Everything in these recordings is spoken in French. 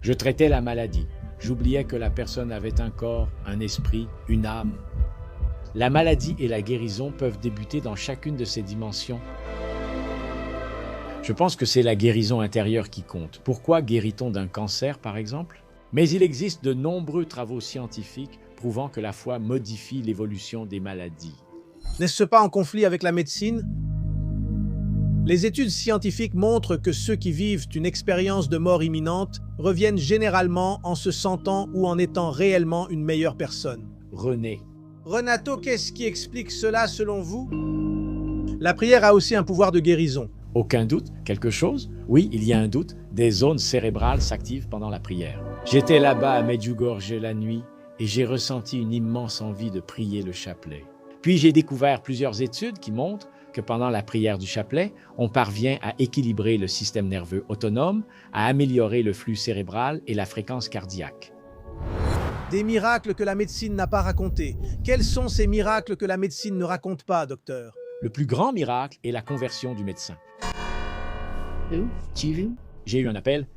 Je traitais la maladie. J'oubliais que la personne avait un corps, un esprit, une âme. La maladie et la guérison peuvent débuter dans chacune de ces dimensions. Je pense que c'est la guérison intérieure qui compte. Pourquoi guérit-on d'un cancer, par exemple? Mais il existe de nombreux travaux scientifiques prouvant que la foi modifie l'évolution des maladies. N'est-ce pas en conflit avec la médecine? Les études scientifiques montrent que ceux qui vivent une expérience de mort imminente reviennent généralement en se sentant ou en étant réellement une meilleure personne. René. Renato, qu'est-ce qui explique cela selon vous? La prière a aussi un pouvoir de guérison. Aucun doute? Quelque chose? Oui, il y a un doute. Des zones cérébrales s'activent pendant la prière. J'étais là-bas à Medjugorje la nuit et j'ai ressenti une immense envie de prier le chapelet. Puis j'ai découvert plusieurs études qui montrent que pendant la prière du chapelet, on parvient à équilibrer le système nerveux autonome, à améliorer le flux cérébral et la fréquence cardiaque. Des miracles que la médecine n'a pas racontés. Quels sont ces miracles que la médecine ne raconte pas, docteur? Le plus grand miracle est la conversion du médecin. J'ai eu un appel.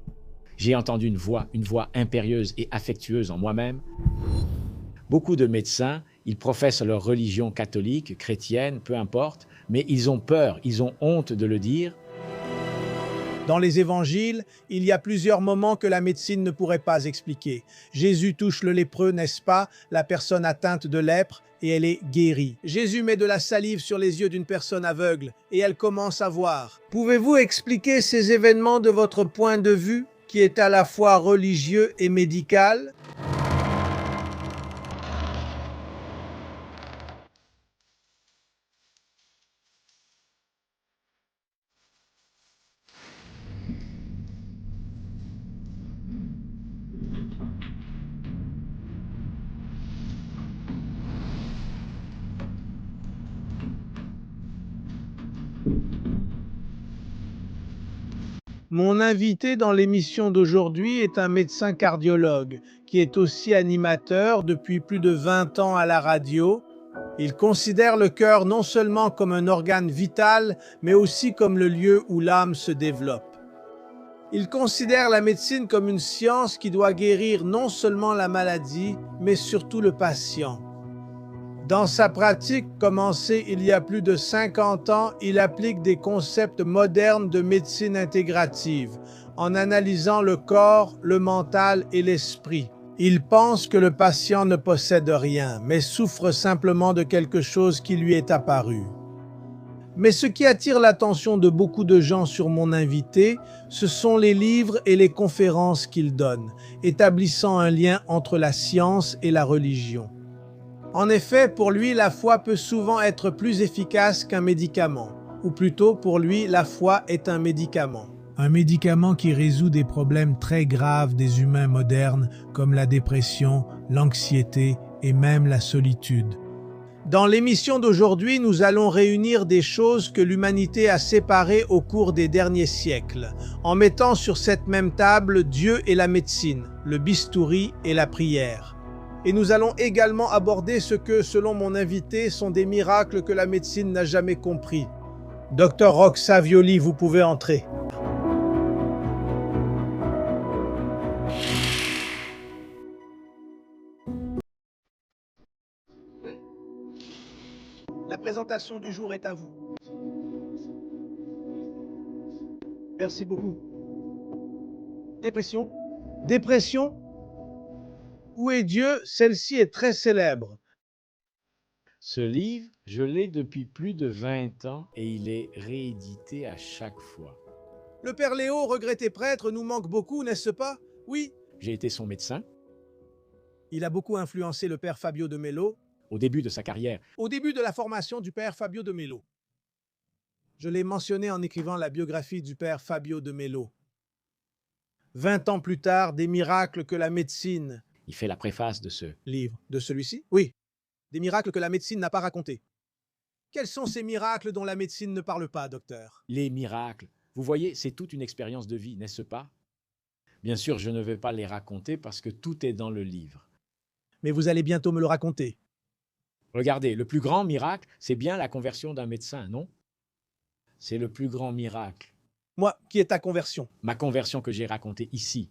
J'ai entendu une voix impérieuse et affectueuse en moi-même. Beaucoup de médecins, ils professent leur religion catholique, chrétienne, peu importe, mais ils ont peur, ils ont honte de le dire. Dans les évangiles, il y a plusieurs moments que la médecine ne pourrait pas expliquer. Jésus touche le lépreux, n'est-ce pas? La personne atteinte de lèpre, et elle est guérie. Jésus met de la salive sur les yeux d'une personne aveugle, et elle commence à voir. Pouvez-vous expliquer ces événements de votre point de vue, qui est à la fois religieux et médical? Mon invité dans l'émission d'aujourd'hui est un médecin cardiologue qui est aussi animateur depuis plus de 20 ans à la radio. Il considère le cœur non seulement comme un organe vital, mais aussi comme le lieu où l'âme se développe. Il considère la médecine comme une science qui doit guérir non seulement la maladie, mais surtout le patient. Dans sa pratique, commencée il y a plus de 50 ans, il applique des concepts modernes de médecine intégrative, en analysant le corps, le mental et l'esprit. Il pense que le patient ne possède rien, mais souffre simplement de quelque chose qui lui est apparu. Mais ce qui attire l'attention de beaucoup de gens sur mon invité, ce sont les livres et les conférences qu'il donne, établissant un lien entre la science et la religion. En effet, pour lui, la foi peut souvent être plus efficace qu'un médicament. Ou plutôt, pour lui, la foi est un médicament. Un médicament qui résout des problèmes très graves des humains modernes, comme la dépression, l'anxiété et même la solitude. Dans l'émission d'aujourd'hui, nous allons réunir des choses que l'humanité a séparées au cours des derniers siècles, en mettant sur cette même table Dieu et la médecine, le bistouri et la prière. Et nous allons également aborder ce que, selon mon invité, sont des miracles que la médecine n'a jamais compris. Docteur Roxa Violi, vous pouvez entrer. La présentation du jour est à vous. Merci beaucoup. Dépression. Dépression. Où est Dieu? Celle-ci est très célèbre. Ce livre, je l'ai depuis plus de 20 ans et il est réédité à chaque fois. Le Père Léo, regretté prêtre, nous manque beaucoup, n'est-ce pas? Oui. J'ai été son médecin Il a beaucoup influencé le Père Fabio de Mello. au début de sa carrière. Au début de la formation du Père Fabio de Mello. Je l'ai mentionné en écrivant la biographie du Père Fabio de Mello. 20 ans plus tard, des miracles que la médecine... Il fait la préface de ce livre. De celui-ci? Oui. Des miracles que la médecine n'a pas racontés. Quels sont ces miracles dont la médecine ne parle pas, docteur? Les miracles. Vous voyez, c'est toute une expérience de vie, n'est-ce pas? Bien sûr, je ne vais pas les raconter parce que tout est dans le livre. Mais vous allez bientôt me le raconter. Regardez, le plus grand miracle, c'est bien la conversion d'un médecin, non? C'est le plus grand miracle. Moi, qui est ta conversion? Ma conversion que j'ai racontée ici.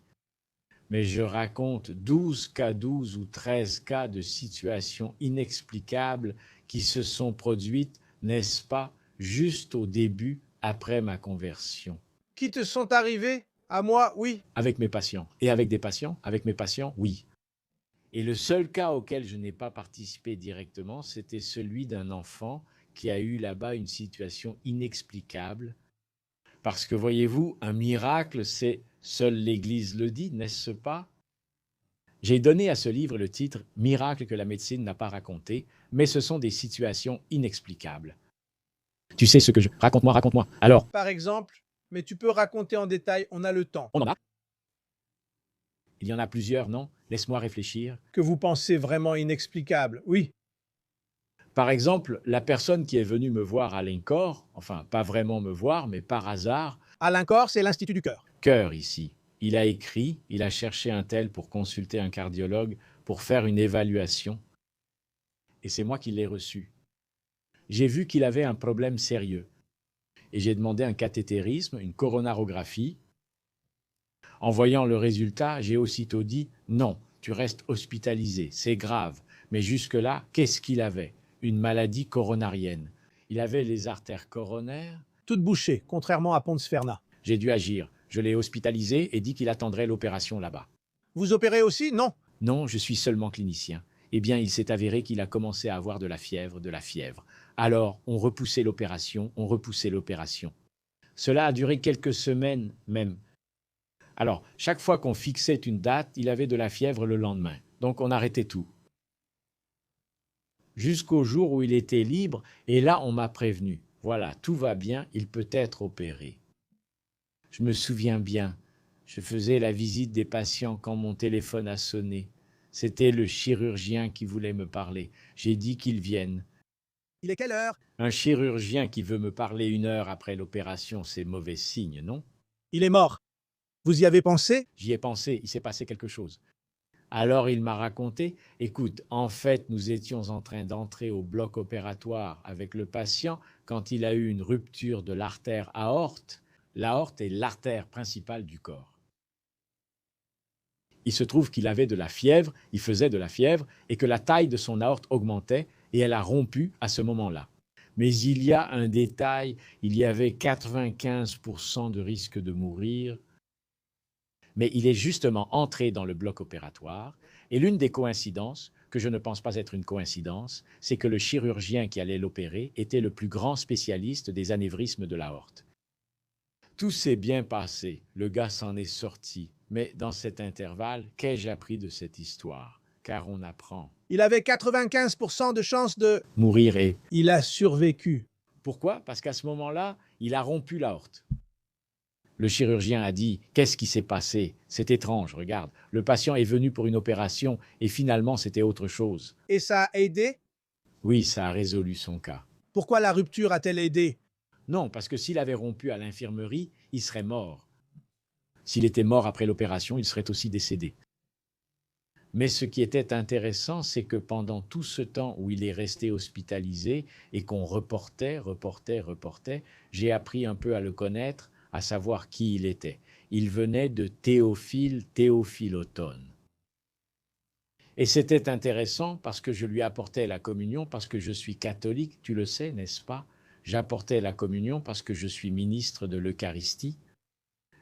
mais je raconte 12 cas, 12 ou 13 cas de situations inexplicables qui se sont produites, n'est-ce pas, juste au début, après ma conversion. Qui te sont arrivés? À moi, oui. Avec mes patients. Et avec des patients? Avec mes patients, oui. Et le seul cas auquel je n'ai pas participé directement, c'était celui d'un enfant qui a eu là-bas une situation inexplicable. Parce que voyez-vous, un miracle, c'est seule l'Église le dit, n'est-ce pas? J'ai donné à ce livre le titre « Miracle que la médecine n'a pas raconté », mais ce sont des situations inexplicables. Tu sais ce que je... Raconte-moi, raconte-moi. Alors, Par exemple, mais tu peux raconter en détail, on a le temps. on en a? Il y en a plusieurs, non? Laisse-moi réfléchir. Que vous pensez vraiment inexplicable, oui. Par exemple, la personne qui est venue me voir à l'INCOR, enfin, pas vraiment me voir, mais par hasard, Alain Corr, c'est l'Institut du cœur. cœur ici. Il a écrit, il a cherché un tel pour consulter un cardiologue, pour faire une évaluation. Et c'est moi qui l'ai reçu. J'ai vu qu'il avait un problème sérieux. Et j'ai demandé un cathétérisme, une coronarographie. En voyant le résultat, j'ai aussitôt dit « Non, tu restes hospitalisé, c'est grave. » Mais jusque-là, qu'est-ce qu'il avait? Une maladie coronarienne. Il avait les artères coronaires. Toute bouchée, contrairement à Pons-Ferna. J'ai dû agir. Je l'ai hospitalisé et dit qu'il attendrait l'opération là-bas. Vous opérez aussi? Non. Non, je suis seulement clinicien. Eh bien, il s'est avéré qu'il a commencé à avoir de la fièvre, de la fièvre. Alors, on repoussait l'opération, on repoussait l'opération. Cela a duré quelques semaines même. Alors, chaque fois qu'on fixait une date, il avait de la fièvre le lendemain. Donc, on arrêtait tout. Jusqu'au jour où il était libre, et là, on m'a prévenu. Voilà, tout va bien, il peut être opéré. Je me souviens bien, je faisais la visite des patients quand mon téléphone a sonné. C'était le chirurgien qui voulait me parler. J'ai dit qu'il vienne. Il est quelle heure? Un chirurgien qui veut me parler 1 heure après l'opération, c'est mauvais signe, non? Il est mort. Vous y avez pensé? J'y ai pensé, il s'est passé quelque chose. Alors il m'a raconté, écoute, en fait, nous étions en train d'entrer au bloc opératoire avec le patient quand il a eu une rupture de l'artère aorte. L'aorte est l'artère principale du corps. Il se trouve qu'il avait de la fièvre, il faisait de la fièvre, et que la taille de son aorte augmentait, et elle a rompu à ce moment-là. Mais il y a un détail, il y avait 95% de risque de mourir, mais il est justement entré dans le bloc opératoire, et l'une des coïncidences, que je ne pense pas être une coïncidence, c'est que le chirurgien qui allait l'opérer était le plus grand spécialiste des anévrismes de l'aorte. Tout s'est bien passé, le gars s'en est sorti, mais dans cet intervalle, qu'ai-je appris de cette histoire? Car on apprend. Il avait 95% de chance de... Mourir et... Il a survécu. Pourquoi? Parce qu'à ce moment-là, il a rompu l'aorte. Le chirurgien a dit « Qu'est-ce qui s'est passé? C'est étrange, regarde. Le patient est venu pour une opération et finalement c'était autre chose. » Et ça a aidé? Oui, ça a résolu son cas. Pourquoi la rupture a-t-elle aidé? Non, parce que s'il avait rompu à l'infirmerie, il serait mort. S'il était mort après l'opération, il serait aussi décédé. Mais ce qui était intéressant, c'est que pendant tout ce temps où il est resté hospitalisé et qu'on reportait, j'ai appris un peu à le connaître, à savoir qui il était. Il venait de Théophile Théophilotone. Et c'était intéressant parce que je lui apportais la communion, parce que je suis catholique, tu le sais, n'est-ce pas? J'apportais la communion parce que je suis ministre de l'Eucharistie.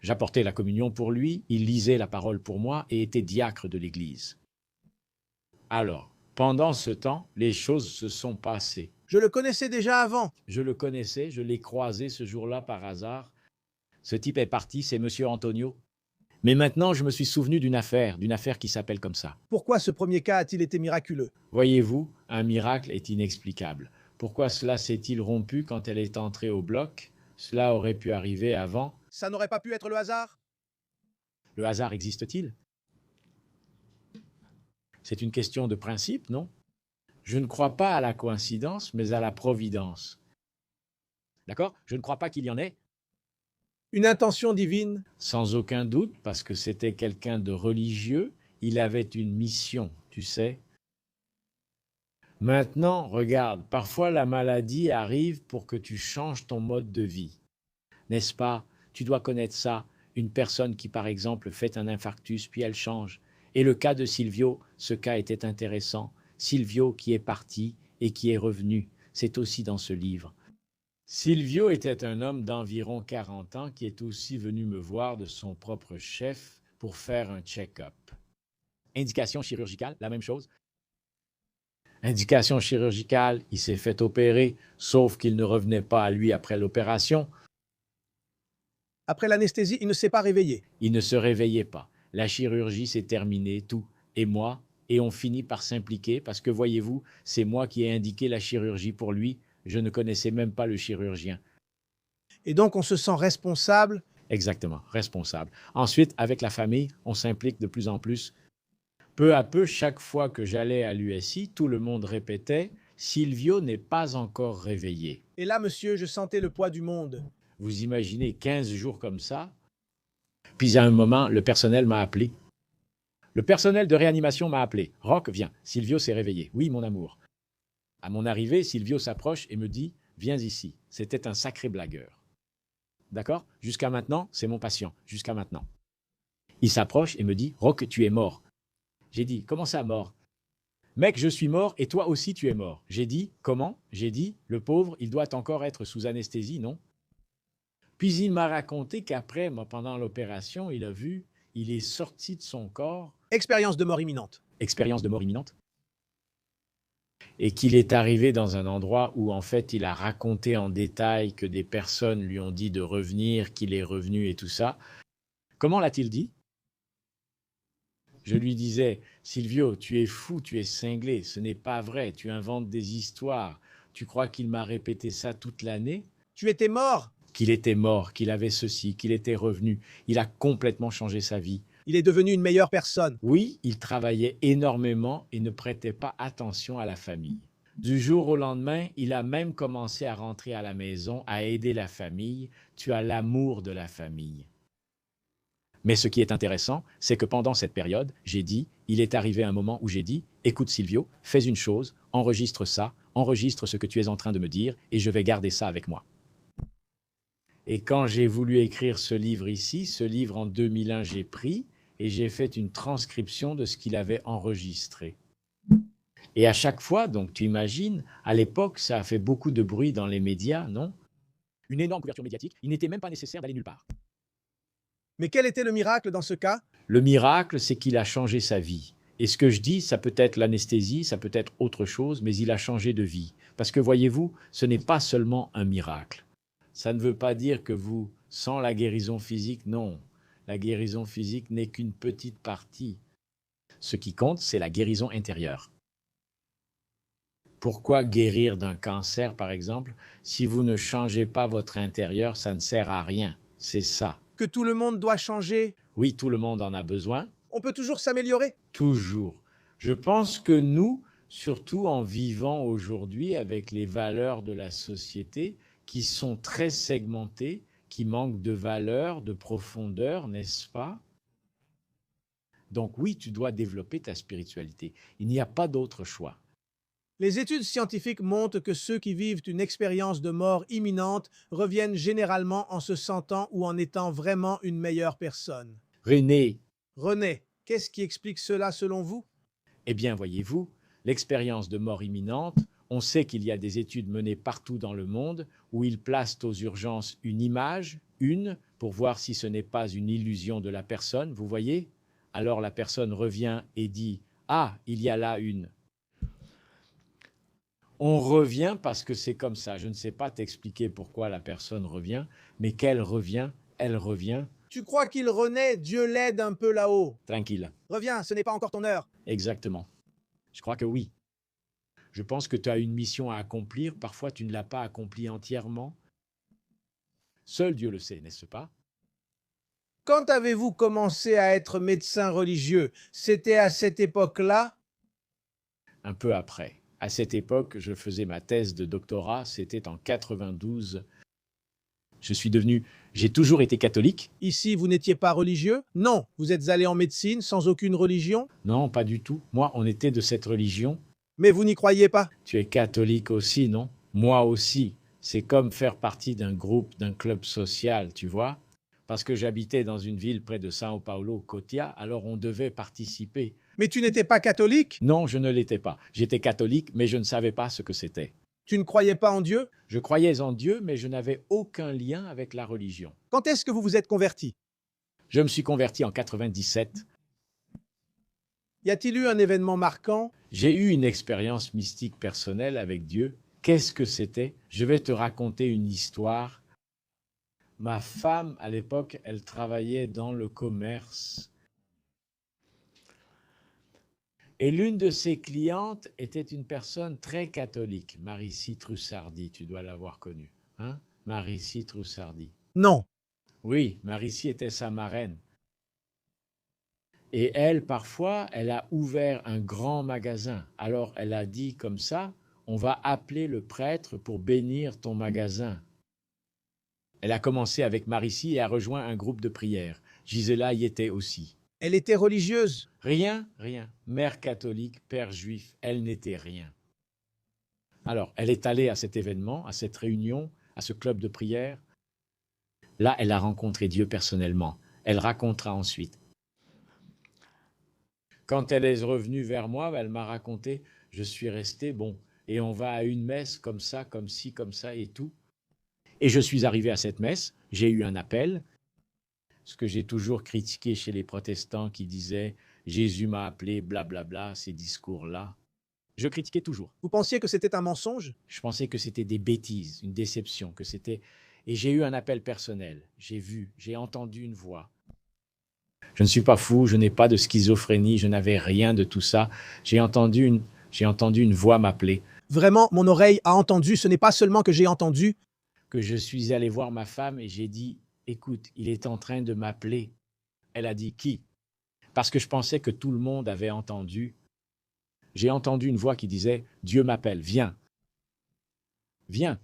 J'apportais la communion pour lui, il lisait la parole pour moi et était diacre de l'Église. Alors, pendant ce temps, les choses se sont passées. Je le connaissais déjà avant. Je le connaissais, je l'ai croisé ce jour-là par hasard. Ce type est parti, c'est Monsieur Antonio. Mais maintenant, je me suis souvenu d'une affaire qui s'appelle comme ça. Pourquoi ce premier cas a-t-il été miraculeux? Voyez-vous, un miracle est inexplicable. Pourquoi cela s'est-il rompu quand elle est entrée au bloc? Cela aurait pu arriver avant. Ça n'aurait pas pu être le hasard? Le hasard existe-t-il? C'est une question de principe, non? Je ne crois pas à la coïncidence, mais à la providence. D'accord? Je ne crois pas qu'il y en ait. Une intention divine? Sans aucun doute, parce que c'était quelqu'un de religieux, il avait une mission, tu sais. Maintenant, regarde, parfois la maladie arrive pour que tu changes ton mode de vie. N'est-ce pas? Tu dois connaître ça. une personne qui, par exemple, fait un infarctus, puis elle change. Et le cas de Silvio, ce cas était intéressant. Silvio qui est parti et qui est revenu, c'est aussi dans ce livre. Silvio était un homme d'environ 40 ans qui est aussi venu me voir de son propre chef pour faire un check-up. Indication chirurgicale, la même chose. Indication chirurgicale, il s'est fait opérer, sauf qu'il ne revenait pas à lui après l'opération. Après l'anesthésie, il ne s'est pas réveillé. Il ne se réveillait pas. La chirurgie s'est terminée, tout. Et moi, et on finit par s'impliquer parce que, voyez-vous, c'est moi qui ai indiqué la chirurgie pour lui. Je ne connaissais même pas le chirurgien. Et donc, on se sent responsable. Exactement, responsable. Ensuite, avec la famille, on s'implique de plus en plus. Peu à peu, chaque fois que j'allais à l'USI, tout le monde répétait « Silvio n'est pas encore réveillé ». Et là, monsieur, je sentais le poids du monde. Vous imaginez 15 jours comme ça? Puis à un moment, le personnel m'a appelé. Le personnel de réanimation m'a appelé. « Roch, viens, Silvio s'est réveillé. »« Oui, mon amour. » À mon arrivée, Silvio s'approche et me dit « Viens ici. » C'était un sacré blagueur. D'accord? Jusqu'à maintenant, c'est mon patient. Jusqu'à maintenant. Il s'approche et me dit « Roch, tu es mort. » J'ai dit « Comment ça, mort ?»« Mec, je suis mort et toi aussi tu es mort. » J'ai dit « Comment ?» J'ai dit « Le pauvre, il doit encore être sous anesthésie, non ?» Puis il m'a raconté qu'après, pendant l'opération, il a vu, il est sorti de son corps. Expérience de mort imminente. Expérience de mort imminente. Et qu'il est arrivé dans un endroit où, en fait, il a raconté en détail que des personnes lui ont dit de revenir, qu'il est revenu et tout ça. Comment l'a-t-il dit? Je lui disais, Silvio, tu es fou, tu es cinglé, ce n'est pas vrai, tu inventes des histoires. Tu crois qu'il m'a répété ça toute l'année? Tu étais mort. Qu'il était mort, qu'il avait ceci, qu'il était revenu. Il a complètement changé sa vie. Il est devenu une meilleure personne. Oui, il travaillait énormément et ne prêtait pas attention à la famille. Du jour au lendemain, il a même commencé à rentrer à la maison, à aider la famille. Tu as l'amour de la famille. Mais ce qui est intéressant, c'est que pendant cette période, il est arrivé un moment où j'ai dit, écoute Silvio, fais une chose, enregistre ça, enregistre ce que tu es en train de me dire et je vais garder ça avec moi. Et quand j'ai voulu écrire ce livre ici, ce livre en 2001, j'ai pris et j'ai fait une transcription de ce qu'il avait enregistré. Et à chaque fois, donc tu imagines, à l'époque, ça a fait beaucoup de bruit dans les médias, non? Une énorme couverture médiatique, il n'était même pas nécessaire d'aller nulle part. Mais quel était le miracle dans ce cas? Le miracle, c'est qu'il a changé sa vie. Et ce que je dis, ça peut être l'anesthésie, ça peut être autre chose, mais il a changé de vie. Parce que voyez-vous, ce n'est pas seulement un miracle. Ça ne veut pas dire que vous, sans la guérison physique, non. La guérison physique n'est qu'une petite partie. Ce qui compte, c'est la guérison intérieure. Pourquoi guérir d'un cancer, par exemple? Si vous ne changez pas votre intérieur, ça ne sert à rien. C'est ça. Que tout le monde doit changer? Oui, tout le monde en a besoin. On peut toujours s'améliorer? Toujours. Je pense que nous, surtout en vivant aujourd'hui avec les valeurs de la société qui sont très segmentées, qui manquent de valeur, de profondeur, n'est-ce pas? Donc oui, tu dois développer ta spiritualité. Il n'y a pas d'autre choix. Les études scientifiques montrent que ceux qui vivent une expérience de mort imminente reviennent généralement en se sentant ou en étant vraiment une meilleure personne. René. René, qu'est-ce qui explique cela selon vous? Eh bien, voyez-vous, l'expérience de mort imminente, on sait qu'il y a des études menées partout dans le monde où ils placent aux urgences une image, pour voir si ce n'est pas une illusion de la personne, vous voyez? Alors la personne revient et dit « Ah, il y a là une ». On revient parce que c'est comme ça. Je ne sais pas t'expliquer pourquoi la personne revient, mais qu'elle revient, elle revient. Tu crois qu'il renaît, Dieu l'aide un peu là-haut? Tranquille. Reviens, ce n'est pas encore ton heure. Exactement. Je crois que oui. Je pense que tu as une mission à accomplir. Parfois, tu ne l'as pas accomplie entièrement. Seul Dieu le sait, n'est-ce pas? Quand avez-vous commencé à être médecin religieux? C'était à cette époque-là? Un peu après. À cette époque, je faisais ma thèse de doctorat. C'était en 92. J'ai toujours été catholique. Ici, vous n'étiez pas religieux? Non. Vous êtes allé en médecine sans aucune religion? Non, pas du tout. Moi, on était de cette religion. Mais vous n'y croyez pas? Tu es catholique aussi, non? Moi aussi. C'est comme faire partie d'un groupe, d'un club social, tu vois? parce que j'habitais dans une ville près de São Paulo, Cotia, alors on devait participer. Mais tu n'étais pas catholique? Non, je ne l'étais pas. J'étais catholique, mais je ne savais pas ce que c'était. Tu ne croyais pas en Dieu? Je croyais en Dieu, mais je n'avais aucun lien avec la religion. Quand est-ce que vous vous êtes converti? Je me suis converti en 97. Y a-t-il eu un événement marquant? J'ai eu une expérience mystique personnelle avec Dieu. Qu'est-ce que c'était? Je vais te raconter une histoire. Ma femme, à l'époque, elle travaillait dans le commerce. Et l'une de ses clientes était une personne très catholique, Marie-Cy Trussardi, tu dois l'avoir connue. Hein? Marie-Cy Trussardi. Non. Oui, Marie-Cy était sa marraine. Et elle, parfois, elle a ouvert un grand magasin. Alors, elle a dit comme ça, on va appeler le prêtre pour bénir ton magasin. Elle a commencé avec Marie-Cy et a rejoint un groupe de prière. Gisela y était aussi. Elle était religieuse? Rien. Mère catholique, père juif, elle n'était rien. Alors, elle est allée à cet événement, à cette réunion, à ce club de prière. Là, elle a rencontré Dieu personnellement. Elle racontera ensuite. Quand elle est revenue vers moi, elle m'a raconté, je suis resté, et on va à une messe comme ça, comme ci, comme ça et tout. Et je suis arrivé à cette messe, j'ai eu un appel, ce que j'ai toujours critiqué chez les protestants qui disaient « Jésus m'a appelé, blablabla », ces discours-là. Je critiquais toujours. Vous pensiez que c'était un mensonge? Je pensais que c'était des bêtises, une déception, que c'était... Et j'ai eu un appel personnel, j'ai entendu une voix. Je ne suis pas fou, je n'ai pas de schizophrénie, je n'avais rien de tout ça. J'ai entendu une voix m'appeler. Vraiment, mon oreille a entendu, ce n'est pas seulement que j'ai entendu. Que je suis allé voir ma femme et j'ai dit « Écoute, il est en train de m'appeler. » Elle a dit « Qui ?» Parce que je pensais que tout le monde avait entendu. J'ai entendu une voix qui disait « Dieu m'appelle, viens. Viens. »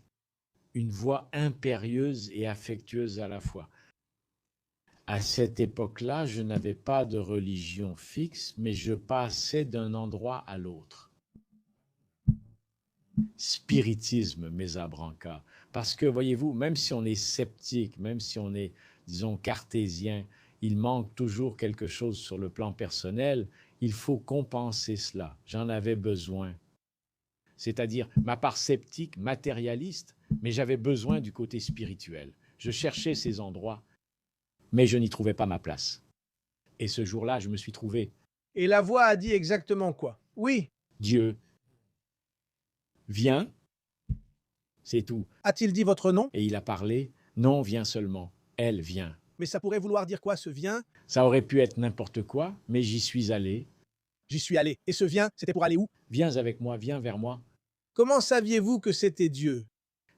Une voix impérieuse et affectueuse à la fois. À cette époque-là, je n'avais pas de religion fixe, mais je passais d'un endroit à l'autre. Spiritisme, Mesa Branca. Parce que, voyez-vous, même si on est sceptique, même si on est, disons, cartésien, il manque toujours quelque chose sur le plan personnel. Il faut compenser cela. J'en avais besoin. C'est-à-dire ma part sceptique, matérialiste, mais j'avais besoin du côté spirituel. Je cherchais ces endroits, mais je n'y trouvais pas ma place. Et ce jour-là, je me suis trouvé. Et la voix a dit exactement quoi? Oui. Dieu, viens, c'est tout. A-t-il dit votre nom? Et il a parlé, non, viens seulement, elle vient. Mais ça pourrait vouloir dire quoi, ce vient? Ça aurait pu être n'importe quoi, mais j'y suis allé. J'y suis allé. Et ce vient, c'était pour aller où? Viens avec moi, viens vers moi. Comment saviez-vous que c'était Dieu?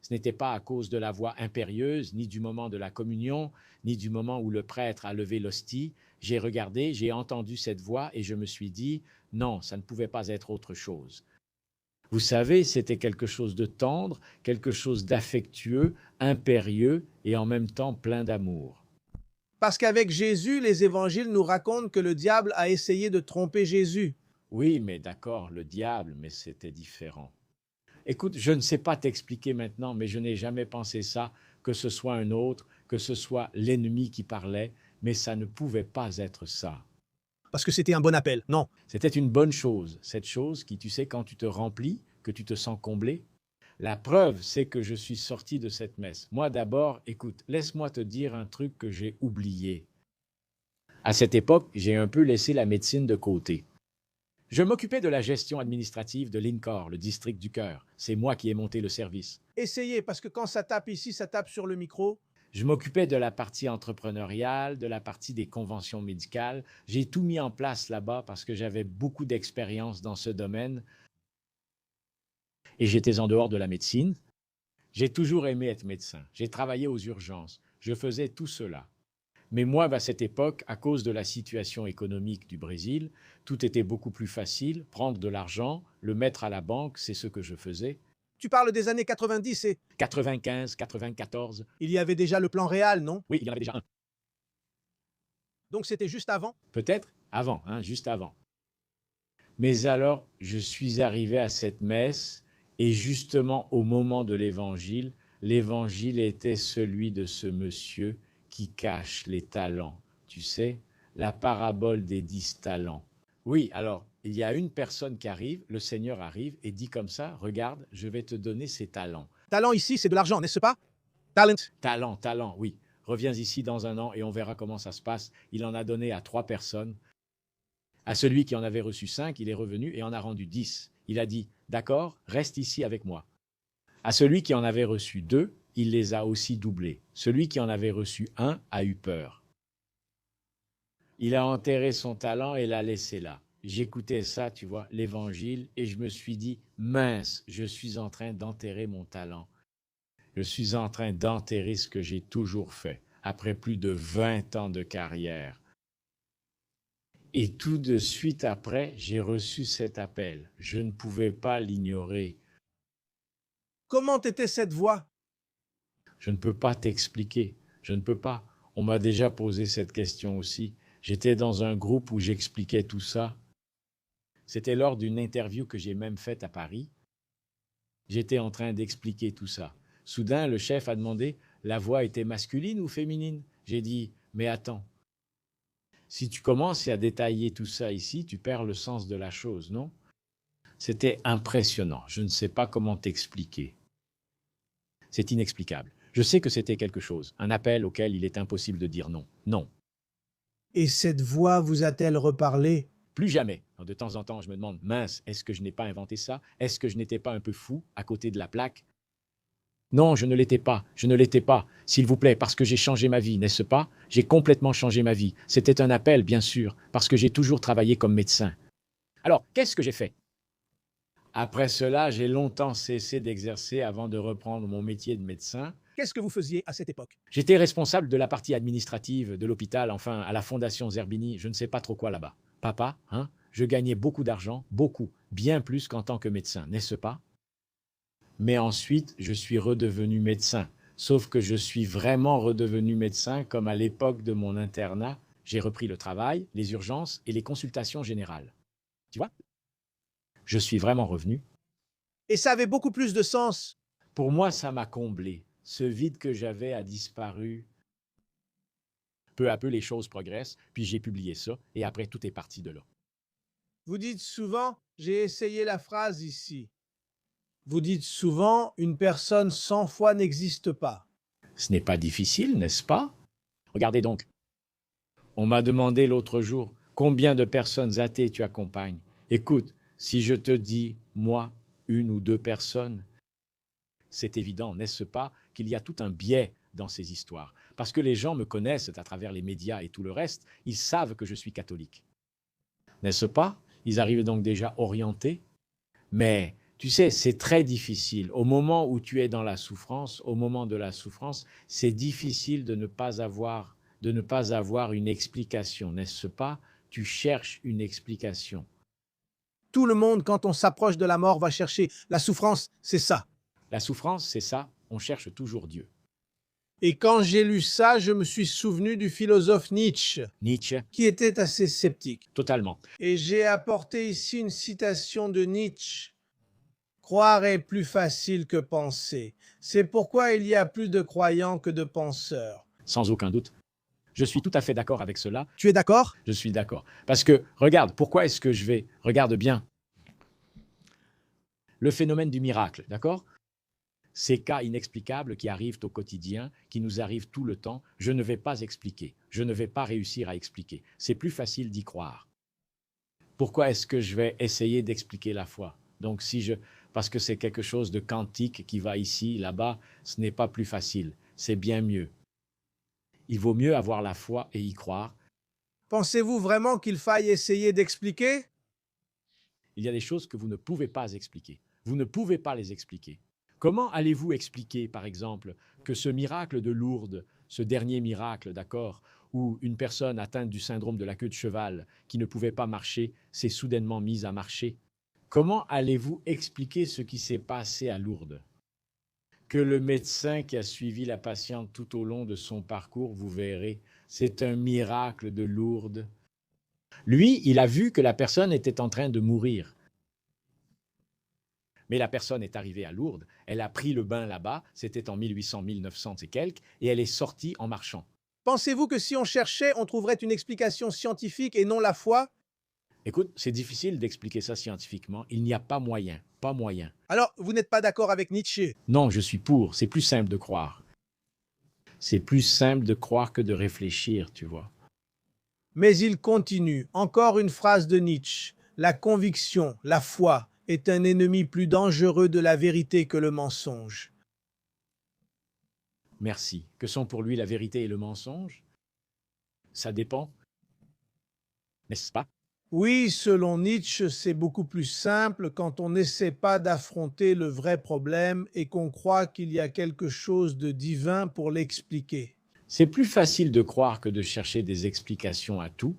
Ce n'était pas à cause de la voix impérieuse, ni du moment de la communion, ni du moment où le prêtre a levé l'hostie. J'ai regardé, j'ai entendu cette voix et je me suis dit, non, ça ne pouvait pas être autre chose. Vous savez, c'était quelque chose de tendre, quelque chose d'affectueux, impérieux et en même temps plein d'amour. Parce qu'avec Jésus, les évangiles nous racontent que le diable a essayé de tromper Jésus. Oui, mais d'accord, le diable, mais c'était différent. Écoute, je ne sais pas t'expliquer maintenant, mais je n'ai jamais pensé ça, que ce soit un autre, que ce soit l'ennemi qui parlait, mais ça ne pouvait pas être ça. Parce que c'était un bon appel, non? C'était une bonne chose, cette chose qui, tu sais, quand tu te remplis, que tu te sens comblé. La preuve, c'est que je suis sorti de cette messe. Moi d'abord, écoute, laisse-moi te dire un truc que j'ai oublié. À cette époque, j'ai un peu laissé la médecine de côté. Je m'occupais de la gestion administrative de l'INCOR, le district du cœur. C'est moi qui ai monté le service. Essayez, parce que quand ça tape ici, ça tape sur le micro. Je m'occupais de la partie entrepreneuriale, de la partie des conventions médicales. J'ai tout mis en place là-bas parce que j'avais beaucoup d'expérience dans ce domaine. Et j'étais en dehors de la médecine. J'ai toujours aimé être médecin. J'ai travaillé aux urgences. Je faisais tout cela. Mais moi, à cette époque, à cause de la situation économique du Brésil, tout était beaucoup plus facile. Prendre de l'argent, le mettre à la banque, c'est ce que je faisais. Tu parles des années 90 et... 95, 94. Il y avait déjà le plan réel, non? Oui, il y en avait déjà un. Donc c'était juste avant? Peut-être avant, juste avant. Mais alors, je suis arrivé à cette messe et justement au moment de l'évangile était celui de ce monsieur qui cache les talents. Tu sais, la parabole des 10 talents. Oui, alors, il y a une personne qui arrive, le Seigneur arrive et dit comme ça, regarde, je vais te donner ces talents. Talent ici, c'est de l'argent, n'est-ce pas? Talent. Talent, oui. Reviens ici dans un an et on verra comment ça se passe. Il en a donné à 3 personnes. À celui qui en avait reçu 5, il est revenu et en a rendu 10. Il a dit, d'accord, reste ici avec moi. À celui qui en avait reçu 2, il les a aussi doublés. Celui qui en avait reçu 1 a eu peur. Il a enterré son talent et l'a laissé là. J'écoutais ça, tu vois, l'évangile, et je me suis dit, mince, je suis en train d'enterrer mon talent. Je suis en train d'enterrer ce que j'ai toujours fait, après plus de 20 ans de carrière. Et tout de suite après, j'ai reçu cet appel. Je ne pouvais pas l'ignorer. Comment était cette voix? Je ne peux pas t'expliquer. Je ne peux pas. On m'a déjà posé cette question aussi. J'étais dans un groupe où j'expliquais tout ça. C'était lors d'une interview que j'ai même faite à Paris. J'étais en train d'expliquer tout ça. Soudain, le chef a demandé, la voix était masculine ou féminine? J'ai dit, mais attends. Si tu commences à détailler tout ça ici, tu perds le sens de la chose, non? C'était impressionnant. Je ne sais pas comment t'expliquer. C'est inexplicable. Je sais que c'était quelque chose, un appel auquel il est impossible de dire non. Non. Et cette voix vous a-t-elle reparlé? Plus jamais. De temps en temps, je me demande, mince, est-ce que je n'ai pas inventé ça? Est-ce que je n'étais pas un peu fou à côté de la plaque? Non, je ne l'étais pas. Je ne l'étais pas. S'il vous plaît, parce que j'ai changé ma vie, n'est-ce pas? J'ai complètement changé ma vie. C'était un appel, bien sûr, parce que j'ai toujours travaillé comme médecin. Alors, qu'est-ce que j'ai fait? Après cela, j'ai longtemps cessé d'exercer avant de reprendre mon métier de médecin. Qu'est-ce que vous faisiez à cette époque? J'étais responsable de la partie administrative de l'hôpital, enfin, à la Fondation Zerbini, je ne sais pas trop quoi là-bas. Papa, hein, je gagnais beaucoup d'argent, beaucoup, bien plus qu'en tant que médecin, n'est-ce pas? Mais ensuite, je suis redevenu médecin. Sauf que je suis vraiment redevenu médecin comme à l'époque de mon internat. J'ai repris le travail, les urgences et les consultations générales. Tu vois? Je suis vraiment revenu. Et ça avait beaucoup plus de sens. Pour moi, ça m'a comblé. Ce vide que j'avais a disparu. Peu à peu, les choses progressent, puis j'ai publié ça, et après, tout est parti de là. Vous dites souvent, j'ai essayé la phrase ici. Vous dites souvent, une personne sans foi n'existe pas. Ce n'est pas difficile, n'est-ce pas? Regardez donc. On m'a demandé l'autre jour, combien de personnes athées tu accompagnes? Écoute, si je te dis, moi, 1 ou 2 personnes, c'est évident, n'est-ce pas, qu'il y a tout un biais dans ces histoires. Parce que les gens me connaissent à travers les médias et tout le reste, ils savent que je suis catholique. N'est-ce pas? Ils arrivent donc déjà orientés. Mais tu sais, c'est très difficile. Au moment où tu es dans la souffrance, au moment de la souffrance, c'est difficile de ne pas avoir une explication, n'est-ce pas? Tu cherches une explication. Tout le monde, quand on s'approche de la mort, va chercher. La souffrance, c'est ça. La souffrance, c'est ça, on cherche toujours Dieu. Et quand j'ai lu ça, je me suis souvenu du philosophe Nietzsche, Nietzsche, qui était assez sceptique. totalement. Et j'ai apporté ici une citation de Nietzsche. Croire est plus facile que penser. C'est pourquoi il y a plus de croyants que de penseurs. Sans aucun doute. Je suis tout à fait d'accord avec cela. Tu es d'accord? Je suis d'accord. Parce que, regarde, pourquoi est-ce que je vais... Regarde bien. Le phénomène du miracle, d'accord? Ces cas inexplicables qui arrivent au quotidien, qui nous arrivent tout le temps, je ne vais pas expliquer. Je ne vais pas réussir à expliquer. C'est plus facile d'y croire. Pourquoi est-ce que je vais essayer d'expliquer la foi? Donc parce que c'est quelque chose de quantique qui va ici, là-bas, ce n'est pas plus facile. C'est bien mieux. Il vaut mieux avoir la foi et y croire. Pensez-vous vraiment qu'il faille essayer d'expliquer? Il y a des choses que vous ne pouvez pas expliquer. Vous ne pouvez pas les expliquer. Comment allez-vous expliquer, par exemple, que ce miracle de Lourdes, ce dernier miracle, d'accord, où une personne atteinte du syndrome de la queue de cheval, qui ne pouvait pas marcher, s'est soudainement mise à marcher? Comment allez-vous expliquer ce qui s'est passé à Lourdes? Que le médecin qui a suivi la patiente tout au long de son parcours, vous verrez, c'est un miracle de Lourdes. Lui, il a vu que la personne était en train de mourir. Mais la personne est arrivée à Lourdes, elle a pris le bain là-bas, c'était en 1800, 1900 et quelques, et elle est sortie en marchant. Pensez-vous que si on cherchait, on trouverait une explication scientifique et non la foi? Écoute, c'est difficile d'expliquer ça scientifiquement. Il n'y a pas moyen, pas moyen. Alors, vous n'êtes pas d'accord avec Nietzsche? Non, je suis pour. C'est plus simple de croire. C'est plus simple de croire que de réfléchir, tu vois. Mais il continue. Encore une phrase de Nietzsche. La conviction, la foi, est un ennemi plus dangereux de la vérité que le mensonge. Merci. Que sont pour lui la vérité et le mensonge? Ça dépend, n'est-ce pas? Oui, selon Nietzsche, c'est beaucoup plus simple quand on n'essaie pas d'affronter le vrai problème et qu'on croit qu'il y a quelque chose de divin pour l'expliquer. C'est plus facile de croire que de chercher des explications à tout.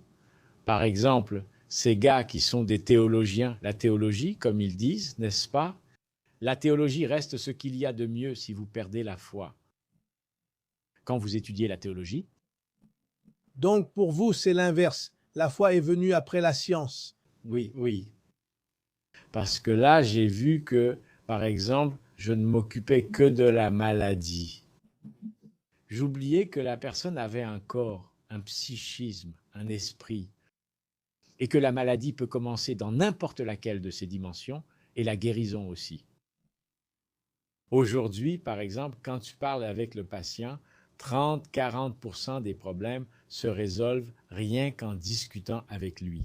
Par exemple, ces gars qui sont des théologiens, la théologie, comme ils disent, n'est-ce pas? La théologie reste ce qu'il y a de mieux si vous perdez la foi. Quand vous étudiez la théologie, Donc pour vous, c'est l'inverse. La foi est venue après la science. oui. Parce que là, j'ai vu que, par exemple, je ne m'occupais que de la maladie. J'oubliais que la personne avait un corps, un psychisme, un esprit, et que la maladie peut commencer dans n'importe laquelle de ces dimensions, et la guérison aussi. Aujourd'hui, par exemple, quand tu parles avec le patient, 30-40% des problèmes se résolvent rien qu'en discutant avec lui.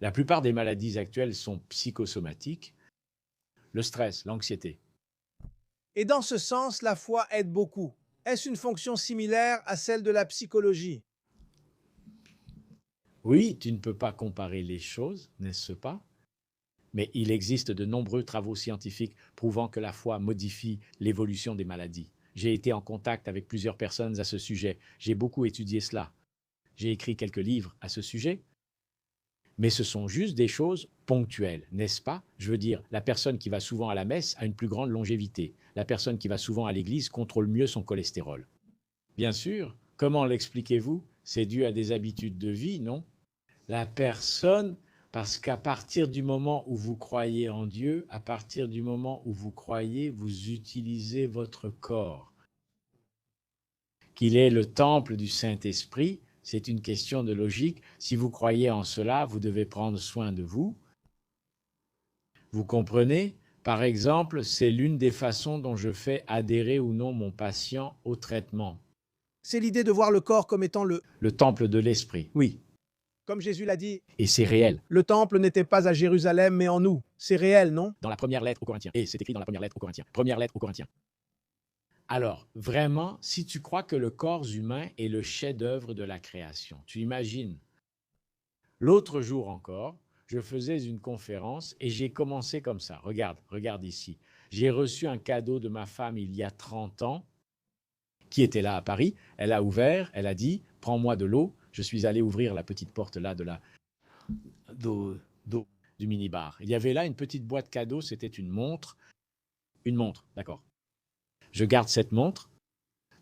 La plupart des maladies actuelles sont psychosomatiques, le stress, l'anxiété. Et dans ce sens, la foi aide beaucoup. Est-ce une fonction similaire à celle de la psychologie? Oui, tu ne peux pas comparer les choses, n'est-ce pas? Mais il existe de nombreux travaux scientifiques prouvant que la foi modifie l'évolution des maladies. J'ai été en contact avec plusieurs personnes à ce sujet. J'ai beaucoup étudié cela. J'ai écrit quelques livres à ce sujet. Mais ce sont juste des choses ponctuelles, n'est-ce pas? Je veux dire, la personne qui va souvent à la messe a une plus grande longévité. La personne qui va souvent à l'église contrôle mieux son cholestérol. Bien sûr, comment l'expliquez-vous? C'est dû à des habitudes de vie, non? La personne, parce qu'à partir du moment où vous croyez en Dieu, à partir du moment où vous croyez, vous utilisez votre corps. Qu'il est le temple du Saint-Esprit, c'est une question de logique. Si vous croyez en cela, vous devez prendre soin de vous. Vous comprenez? Par exemple, c'est l'une des façons dont je fais adhérer ou non mon patient au traitement. C'est l'idée de voir le corps comme étant Le temple de l'Esprit, oui. Comme Jésus l'a dit, Et c'est réel. le temple n'était pas à Jérusalem, mais en nous. C'est réel, non? Dans la première lettre aux Corinthiens. Et c'est écrit dans la première lettre aux Corinthiens. Première lettre aux Corinthiens. Alors, vraiment, si tu crois que le corps humain est le chef-d'œuvre de la création, tu imagines. L'autre jour encore, je faisais une conférence et j'ai commencé comme ça. Regarde ici. J'ai reçu un cadeau de ma femme il y a 30 ans, qui était là à Paris. Elle a ouvert, elle a dit, prends-moi de l'eau. Je suis allé ouvrir la petite porte là d'eau du minibar. Il y avait là une petite boîte cadeau, c'était une montre. Une montre, d'accord. Je garde cette montre.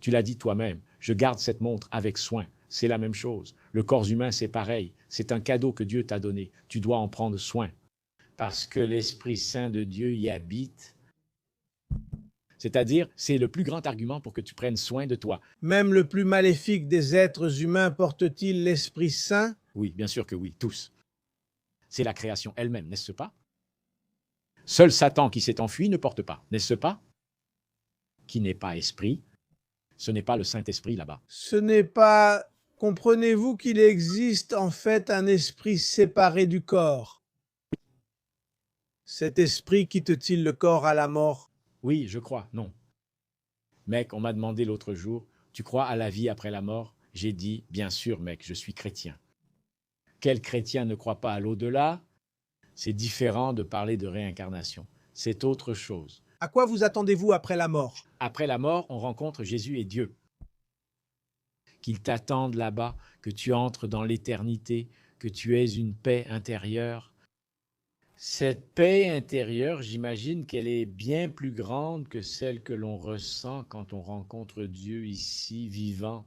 Tu l'as dit toi-même, je garde cette montre avec soin. C'est la même chose. Le corps humain, c'est pareil. C'est un cadeau que Dieu t'a donné. Tu dois en prendre soin. Parce que l'Esprit Saint de Dieu y habite. C'est-à-dire, c'est le plus grand argument pour que tu prennes soin de toi. Même le plus maléfique des êtres humains porte-t-il l'Esprit Saint? Oui, bien sûr que oui, tous. C'est la création elle-même, n'est-ce pas? Seul Satan qui s'est enfui ne porte pas, n'est-ce pas? Qui n'est pas esprit, ce n'est pas le Saint-Esprit là-bas. Ce n'est pas... Comprenez-vous qu'il existe en fait un esprit séparé du corps? Cet esprit quitte-t-il le corps à la mort? Oui, je crois, non. Mec, on m'a demandé l'autre jour, tu crois à la vie après la mort? J'ai dit, bien sûr, mec, je suis chrétien. Quel chrétien ne croit pas à l'au-delà? C'est différent de parler de réincarnation. C'est autre chose. À quoi vous attendez-vous après la mort? Après la mort, on rencontre Jésus et Dieu. Qu'ils t'attendent là-bas, que tu entres dans l'éternité, que tu aies une paix intérieure. Cette paix intérieure, j'imagine qu'elle est bien plus grande que celle que l'on ressent quand on rencontre Dieu ici, vivant.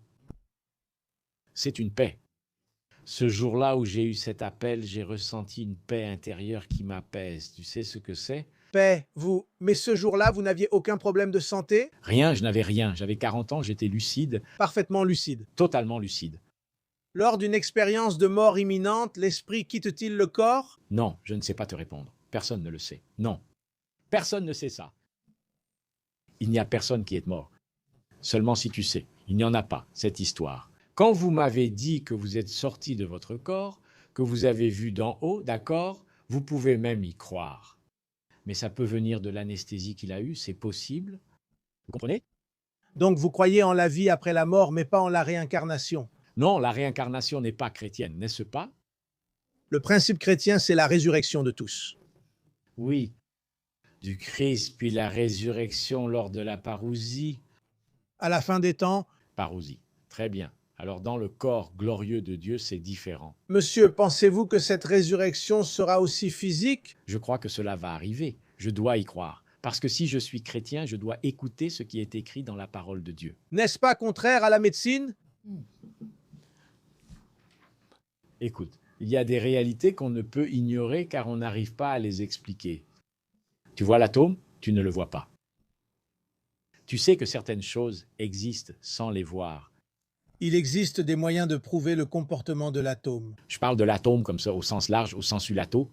C'est une paix. Ce jour-là où j'ai eu cet appel, j'ai ressenti une paix intérieure qui m'apaise. Tu sais ce que c'est? Paix, vous. Mais ce jour-là, vous n'aviez aucun problème de santé? Rien, je n'avais rien. J'avais 40 ans, j'étais lucide, Parfaitement lucide. totalement lucide. Lors d'une expérience de mort imminente, l'esprit quitte-t-il le corps? Non, je ne sais pas te répondre. Personne ne le sait. Non. Personne ne sait ça. Il n'y a personne qui est mort. Seulement si tu sais. Il n'y en a pas, cette histoire. Quand vous m'avez dit que vous êtes sorti de votre corps, que vous avez vu d'en haut, d'accord, vous pouvez même y croire. Mais ça peut venir de l'anesthésie qu'il a eue, c'est possible. Vous comprenez? Donc vous croyez en la vie après la mort, mais pas en la réincarnation. Non, la réincarnation n'est pas chrétienne, n'est-ce pas? Le principe chrétien, c'est la résurrection de tous. Oui, du Christ, puis la résurrection lors de la parousie. À la fin des temps, Parousie, très bien. Alors dans le corps glorieux de Dieu, c'est différent. monsieur, pensez-vous que cette résurrection sera aussi physique? Je crois que cela va arriver. Je dois y croire. Parce que si je suis chrétien, je dois écouter ce qui est écrit dans la parole de Dieu. N'est-ce pas contraire à la médecine? Écoute, il y a des réalités qu'on ne peut ignorer car on n'arrive pas à les expliquer. Tu vois l'atome? Tu ne le vois pas. Tu sais que certaines choses existent sans les voir. Il existe des moyens de prouver le comportement de l'atome. Je parle de l'atome comme ça, au sens large, au sensu lato.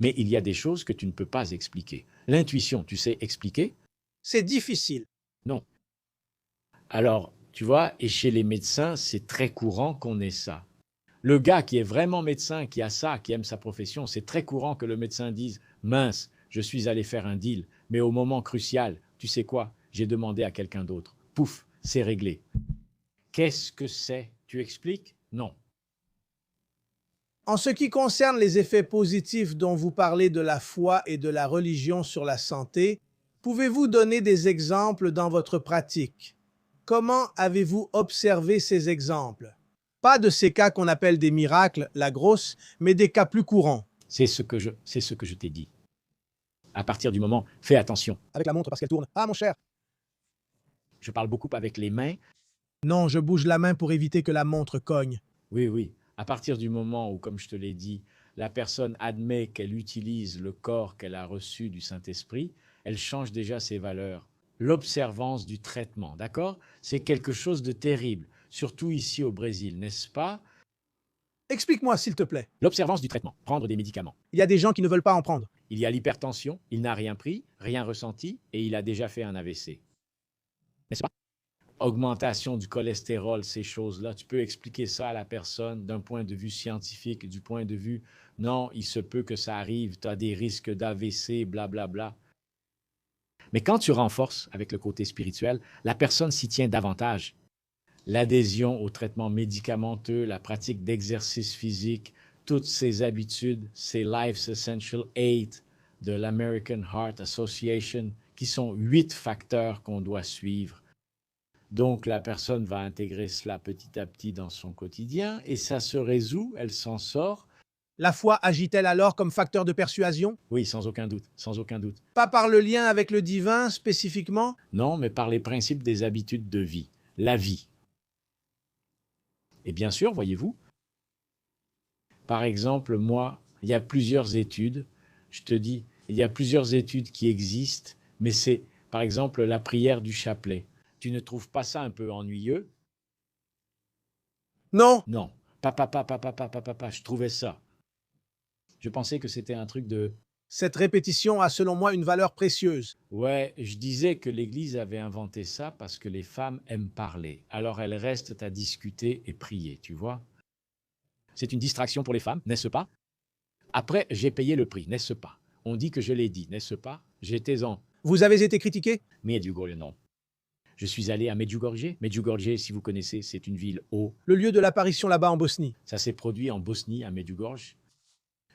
Mais il y a des choses que tu ne peux pas expliquer. L'intuition, tu sais expliquer? C'est difficile. Non. Alors, tu vois, et chez les médecins, c'est très courant qu'on ait ça. Le gars qui est vraiment médecin, qui a ça, qui aime sa profession, c'est très courant que le médecin dise « Mince, je suis allé faire un deal, mais au moment crucial, tu sais quoi, j'ai demandé à quelqu'un d'autre. Pouf, c'est réglé. » Qu'est-ce que c'est? Tu expliques? Non. En ce qui concerne les effets positifs dont vous parlez de la foi et de la religion sur la santé, pouvez-vous donner des exemples dans votre pratique? Comment avez-vous observé ces exemples? Pas de ces cas qu'on appelle des miracles, la grosse, mais des cas plus courants. C'est ce que je t'ai dit. À partir du moment, fais attention. Avec la montre parce qu'elle tourne. Ah, mon cher! Je parle beaucoup avec les mains. Non, je bouge la main pour éviter que la montre cogne. Oui, oui. À partir du moment où, comme je te l'ai dit, la personne admet qu'elle utilise le corps qu'elle a reçu du Saint-Esprit, elle change déjà ses valeurs. L'observance du traitement, d'accord? C'est quelque chose de terrible, surtout ici au Brésil, n'est-ce pas? Explique-moi, s'il te plaît. L'observance du traitement, prendre des médicaments. Il y a des gens qui ne veulent pas en prendre. Il y a l'hypertension, il n'a rien pris, rien ressenti, et il a déjà fait un AVC. N'est-ce pas? Augmentation du cholestérol, ces choses-là, tu peux expliquer ça à la personne d'un point de vue scientifique, du point de vue, non, il se peut que ça arrive, tu as des risques d'AVC, blablabla. Mais quand tu renforces avec le côté spirituel, la personne s'y tient davantage. L'adhésion au traitement médicamenteux, la pratique d'exercice physique, toutes ces habitudes, ces Life's Essential 8 de l'American Heart Association, qui sont 8 facteurs qu'on doit suivre. Donc la personne va intégrer cela petit à petit dans son quotidien et ça se résout, elle s'en sort. La foi agit-elle alors comme facteur de persuasion? Oui, sans aucun doute, sans aucun doute. Pas par le lien avec le divin spécifiquement? Non, mais par les principes des habitudes de vie, la vie. Et bien sûr, voyez-vous, par exemple, moi, il y a plusieurs études, je te dis, il y a plusieurs études qui existent, mais c'est, par exemple, la prière du chapelet. Tu ne trouves pas ça un peu ennuyeux? Non. Non. Papa, je trouvais ça. Je pensais que c'était un truc de... Cette répétition a selon moi une valeur précieuse. Ouais, je disais que l'Église avait inventé ça parce que les femmes aiment parler. Alors elles restent à discuter et prier, tu vois? C'est une distraction pour les femmes, n'est-ce pas? Après, j'ai payé le prix, n'est-ce pas? On dit que je l'ai dit, n'est-ce pas? J'étais en... Vous avez été critiqué? Medjugorje, non. Je suis allé à Medjugorje. Medjugorje, si vous connaissez, c'est une ville haut. Le lieu de l'apparition là-bas en Bosnie. Ça s'est produit en Bosnie, à Medjugorje.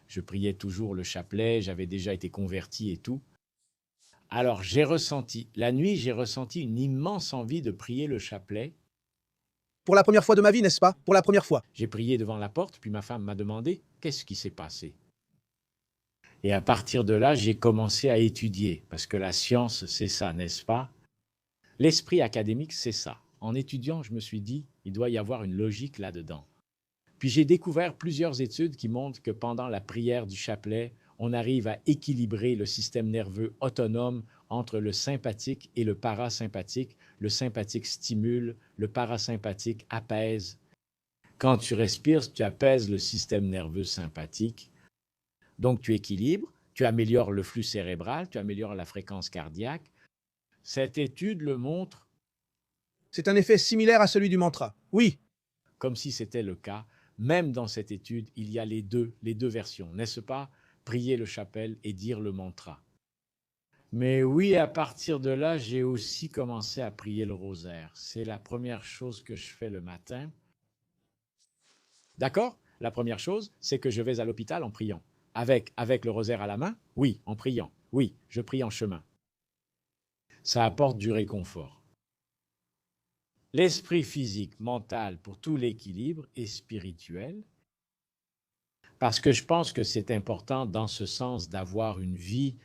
Je priais toujours le chapelet, j'avais déjà été converti et tout. Alors j'ai ressenti, la nuit, j'ai ressenti une immense envie de prier le chapelet. Pour la première fois de ma vie, n'est-ce pas? Pour la première fois. J'ai prié devant la porte, puis ma femme m'a demandé « Qu'est-ce qui s'est passé ?» Et à partir de là, j'ai commencé à étudier, parce que la science, c'est ça, n'est-ce pas? L'esprit académique, c'est ça. En étudiant, je me suis dit, il doit y avoir une logique là-dedans. Puis j'ai découvert plusieurs études qui montrent que pendant la prière du chapelet, on arrive à équilibrer le système nerveux autonome entre le sympathique et le parasympathique. Le sympathique stimule, le parasympathique apaise. Quand tu respires, tu apaises le système nerveux sympathique. Donc tu équilibres, tu améliores le flux cérébral, tu améliores la fréquence cardiaque. Cette étude le montre. C'est un effet similaire à celui du mantra. Oui. Comme si c'était le cas. Même dans cette étude, il y a les deux versions, n'est-ce pas? Prier le chapelle et dire le mantra. Mais oui, à partir de là, j'ai aussi commencé à prier le rosaire. C'est la première chose que je fais le matin. D'accord? La première chose, c'est que je vais à l'hôpital en priant. Avec le rosaire à la main? Oui, en priant. Oui, je prie en chemin. Ça apporte du réconfort. L'esprit physique, mental, pour tout l'équilibre est spirituel. Parce que je pense que c'est important dans ce sens d'avoir une vie.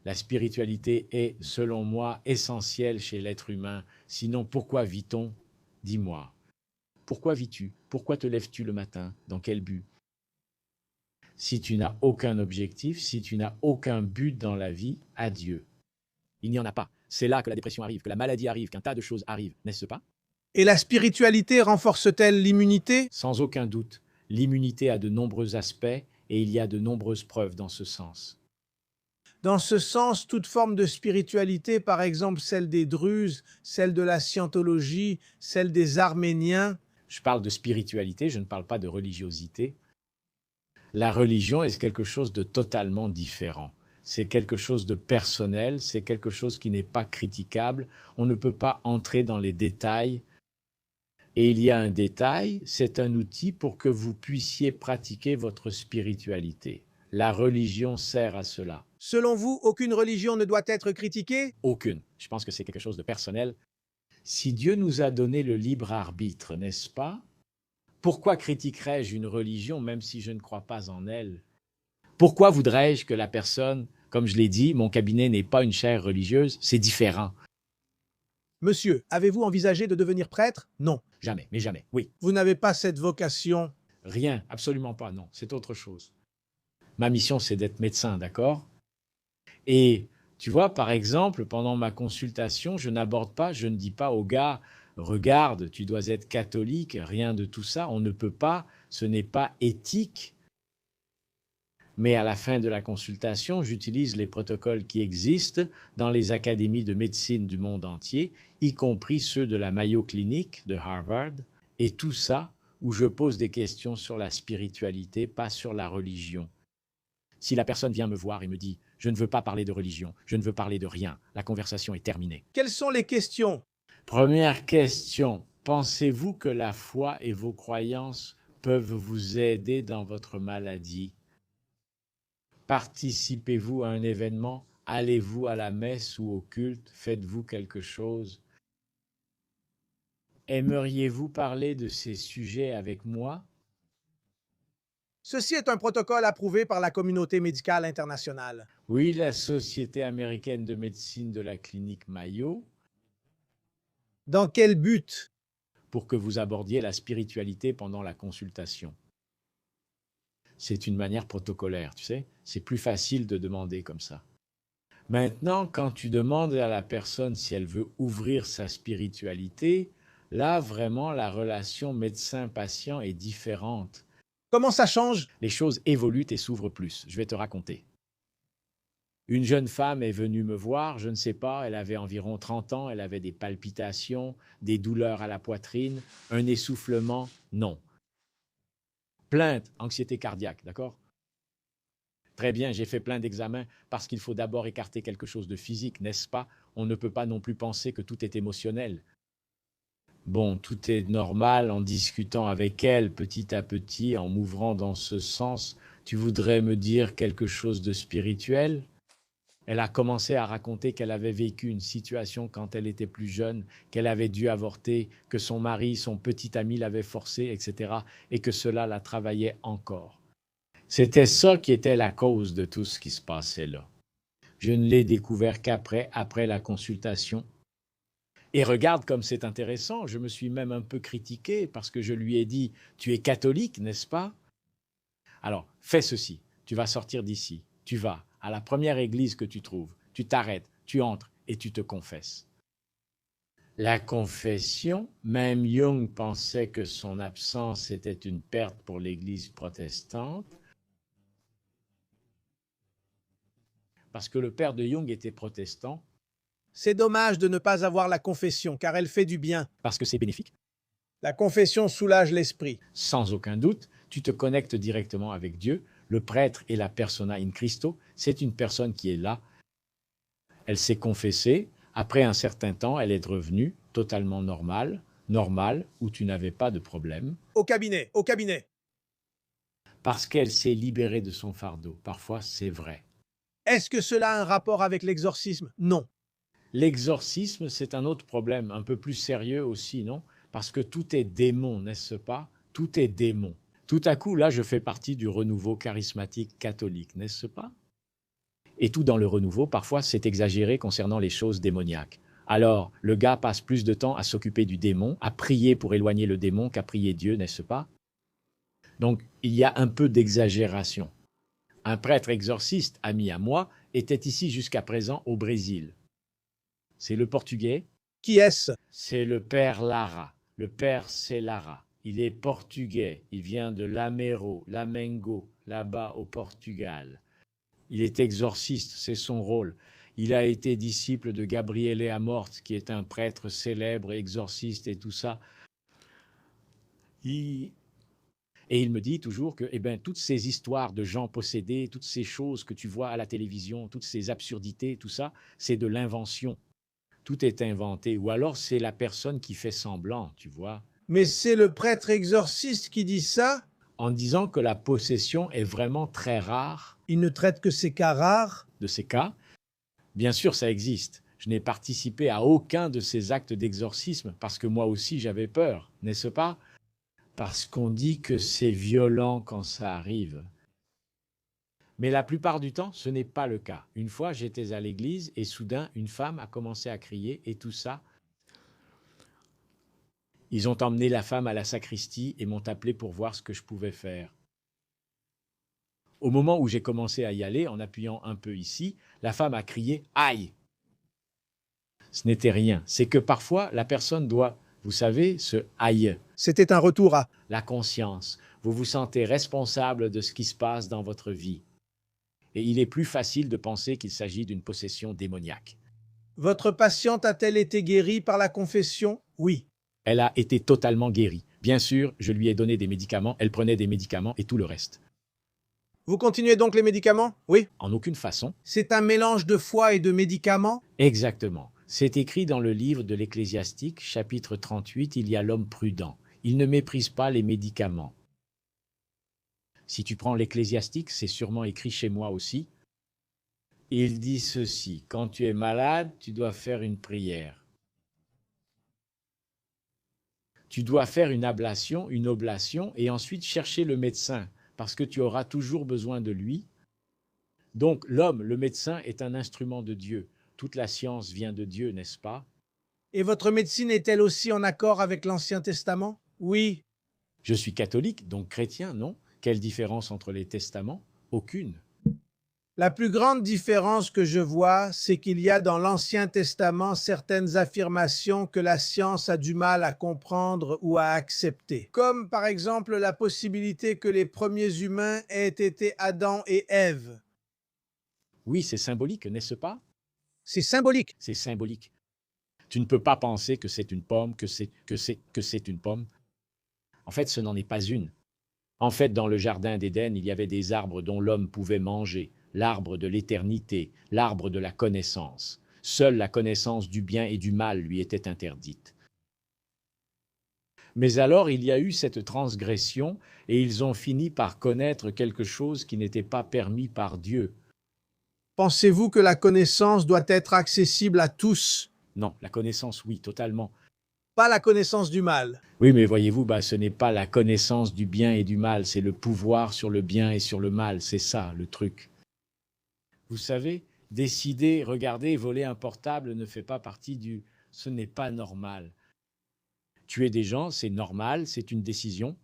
La spiritualité est, selon moi, essentielle chez l'être humain. Sinon, pourquoi vit-on? Dis-moi. Pourquoi vis-tu? Pourquoi te lèves-tu le matin? Dans quel but? Si tu n'as aucun objectif, si tu n'as aucun but dans la vie, adieu. Il n'y en a pas. C'est là que la dépression arrive, que la maladie arrive, qu'un tas de choses arrivent, n'est-ce pas? Et la spiritualité renforce-t-elle l'immunité? Sans aucun doute. L'immunité a de nombreux aspects et il y a de nombreuses preuves dans ce sens. Dans ce sens, toute forme de spiritualité, par exemple celle des Druzes, celle de la scientologie, celle des Arméniens. Je parle de spiritualité, je ne parle pas de religiosité. La religion est quelque chose de totalement différent. C'est quelque chose de personnel, c'est quelque chose qui n'est pas critiquable. On ne peut pas entrer dans les détails. Et il y a un détail, c'est un outil pour que vous puissiez pratiquer votre spiritualité. La religion sert à cela. Selon vous, aucune religion ne doit être critiquée? Aucune. Je pense que c'est quelque chose de personnel. Si Dieu nous a donné le libre arbitre, n'est-ce pas? Pourquoi critiquerais-je une religion même si je ne crois pas en elle? Pourquoi voudrais-je que la personne, comme je l'ai dit, mon cabinet n'est pas une chaire religieuse, c'est différent. Monsieur, avez-vous envisagé de devenir prêtre? Non. Jamais, mais jamais, oui. Vous n'avez pas cette vocation? Rien, absolument pas, non, c'est autre chose. Ma mission, c'est d'être médecin, d'accord? Et tu vois, par exemple, pendant ma consultation, je ne dis pas au gars, regarde, tu dois être catholique, rien de tout ça, on ne peut pas, ce n'est pas éthique. Mais à la fin de la consultation, j'utilise les protocoles qui existent dans les académies de médecine du monde entier, y compris ceux de la Mayo Clinic de Harvard, et tout ça où je pose des questions sur la spiritualité, pas sur la religion. Si la personne vient me voir et me dit « je ne veux pas parler de religion, je ne veux parler de rien », la conversation est terminée. Quelles sont les questions? Première question, pensez-vous que la foi et vos croyances peuvent vous aider dans votre maladie? Participez-vous à un événement? Allez-vous à la messe ou au culte? Faites-vous quelque chose? Aimeriez-vous parler de ces sujets avec moi? Ceci est un protocole approuvé par la communauté médicale internationale. Oui, la Société américaine de médecine de la clinique Mayo. Dans quel but? Pour que vous abordiez la spiritualité pendant la consultation. C'est une manière protocolaire, tu sais. C'est plus facile de demander comme ça. Maintenant, quand tu demandes à la personne si elle veut ouvrir sa spiritualité, là, vraiment, la relation médecin-patient est différente. Comment ça change? Les choses évoluent et s'ouvrent plus. Je vais te raconter. Une jeune femme est venue me voir, je ne sais pas, elle avait environ 30 ans, elle avait des palpitations, des douleurs à la poitrine, un essoufflement, non. Plainte, anxiété cardiaque, d'accord? Très bien, j'ai fait plein d'examens parce qu'il faut d'abord écarter quelque chose de physique, n'est-ce pas? On ne peut pas non plus penser que tout est émotionnel. Bon, tout est normal en discutant avec elle petit à petit, en m'ouvrant dans ce sens. Tu voudrais me dire quelque chose de spirituel? Elle a commencé à raconter qu'elle avait vécu une situation quand elle était plus jeune, qu'elle avait dû avorter, que son mari, son petit ami l'avait forcée, etc. et que cela la travaillait encore. C'était ça qui était la cause de tout ce qui se passait là. Je ne l'ai découvert qu'après la consultation. Et regarde comme c'est intéressant, je me suis même un peu critiqué parce que je lui ai dit « Tu es catholique, n'est-ce pas ?» Alors, fais ceci. tu vas sortir d'ici. Tu vas à la première église que tu trouves. Tu t'arrêtes, tu entres et tu te confesses. La confession, même Jung pensait que son absence était une perte pour l'Église protestante, parce que le père de Jung était protestant. C'est dommage de ne pas avoir la confession, car elle fait du bien. Parce que c'est bénéfique. La confession soulage l'esprit. Sans aucun doute, tu te connectes directement avec Dieu. Le prêtre est la persona in Christo, c'est une personne qui est là. Elle s'est confessée. Après un certain temps, elle est revenue totalement normale, où tu n'avais pas de problème. Au cabinet, au cabinet. Parce qu'elle s'est libérée de son fardeau. Parfois, c'est vrai. Est-ce que cela a un rapport avec l'exorcisme? Non. L'exorcisme, c'est un autre problème, un peu plus sérieux aussi, non? Parce que tout est démon, n'est-ce pas? Tout est démon. Tout à coup, là, je fais partie du renouveau charismatique catholique, n'est-ce pas? Et tout dans le renouveau, parfois, c'est exagéré concernant les choses démoniaques. Alors, le gars passe plus de temps à s'occuper du démon, à prier pour éloigner le démon qu'à prier Dieu, n'est-ce pas? Donc, il y a un peu d'exagération. Un prêtre exorciste, ami à moi, était ici jusqu'à présent au Brésil. C'est le portugais. Qui est-ce? C'est le père Lara. Le père, c'est Lara. Il est portugais. Il vient de Lamero, Lamengo, là-bas au Portugal. Il est exorciste, c'est son rôle. Il a été disciple de Gabriele Amort, qui est un prêtre célèbre, exorciste et tout ça. Et il me dit toujours que toutes ces histoires de gens possédés, toutes ces choses que tu vois à la télévision, toutes ces absurdités, tout ça, c'est de l'invention. Tout est inventé. Ou alors c'est la personne qui fait semblant, tu vois. Mais c'est le prêtre exorciste qui dit ça? En disant que la possession est vraiment très rare. Il ne traite que ces cas rares? De ces cas. Bien sûr, ça existe. Je n'ai participé à aucun de ces actes d'exorcisme parce que moi aussi j'avais peur, n'est-ce pas? Parce qu'on dit que c'est violent quand ça arrive. Mais la plupart du temps, ce n'est pas le cas. Une fois, j'étais à l'église et soudain, une femme a commencé à crier et tout ça. Ils ont emmené la femme à la sacristie et m'ont appelé pour voir ce que je pouvais faire. Au moment où j'ai commencé à y aller, en appuyant un peu ici, la femme a crié « Aïe !» Ce n'était rien. C'est que parfois, la personne doit, vous savez, se « aïe ». C'était un retour à La conscience. Vous vous sentez responsable de ce qui se passe dans votre vie. Et il est plus facile de penser qu'il s'agit d'une possession démoniaque. Votre patiente a-t-elle été guérie par la confession? Oui. Elle a été totalement guérie. Bien sûr, je lui ai donné des médicaments, elle prenait des médicaments et tout le reste. Vous continuez donc les médicaments? Oui. En aucune façon. C'est un mélange de foi et de médicaments? Exactement. C'est écrit dans le livre de l'Ecclésiastique, chapitre 38, il y a l'homme prudent. Il ne méprise pas les médicaments. Si tu prends l'Ecclésiastique, c'est sûrement écrit chez moi aussi. Il dit ceci, quand tu es malade, tu dois faire une prière. Tu dois faire une ablation, une oblation, et ensuite chercher le médecin, parce que tu auras toujours besoin de lui. Donc l'homme, le médecin, est un instrument de Dieu. Toute la science vient de Dieu, n'est-ce pas? Et votre médecine est-elle aussi en accord avec l'Ancien Testament? Oui. Je suis catholique, donc chrétien, non? Quelle différence entre les testaments? Aucune. La plus grande différence que je vois, c'est qu'il y a dans l'Ancien Testament certaines affirmations que la science a du mal à comprendre ou à accepter. Comme par exemple la possibilité que les premiers humains aient été Adam et Ève. Oui, c'est symbolique, n'est-ce pas? C'est symbolique. C'est symbolique. Tu ne peux pas penser que c'est une pomme, que c'est une pomme. En fait, ce n'en est pas une. En fait, dans le jardin d'Éden, il y avait des arbres dont l'homme pouvait manger. L'arbre de l'éternité, l'arbre de la connaissance. Seule la connaissance du bien et du mal lui était interdite. Mais alors il y a eu cette transgression et ils ont fini par connaître quelque chose qui n'était pas permis par Dieu. Pensez-vous que la connaissance doit être accessible à tous? Non, la connaissance, oui, totalement. Pas la connaissance du mal. Oui, mais voyez-vous, ce n'est pas la connaissance du bien et du mal, c'est le pouvoir sur le bien et sur le mal, c'est ça le truc. Vous savez, décider, regarder, voler un portable ne fait pas partie du « ce n'est pas normal ». Tuer des gens, c'est normal, c'est une décision.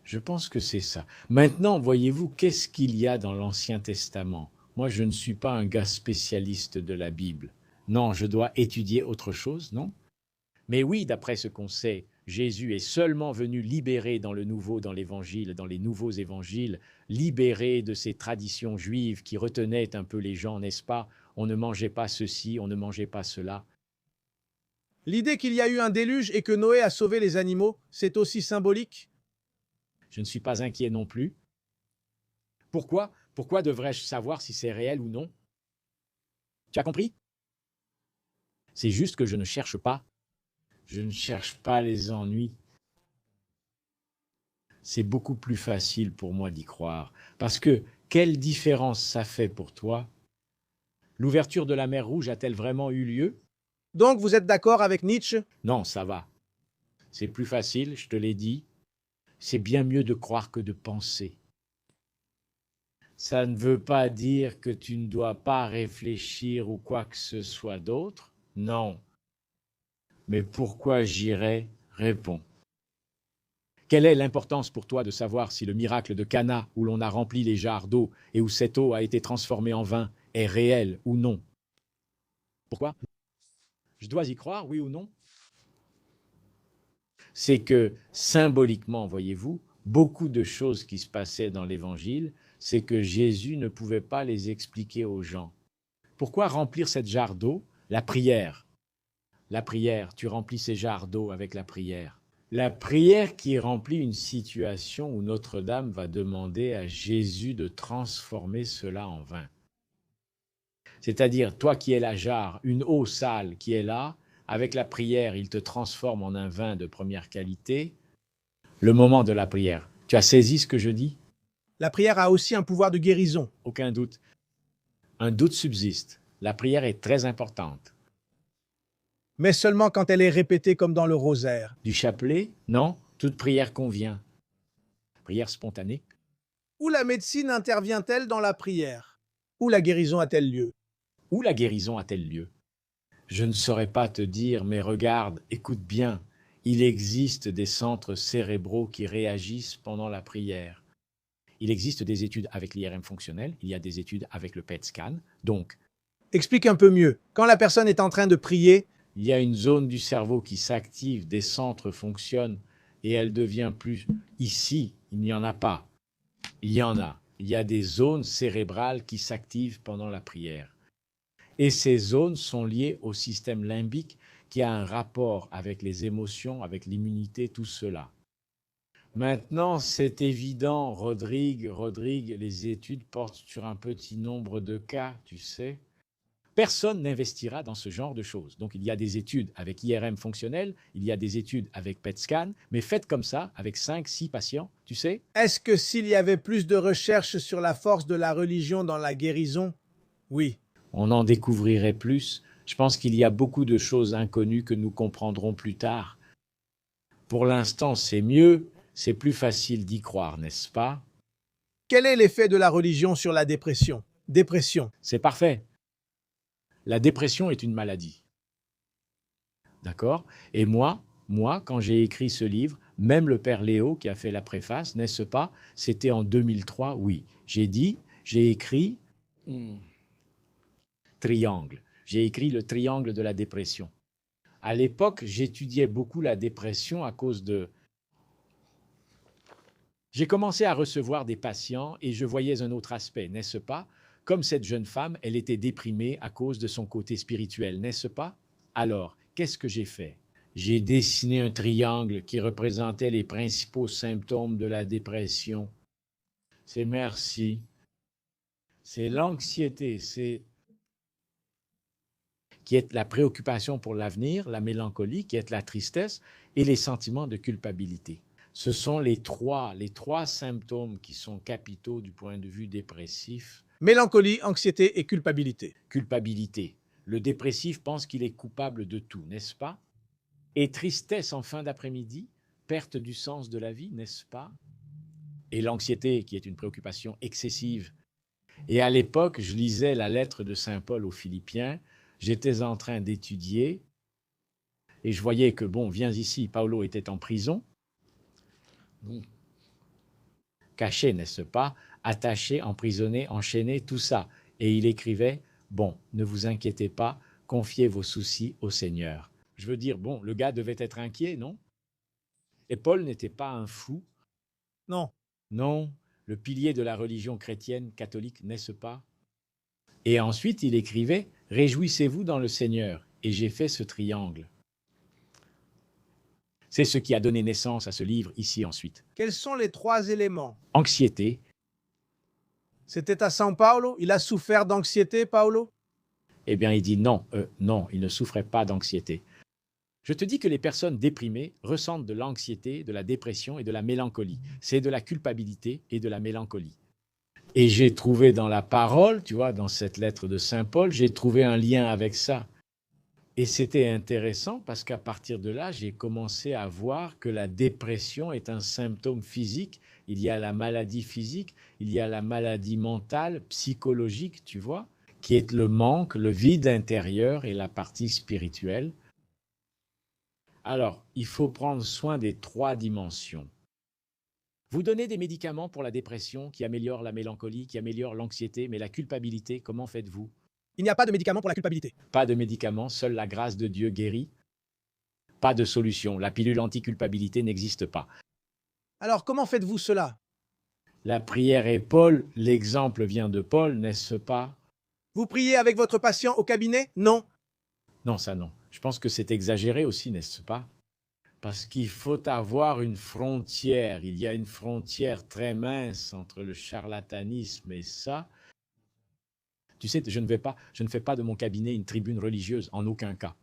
Je pense que c'est ça. Maintenant, voyez-vous, qu'est-ce qu'il y a dans l'Ancien Testament? Moi, je ne suis pas un gars spécialiste de la Bible. Non, je dois étudier autre chose, non? Mais oui, d'après ce qu'on sait, Jésus est seulement venu libérer dans le nouveau, dans l'évangile, dans les nouveaux évangiles, libérer de ces traditions juives qui retenaient un peu les gens, n'est-ce pas? On ne mangeait pas ceci, on ne mangeait pas cela. L'idée qu'il y a eu un déluge et que Noé a sauvé les animaux, c'est aussi symbolique? Je ne suis pas inquiet non plus. Pourquoi? Pourquoi devrais-je savoir si c'est réel ou non? Tu as compris? C'est juste que je ne cherche pas. Je ne cherche pas les ennuis. C'est beaucoup plus facile pour moi d'y croire. Parce que quelle différence ça fait pour toi? L'ouverture de la mer Rouge a-t-elle vraiment eu lieu? Donc vous êtes d'accord avec Nietzsche? Non, ça va. C'est plus facile, je te l'ai dit. C'est bien mieux de croire que de penser. Ça ne veut pas dire que tu ne dois pas réfléchir ou quoi que ce soit d'autre. Non. Mais pourquoi j'irais? Réponds. Quelle est l'importance pour toi de savoir si le miracle de Cana, où l'on a rempli les jarres d'eau et où cette eau a été transformée en vin, est réel ou non? Pourquoi? Je dois y croire, oui ou non? C'est que symboliquement, voyez-vous, beaucoup de choses qui se passaient dans l'Évangile, c'est que Jésus ne pouvait pas les expliquer aux gens. Pourquoi remplir cette jarre d'eau? La prière. La prière, tu remplis ces jarres d'eau avec la prière. La prière qui remplit une situation où Notre-Dame va demander à Jésus de transformer cela en vin. C'est-à-dire, toi qui es la jarre, une eau sale qui est là, avec la prière, il te transforme en un vin de première qualité. Le moment de la prière. Tu as saisi ce que je dis? La prière a aussi un pouvoir de guérison. Aucun doute. Un doute subsiste. La prière est très importante. Mais seulement quand elle est répétée comme dans le rosaire. Du chapelet? Non, toute prière convient. Prière spontanée? Où la médecine intervient-elle dans la prière? Où la guérison a-t-elle lieu? Où la guérison a-t-elle lieu? Je ne saurais pas te dire, mais regarde, écoute bien. Il existe des centres cérébraux qui réagissent pendant la prière. Il existe des études avec l'IRM fonctionnel, il y a des études avec le PET scan. Donc, Explique un peu mieux. Quand la personne est en train de prier, il y a une zone du cerveau qui s'active, des centres fonctionnent et elle devient plus... Ici, il n'y en a pas. Il y en a. Il y a des zones cérébrales qui s'activent pendant la prière. Et ces zones sont liées au système limbique qui a un rapport avec les émotions, avec l'immunité, tout cela. Maintenant, c'est évident, Rodrigue, les études portent sur un petit nombre de cas, tu sais. Personne n'investira dans ce genre de choses. Donc, il y a des études avec IRM fonctionnel, il y a des études avec PET scan, mais faites comme ça, avec 5-6 patients, tu sais. est-ce que s'il y avait plus de recherches sur la force de la religion dans la guérison? Oui. On en découvrirait plus. Je pense qu'il y a beaucoup de choses inconnues que nous comprendrons plus tard. Pour l'instant, c'est mieux, c'est plus facile d'y croire, n'est-ce pas? Quel est l'effet de la religion sur la dépression? Dépression. C'est parfait. La dépression est une maladie. D'accord? Et moi, quand j'ai écrit ce livre, même le père Léo qui a fait la préface, n'est-ce pas? C'était en 2003, oui. J'ai écrit triangle. J'ai écrit le triangle de la dépression. À l'époque, j'étudiais beaucoup la dépression à cause de... J'ai commencé à recevoir des patients et je voyais un autre aspect, n'est-ce pas? Comme cette jeune femme, elle était déprimée à cause de son côté spirituel, n'est-ce pas? Alors, qu'est-ce que j'ai fait? J'ai dessiné un triangle qui représentait les principaux symptômes de la dépression. C'est merci. C'est l'anxiété, c'est qui est la préoccupation pour l'avenir, la mélancolie, qui est la tristesse, et les sentiments de culpabilité. Ce sont les trois symptômes qui sont capitaux du point de vue dépressif. Mélancolie, anxiété et culpabilité. Culpabilité. Le dépressif pense qu'il est coupable de tout, n'est-ce pas? Et tristesse en fin d'après-midi, perte du sens de la vie, n'est-ce pas? Et l'anxiété, qui est une préoccupation excessive. Et à l'époque, je lisais la lettre de Saint Paul aux Philippiens, j'étais en train d'étudier, et je voyais que, bon, viens ici, Paolo était en prison. caché, n'est-ce pas? Attaché, emprisonné, enchaîné, tout ça. Et il écrivait, bon, ne vous inquiétez pas, confiez vos soucis au Seigneur. Je veux dire, bon, le gars devait être inquiet, non? Et Paul n'était pas un fou. Non. Non, le pilier de la religion chrétienne catholique, n'est-ce pas? Et ensuite, il écrivait, réjouissez-vous dans le Seigneur. Et j'ai fait ce triangle. C'est ce qui a donné naissance à ce livre ici ensuite. Quels sont les 3 éléments? Anxiété. C'était à São Paulo? Il a souffert d'anxiété, Paulo? Eh bien, il dit non, non, il ne souffrait pas d'anxiété. Je te dis que les personnes déprimées ressentent de l'anxiété, de la dépression et de la mélancolie. C'est de la culpabilité et de la mélancolie. Et j'ai trouvé dans la parole, tu vois, dans cette lettre de Saint Paul, j'ai trouvé un lien avec ça. Et c'était intéressant parce qu'à partir de là, j'ai commencé à voir que la dépression est un symptôme physique. Il y a la maladie physique, il y a la maladie mentale, psychologique, tu vois, qui est le manque, le vide intérieur et la partie spirituelle. Alors, il faut prendre soin des 3 dimensions. Vous donnez des médicaments pour la dépression qui améliorent la mélancolie, qui améliorent l'anxiété, mais la culpabilité, comment faites-vous? Il n'y a pas de médicament pour la culpabilité. Pas de médicaments, seule la grâce de Dieu guérit. Pas de solution, la pilule anti-culpabilité n'existe pas. Alors, comment faites-vous cela? La prière est Paul, l'exemple vient de Paul, n'est-ce pas? Vous priez avec votre patient au cabinet? Non. Non, ça non. Je pense que c'est exagéré aussi, n'est-ce pas? Parce qu'il faut avoir une frontière. Il y a une frontière très mince entre le charlatanisme et ça. Tu sais, je ne fais pas de mon cabinet une tribune religieuse, en aucun cas.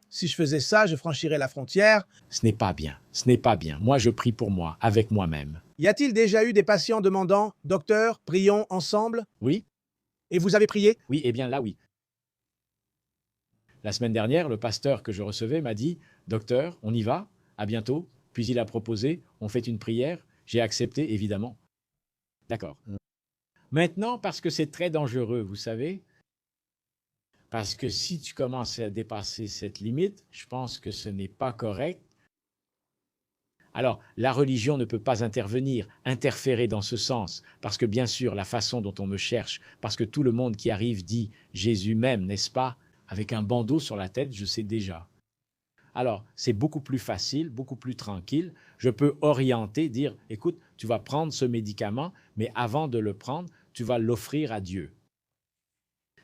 Si je faisais ça, je franchirais la frontière. Ce n'est pas bien, ce n'est pas bien. Moi, je prie pour moi, avec moi-même. Y a-t-il déjà eu des patients demandant « Docteur, prions ensemble » Oui, et vous avez prié? oui, eh bien là, oui. La semaine dernière, le pasteur que je recevais m'a dit « Docteur, on y va, à bientôt ». Puis il a proposé, on fait une prière. J'ai accepté, évidemment. D'accord. Maintenant, parce que c'est très dangereux, vous savez, parce que si tu commences à dépasser cette limite, je pense que ce n'est pas correct. Alors, la religion ne peut pas intervenir, interférer dans ce sens, parce que bien sûr, la façon dont on me cherche, parce que tout le monde qui arrive dit « Jésus m'aime », n'est-ce pas? Avec un bandeau sur la tête, je sais déjà. Alors, c'est beaucoup plus facile, beaucoup plus tranquille. Je peux orienter, dire « Écoute, tu vas prendre ce médicament, mais avant de le prendre, tu vas l'offrir à Dieu. »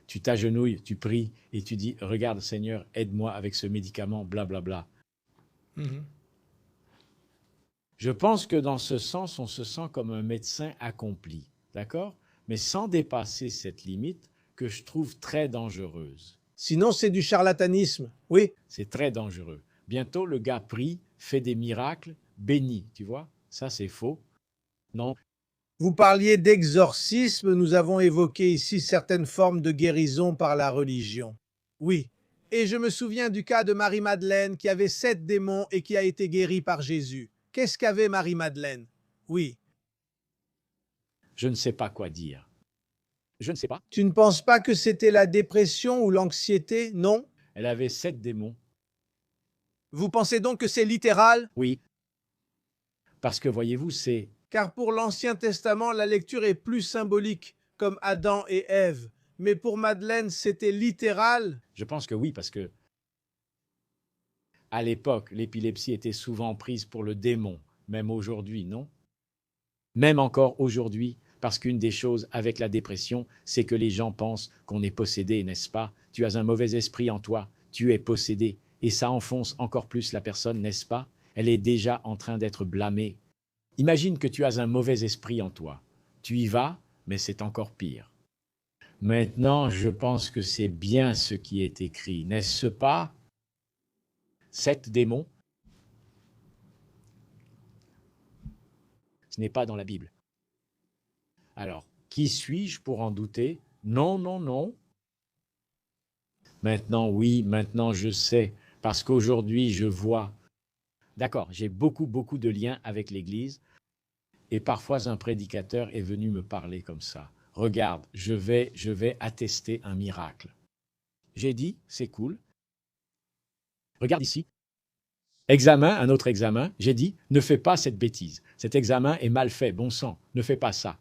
Tu t'agenouilles, tu pries et tu dis « Regarde Seigneur, aide-moi avec ce médicament, blablabla. » Je pense que dans ce sens, on se sent comme un médecin accompli, d'accord? Mais sans dépasser cette limite que je trouve très dangereuse. Sinon, c'est du charlatanisme. Oui. C'est très dangereux. Bientôt, le gars prie, fait des miracles, bénit, tu vois? Ça, c'est faux. Non. Vous parliez d'exorcisme, nous avons évoqué ici certaines formes de guérison par la religion. Oui. Et je me souviens du cas de Marie-Madeleine qui avait 7 démons et qui a été guérie par Jésus. Qu'est-ce qu'avait Marie-Madeleine? Oui. Je ne sais pas quoi dire. Je ne sais pas. Tu ne penses pas que c'était la dépression ou l'anxiété, non? Elle avait 7 démons. Vous pensez donc que c'est littéral? Oui. Parce que, voyez-vous, c'est... Car pour l'Ancien Testament, la lecture est plus symbolique, comme Adam et Ève. Mais pour Madeleine, c'était littéral? Je pense que oui, parce que à l'époque, l'épilepsie était souvent prise pour le démon, même aujourd'hui, non? Même encore aujourd'hui, parce qu'une des choses avec la dépression, c'est que les gens pensent qu'on est possédé, n'est-ce pas? Tu as un mauvais esprit en toi, tu es possédé, et ça enfonce encore plus la personne, n'est-ce pas? Elle est déjà en train d'être blâmée. Imagine que tu as un mauvais esprit en toi. Tu y vas, mais c'est encore pire. Maintenant, je pense que c'est bien ce qui est écrit, n'est-ce pas? 7 démons. Ce n'est pas dans la Bible. Alors, qui suis-je pour en douter? Non, non, non. Maintenant, oui, maintenant je sais, parce qu'aujourd'hui je vois. D'accord, j'ai beaucoup de liens avec l'Église, et parfois un prédicateur est venu me parler comme ça. Regarde, je vais attester un miracle. J'ai dit, c'est cool. Regarde ici. Examen, un autre examen, j'ai dit, ne fais pas cette bêtise. Cet examen est mal fait, bon sang, ne fais pas ça.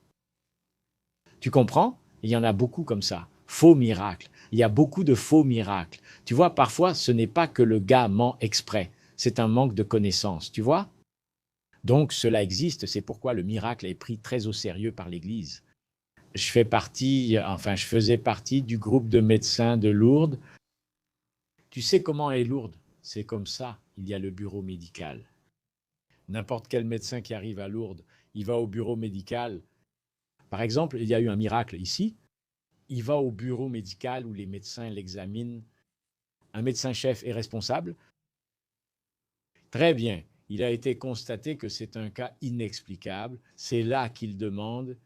Tu comprends? Il y en a beaucoup comme ça. Faux miracles. Il y a beaucoup de faux miracles. Tu vois, parfois, ce n'est pas que le gars ment exprès. C'est un manque de connaissance, tu vois? Donc, cela existe, c'est pourquoi le miracle est pris très au sérieux par l'Église. Je faisais partie du groupe de médecins de Lourdes. Tu sais comment est Lourdes? C'est comme ça, il y a le bureau médical. N'importe quel médecin qui arrive à Lourdes, il va au bureau médical. Par exemple, il y a eu un miracle ici. Il va au bureau médical où les médecins l'examinent. Un médecin-chef est responsable. Très bien, il a été constaté que c'est un cas inexplicable. C'est là qu'il demande.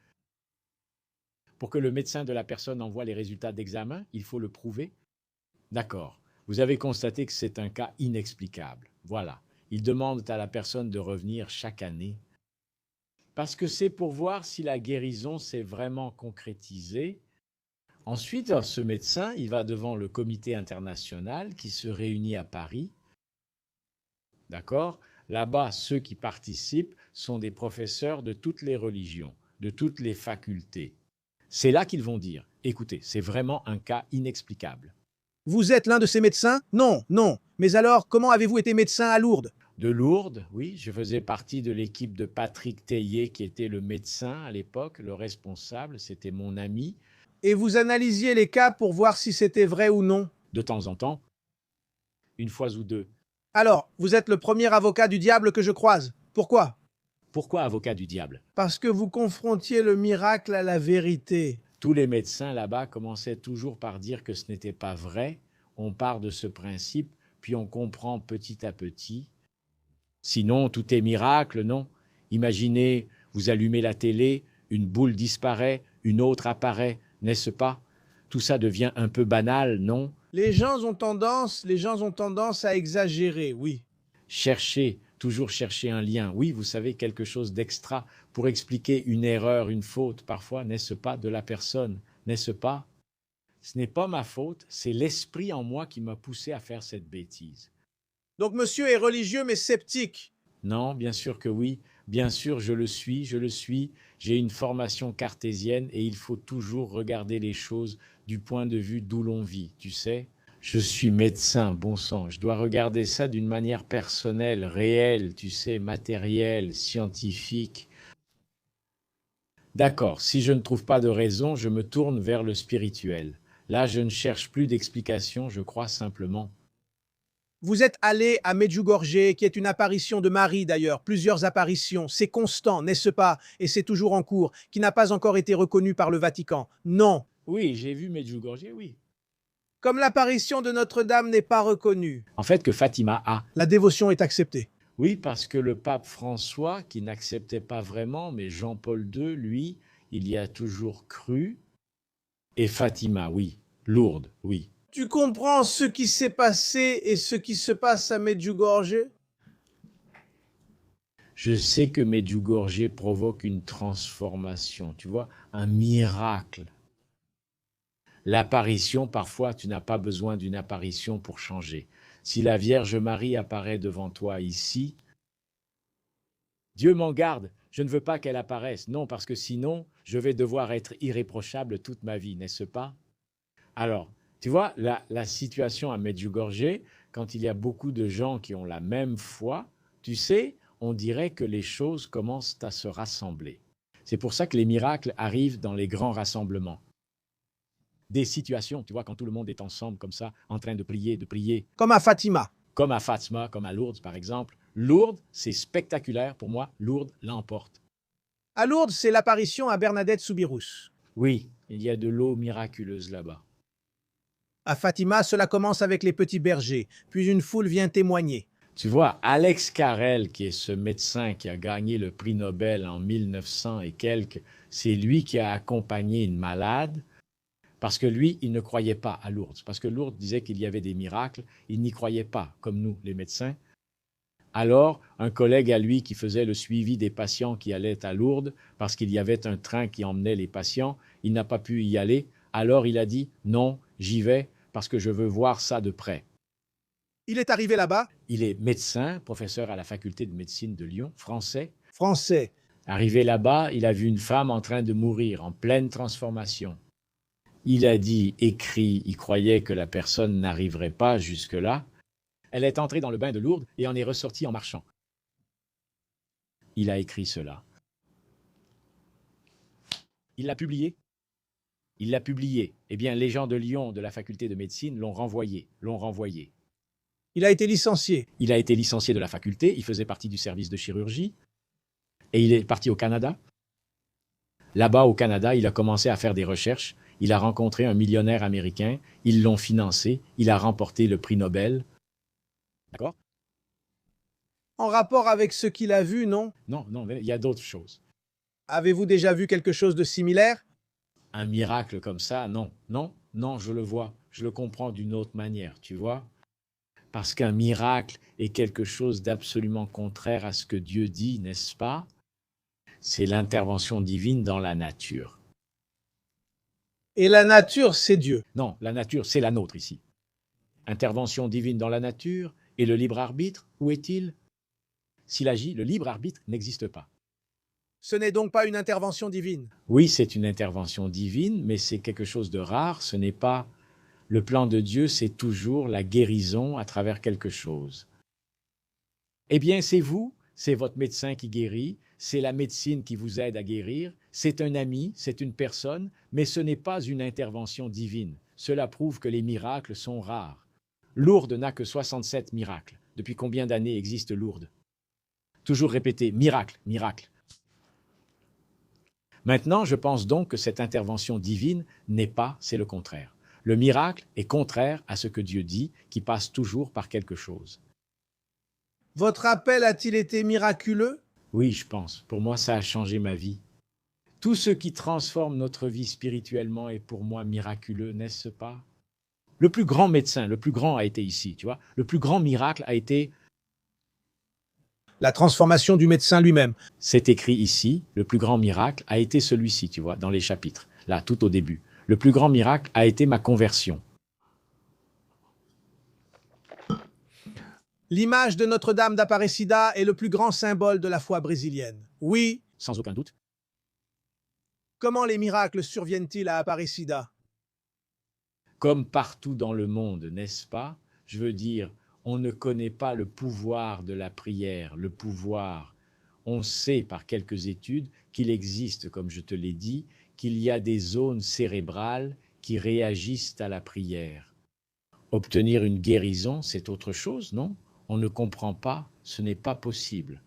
Pour que le médecin de la personne envoie les résultats d'examen, il faut le prouver. D'accord. Vous avez constaté que c'est un cas inexplicable. Voilà. Il demande à la personne de revenir chaque année. Parce que c'est pour voir si la guérison s'est vraiment concrétisée. Ensuite, ce médecin, il va devant le comité international qui se réunit à Paris. D'accord? Là-bas, ceux qui participent sont des professeurs de toutes les religions, de toutes les facultés. C'est là qu'ils vont dire, écoutez, c'est vraiment un cas inexplicable. Vous êtes l'un de ces médecins? Non, non. Mais alors, comment avez-vous été médecin à Lourdes? De Lourdes, oui, je faisais partie de l'équipe de Patrick Théier, qui était le médecin à l'époque, le responsable, c'était mon ami. Et vous analysiez les cas pour voir si c'était vrai ou non? De temps en temps, une fois ou deux. Alors, vous êtes le premier avocat du diable que je croise. Pourquoi? Pourquoi avocat du diable? Parce que vous confrontiez le miracle à la vérité. Tous les médecins là-bas commençaient toujours par dire que ce n'était pas vrai. On part de ce principe, puis on comprend petit à petit. Sinon, tout est miracle, non? Imaginez, vous allumez la télé, une boule disparaît, une autre apparaît, n'est-ce pas? Tout ça devient un peu banal, non? Les gens ont tendance à exagérer, oui. Toujours chercher un lien. Oui, vous savez, quelque chose d'extra pour expliquer une erreur, une faute, parfois, n'est-ce pas, de la personne, n'est-ce pas? Ce n'est pas ma faute, c'est l'esprit en moi qui m'a poussé à faire cette bêtise. Donc monsieur est religieux mais sceptique. Non, bien sûr que oui. Bien sûr, je le suis. J'ai une formation cartésienne et il faut toujours regarder les choses du point de vue d'où l'on vit, tu sais. Je suis médecin, bon sang. Je dois regarder ça d'une manière personnelle, réelle, tu sais, matérielle, scientifique. D'accord, si je ne trouve pas de raison, je me tourne vers le spirituel. Là, je ne cherche plus d'explication, je crois simplement. Vous êtes allé à Medjugorje, qui est une apparition de Marie d'ailleurs, plusieurs apparitions. C'est constant, n'est-ce pas? Et c'est toujours en cours, qui n'a pas encore été reconnu par le Vatican. Non. Oui, j'ai vu Medjugorje, oui. Comme l'apparition de Notre-Dame n'est pas reconnue, En fait, que Fatima a. la dévotion est acceptée. Oui, parce que le pape François, qui n'acceptait pas vraiment, mais Jean-Paul II, lui, il y a toujours cru. Et Fatima, oui. Lourdes, oui. Tu comprends ce qui s'est passé et ce qui se passe à Medjugorje? Je sais que Medjugorje provoque une transformation, tu vois, un miracle. L'apparition, parfois, tu n'as pas besoin d'une apparition pour changer. Si la Vierge Marie apparaît devant toi ici, Dieu m'en garde, je ne veux pas qu'elle apparaisse. Non, parce que sinon, je vais devoir être irréprochable toute ma vie, n'est-ce pas? Alors, tu vois, la situation à Medjugorje, quand il y a beaucoup de gens qui ont la même foi, tu sais, on dirait que les choses commencent à se rassembler. C'est pour ça que les miracles arrivent dans les grands rassemblements. Des situations, tu vois, quand tout le monde est ensemble comme ça, en train de prier, Comme à Fatima. comme à Fatima, comme à Lourdes par exemple. Lourdes, c'est spectaculaire pour moi, Lourdes l'emporte. À Lourdes, c'est l'apparition à Bernadette Soubirous. Oui, il y a de l'eau miraculeuse là-bas. À Fatima, cela commence avec les petits bergers, puis une foule vient témoigner. Tu vois, Alex Carrel, qui est ce médecin qui a gagné le prix Nobel en 1900 et quelques, c'est lui qui a accompagné une malade, parce que lui, il ne croyait pas à Lourdes, parce que Lourdes disait qu'il y avait des miracles, il n'y croyait pas, comme nous, les médecins. Alors, un collègue à lui qui faisait le suivi des patients qui allaient à Lourdes, parce qu'il y avait un train qui emmenait les patients, il n'a pas pu y aller, alors il a dit « Non, j'y vais, parce que je veux voir ça de près ». Il est arrivé là-bas, Il est médecin, professeur à la faculté de médecine de Lyon, français. français. Arrivé là-bas, il a vu une femme en train de mourir, en pleine transformation. Il a dit, écrit, il croyait que la personne n'arriverait pas jusque-là. Elle est entrée dans le bain de Lourdes et en est ressortie en marchant. Il a écrit cela. Il l'a publié. Il l'a publié. Eh bien, les gens de Lyon, de la faculté de médecine, l'ont renvoyé. Il a été licencié. Il a été licencié de la faculté, il faisait partie du service de chirurgie, et il est parti au Canada. Là-bas, au Canada, il a commencé à faire des recherches. Il a rencontré un millionnaire américain, ils l'ont financé, il a remporté le prix Nobel. D'accord? En rapport avec ce qu'il a vu, non? Non, il y a d'autres choses. Avez-vous déjà vu quelque chose de similaire? Un miracle comme ça, non, je le vois, je le comprends d'une autre manière, tu vois? Parce qu'un miracle est quelque chose d'absolument contraire à ce que Dieu dit, n'est-ce pas? C'est l'intervention divine dans la nature. Et la nature, c'est Dieu. Non, la nature, c'est la nôtre ici. Intervention divine dans la nature et le libre arbitre, où est-il? S'il agit, le libre arbitre n'existe pas. Ce n'est donc pas une intervention divine. Oui, c'est une intervention divine, mais c'est quelque chose de rare, ce n'est pas... Le plan de Dieu, c'est toujours la guérison à travers quelque chose. Eh bien, c'est vous, c'est votre médecin qui guérit, c'est la médecine qui vous aide à guérir, c'est un ami, c'est une personne, mais ce n'est pas une intervention divine. Cela prouve que les miracles sont rares. Lourdes n'a que 67 miracles. Depuis combien d'années existe Lourdes? Toujours répéter, miracle, miracle. Maintenant, je pense donc que cette intervention divine n'est pas, c'est le contraire. Le miracle est contraire à ce que Dieu dit, qui passe toujours par quelque chose. Votre appel a-t-il été miraculeux? Oui, je pense. Pour moi, ça a changé ma vie. Tout ce qui transforme notre vie spirituellement est pour moi miraculeux, n'est-ce pas? Le plus grand médecin, le plus grand a été ici, tu vois. Le plus grand miracle a été... La transformation du médecin lui-même. C'est écrit ici, le plus grand miracle a été celui-ci, tu vois, dans les chapitres, là, tout au début. Le plus grand miracle a été ma conversion. L'image de Notre-Dame d'Aparecida est le plus grand symbole de la foi brésilienne. Oui. Sans aucun doute. Comment les miracles surviennent-ils à Aparecida? Comme partout dans le monde, n'est-ce pas? Je veux dire, on ne connaît pas le pouvoir de la prière, le pouvoir. On sait par quelques études qu'il existe, comme je te l'ai dit, qu'il y a des zones cérébrales qui réagissent à la prière. Obtenir une guérison, c'est autre chose, non? On ne comprend pas, ce n'est pas possible.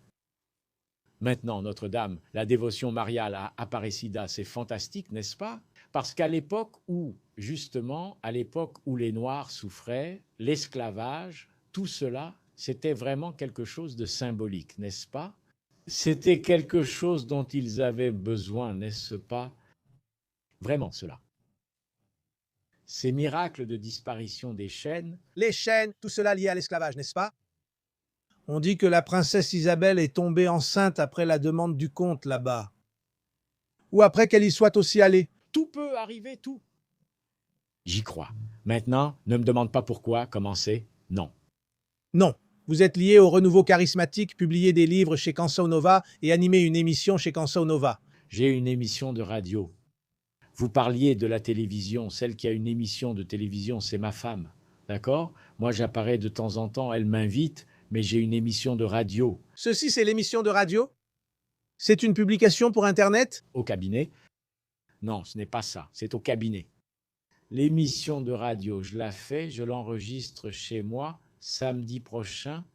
Maintenant, Notre-Dame, la dévotion mariale à Aparecida, c'est fantastique, n'est-ce pas? Parce qu'à l'époque où, justement, à l'époque où les Noirs souffraient, l'esclavage, tout cela, c'était vraiment quelque chose de symbolique, n'est-ce pas? C'était quelque chose dont ils avaient besoin, n'est-ce pas? Vraiment cela. Ces miracles de disparition des chaînes... Les chaînes, tout cela lié à l'esclavage, n'est-ce pas? On dit que la princesse Isabelle est tombée enceinte après la demande du comte là-bas. Ou après qu'elle y soit aussi allée. Tout peut arriver, tout. J'y crois. Maintenant, ne me demande pas pourquoi, comment c'est. Non. Non. Vous êtes lié au renouveau charismatique, publié des livres chez Canção Nova et animé une émission chez Canção Nova. J'ai une émission de radio. Vous parliez de la télévision. Celle qui a une émission de télévision, c'est ma femme. D'accord? Moi, j'apparais de temps en temps, elle m'invite, mais j'ai une émission de radio. Ceci, c'est l'émission de radio? C'est une publication pour Internet? Au cabinet? Non, ce n'est pas ça. C'est au cabinet. L'émission de radio, je la fais, je l'enregistre chez moi samedi prochain.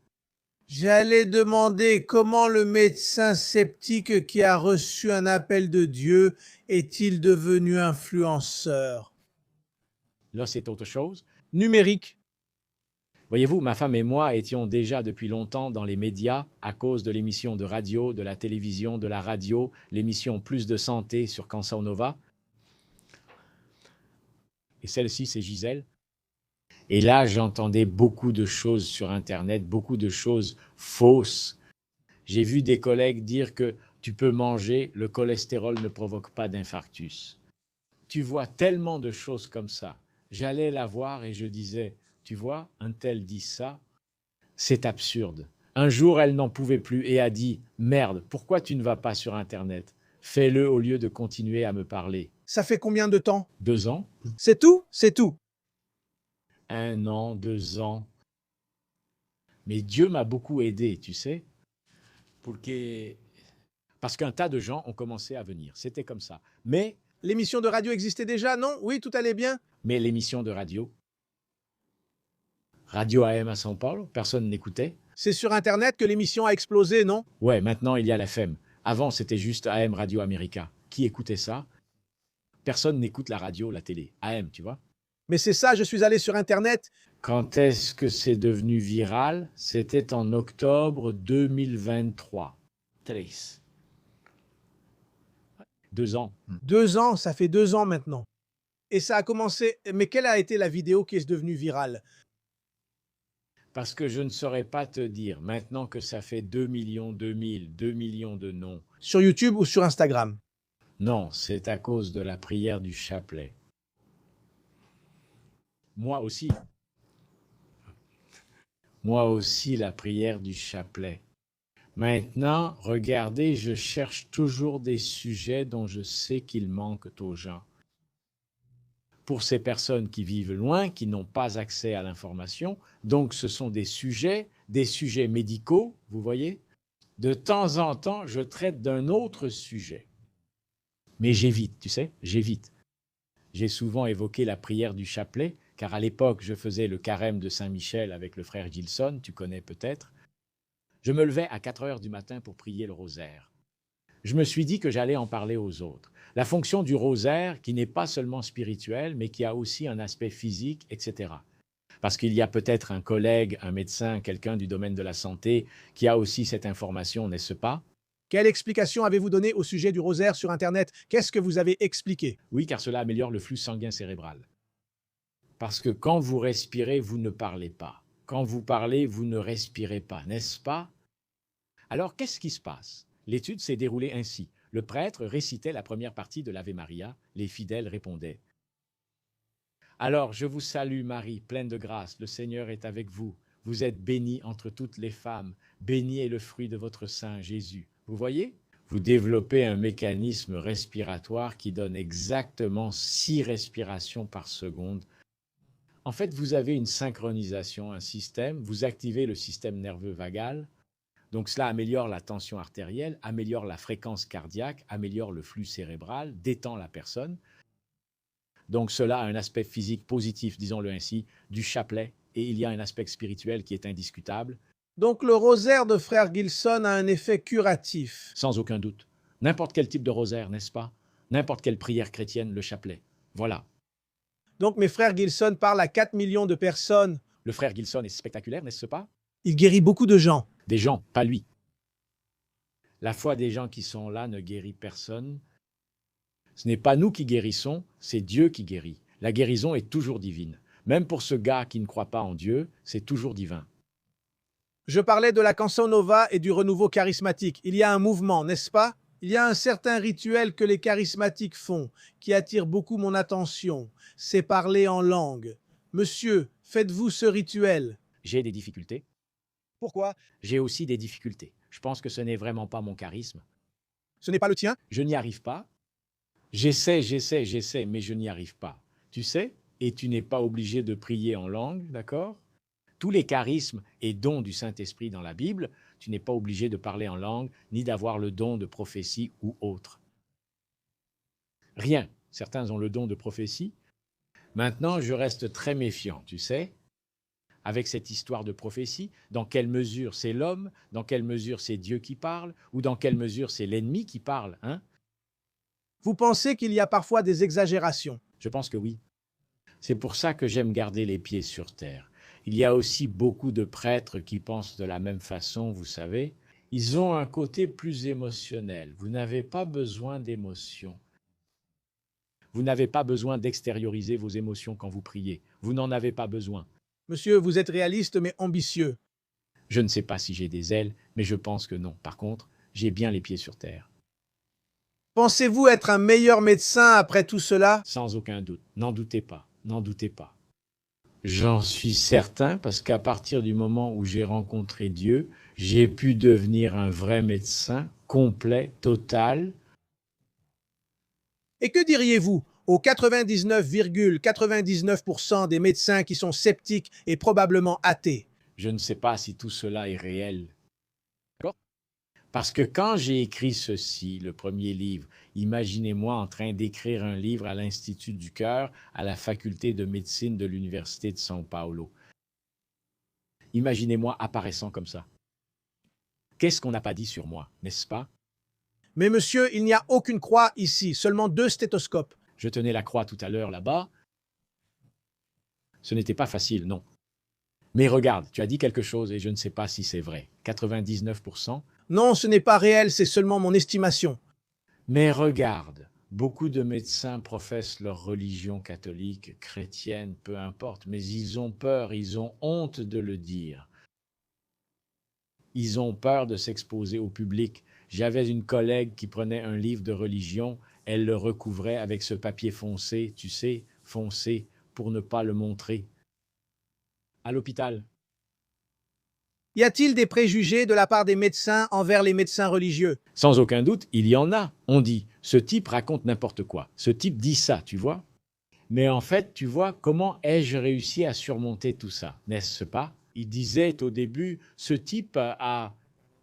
J'allais demander comment le médecin sceptique qui a reçu un appel de Dieu est-il devenu influenceur? Là, c'est autre chose. Numérique. Voyez-vous, ma femme et moi étions déjà depuis longtemps dans les médias à cause de l'émission de radio, de la télévision, de la radio, l'émission Plus de santé sur Canção Nova. Et celle-ci, c'est Gisèle. Et là, j'entendais beaucoup de choses sur Internet, beaucoup de choses fausses. J'ai vu des collègues dire que tu peux manger, le cholestérol ne provoque pas d'infarctus. Tu vois tellement de choses comme ça. J'allais la voir et je disais, tu vois, un tel dit ça, C'est absurde. Un jour, elle n'en pouvait plus et a dit « Merde, pourquoi tu ne vas pas sur Internet? Fais-le au lieu de continuer à me parler. Ça fait combien de temps? » 2 ans? C'est tout? C'est tout. 1 an, 2 ans. Mais Dieu m'a beaucoup aidé, tu sais, parce qu'un tas de gens ont commencé à venir. C'était comme ça. Mais L'émission de radio existait déjà, non? Oui, tout allait bien? l'émission de radio, Radio AM à São Paulo, personne n'écoutait. C'est sur Internet que l'émission a explosé, non? Ouais, maintenant il y a la FM. Avant, c'était juste AM Radio America. Qui écoutait ça? Personne n'écoute la radio, la télé. AM, tu vois? Mais c'est ça, je suis allé sur Internet. Quand est-ce que c'est devenu viral? C'était en octobre 2023. 3. 2 ans. 2 ans, ça fait 2 ans maintenant. Et ça a commencé... Mais quelle a été la vidéo qui est devenue virale? Parce que je ne saurais pas te dire, maintenant que ça fait 2 millions, 2 millions de noms. Sur YouTube ou sur Instagram? Non, c'est à cause de la prière du chapelet. Moi aussi. Moi aussi, la prière du chapelet. Maintenant, regardez, je cherche toujours des sujets dont je sais qu'ils manquent aux gens. Pour ces personnes qui vivent loin, qui n'ont pas accès à l'information, donc ce sont des sujets médicaux, vous voyez. De temps en temps, je traite d'un autre sujet. Mais j'évite, tu sais, j'évite. J'ai souvent évoqué la prière du chapelet, car à l'époque, je faisais le carême de Saint-Michel avec le frère Gilson, tu connais peut-être. Je me levais à 4 heures du matin pour prier le rosaire. Je me suis dit que j'allais en parler aux autres. La fonction du rosaire, qui n'est pas seulement spirituelle, mais qui a aussi un aspect physique, etc. Parce qu'il y a peut-être un collègue, un médecin, quelqu'un du domaine de la santé qui a aussi cette information, n'est-ce pas? Quelle explication avez-vous donnée au sujet du rosaire sur Internet? Qu'est-ce que vous avez expliqué? Oui, car cela améliore le flux sanguin cérébral. Parce que quand vous respirez, vous ne parlez pas. Quand vous parlez, vous ne respirez pas, n'est-ce pas? Alors, qu'est-ce qui se passe? L'étude s'est déroulée ainsi. Le prêtre récitait la première partie de l'Ave Maria, les fidèles répondaient. Alors, je vous salue Marie, pleine de grâce, le Seigneur est avec vous. Vous êtes bénie entre toutes les femmes, béni est le fruit de votre sein, Jésus. Vous voyez? Vous développez un mécanisme respiratoire qui donne exactement 6 respirations par seconde. En fait, vous avez une synchronisation, un système, vous activez le système nerveux vagal, donc cela améliore la tension artérielle, améliore la fréquence cardiaque, améliore le flux cérébral, détend la personne. Donc cela a un aspect physique positif, disons-le ainsi, du chapelet, et il y a un aspect spirituel qui est indiscutable. Donc le rosaire de frère Gilson a un effet curatif. Sans aucun doute. N'importe quel type de rosaire, n'est-ce pas? N'importe quelle prière chrétienne, le chapelet. Voilà. Donc mes frères Gilson parlent à 4 millions de personnes. Le frère Gilson est spectaculaire, n'est-ce pas? Il guérit beaucoup de gens. Des gens, pas lui. La foi des gens qui sont là ne guérit personne. Ce n'est pas nous qui guérissons, c'est Dieu qui guérit. La guérison est toujours divine. Même pour ce gars qui ne croit pas en Dieu, c'est toujours divin. Je parlais de la Canção Nova et du renouveau charismatique. Il y a un mouvement, n'est-ce pas? Il y a un certain rituel que les charismatiques font, qui attire beaucoup mon attention. C'est parler en langue. Monsieur, faites-vous ce rituel? J'ai des difficultés. Pourquoi? J'ai aussi des difficultés. Je pense que ce n'est vraiment pas mon charisme. Ce n'est pas le tien? Je n'y arrive pas. J'essaie, mais je n'y arrive pas. Tu sais, et tu n'es pas obligé de prier en langue, d'accord? Tous les charismes et dons du Saint-Esprit dans la Bible, tu n'es pas obligé de parler en langue, ni d'avoir le don de prophétie ou autre. Rien. Certains ont le don de prophétie. Maintenant, je reste très méfiant, tu sais, avec cette histoire de prophétie. Dans quelle mesure c'est l'homme? Dans quelle mesure c'est Dieu qui parle? Ou dans quelle mesure c'est l'ennemi qui parle, hein? Vous pensez qu'il y a parfois des exagérations? Je pense que oui. C'est pour ça que j'aime garder les pieds sur terre. Il y a aussi beaucoup de prêtres qui pensent de la même façon, vous savez. Ils ont un côté plus émotionnel. Vous n'avez pas besoin d'émotions. Vous n'avez pas besoin d'extérioriser vos émotions quand vous priez. Vous n'en avez pas besoin. Monsieur, vous êtes réaliste mais ambitieux. Je ne sais pas si j'ai des ailes, mais je pense que non. Par contre, j'ai bien les pieds sur terre. Pensez-vous être un meilleur médecin après tout cela? Sans aucun doute. N'en doutez pas. N'en doutez pas. J'en suis certain parce qu'à partir du moment où j'ai rencontré Dieu, j'ai pu devenir un vrai médecin, complet, total. Et que diriez-vous aux 99,99% des médecins qui sont sceptiques et probablement athées? Je ne sais pas si tout cela est réel. D'accord? Parce que quand j'ai écrit ceci, le premier livre, imaginez-moi en train d'écrire un livre à l'Institut du cœur, à la faculté de médecine de l'Université de São Paulo. Imaginez-moi apparaissant comme ça. Qu'est-ce qu'on n'a pas dit sur moi, n'est-ce pas? Mais monsieur, il n'y a aucune croix ici, seulement 2 stéthoscopes. Je tenais la croix tout à l'heure là-bas. Ce n'était pas facile, non. Mais regarde, tu as dit quelque chose et je ne sais pas si c'est vrai. 99%. Non, ce n'est pas réel, c'est seulement mon estimation. Mais regarde, beaucoup de médecins professent leur religion catholique, chrétienne, peu importe, mais ils ont peur, ils ont honte de le dire. Ils ont peur de s'exposer au public. J'avais une collègue qui prenait un livre de religion, elle le recouvrait avec ce papier foncé, tu sais, foncé, pour ne pas le montrer. À l'hôpital. Y a-t-il des préjugés de la part des médecins envers les médecins religieux? Sans aucun doute, il y en a. On dit, ce type raconte n'importe quoi. Ce type dit ça, tu vois. Mais en fait, tu vois, comment ai-je réussi à surmonter tout ça, n'est-ce pas? Il disait au début, ce type a...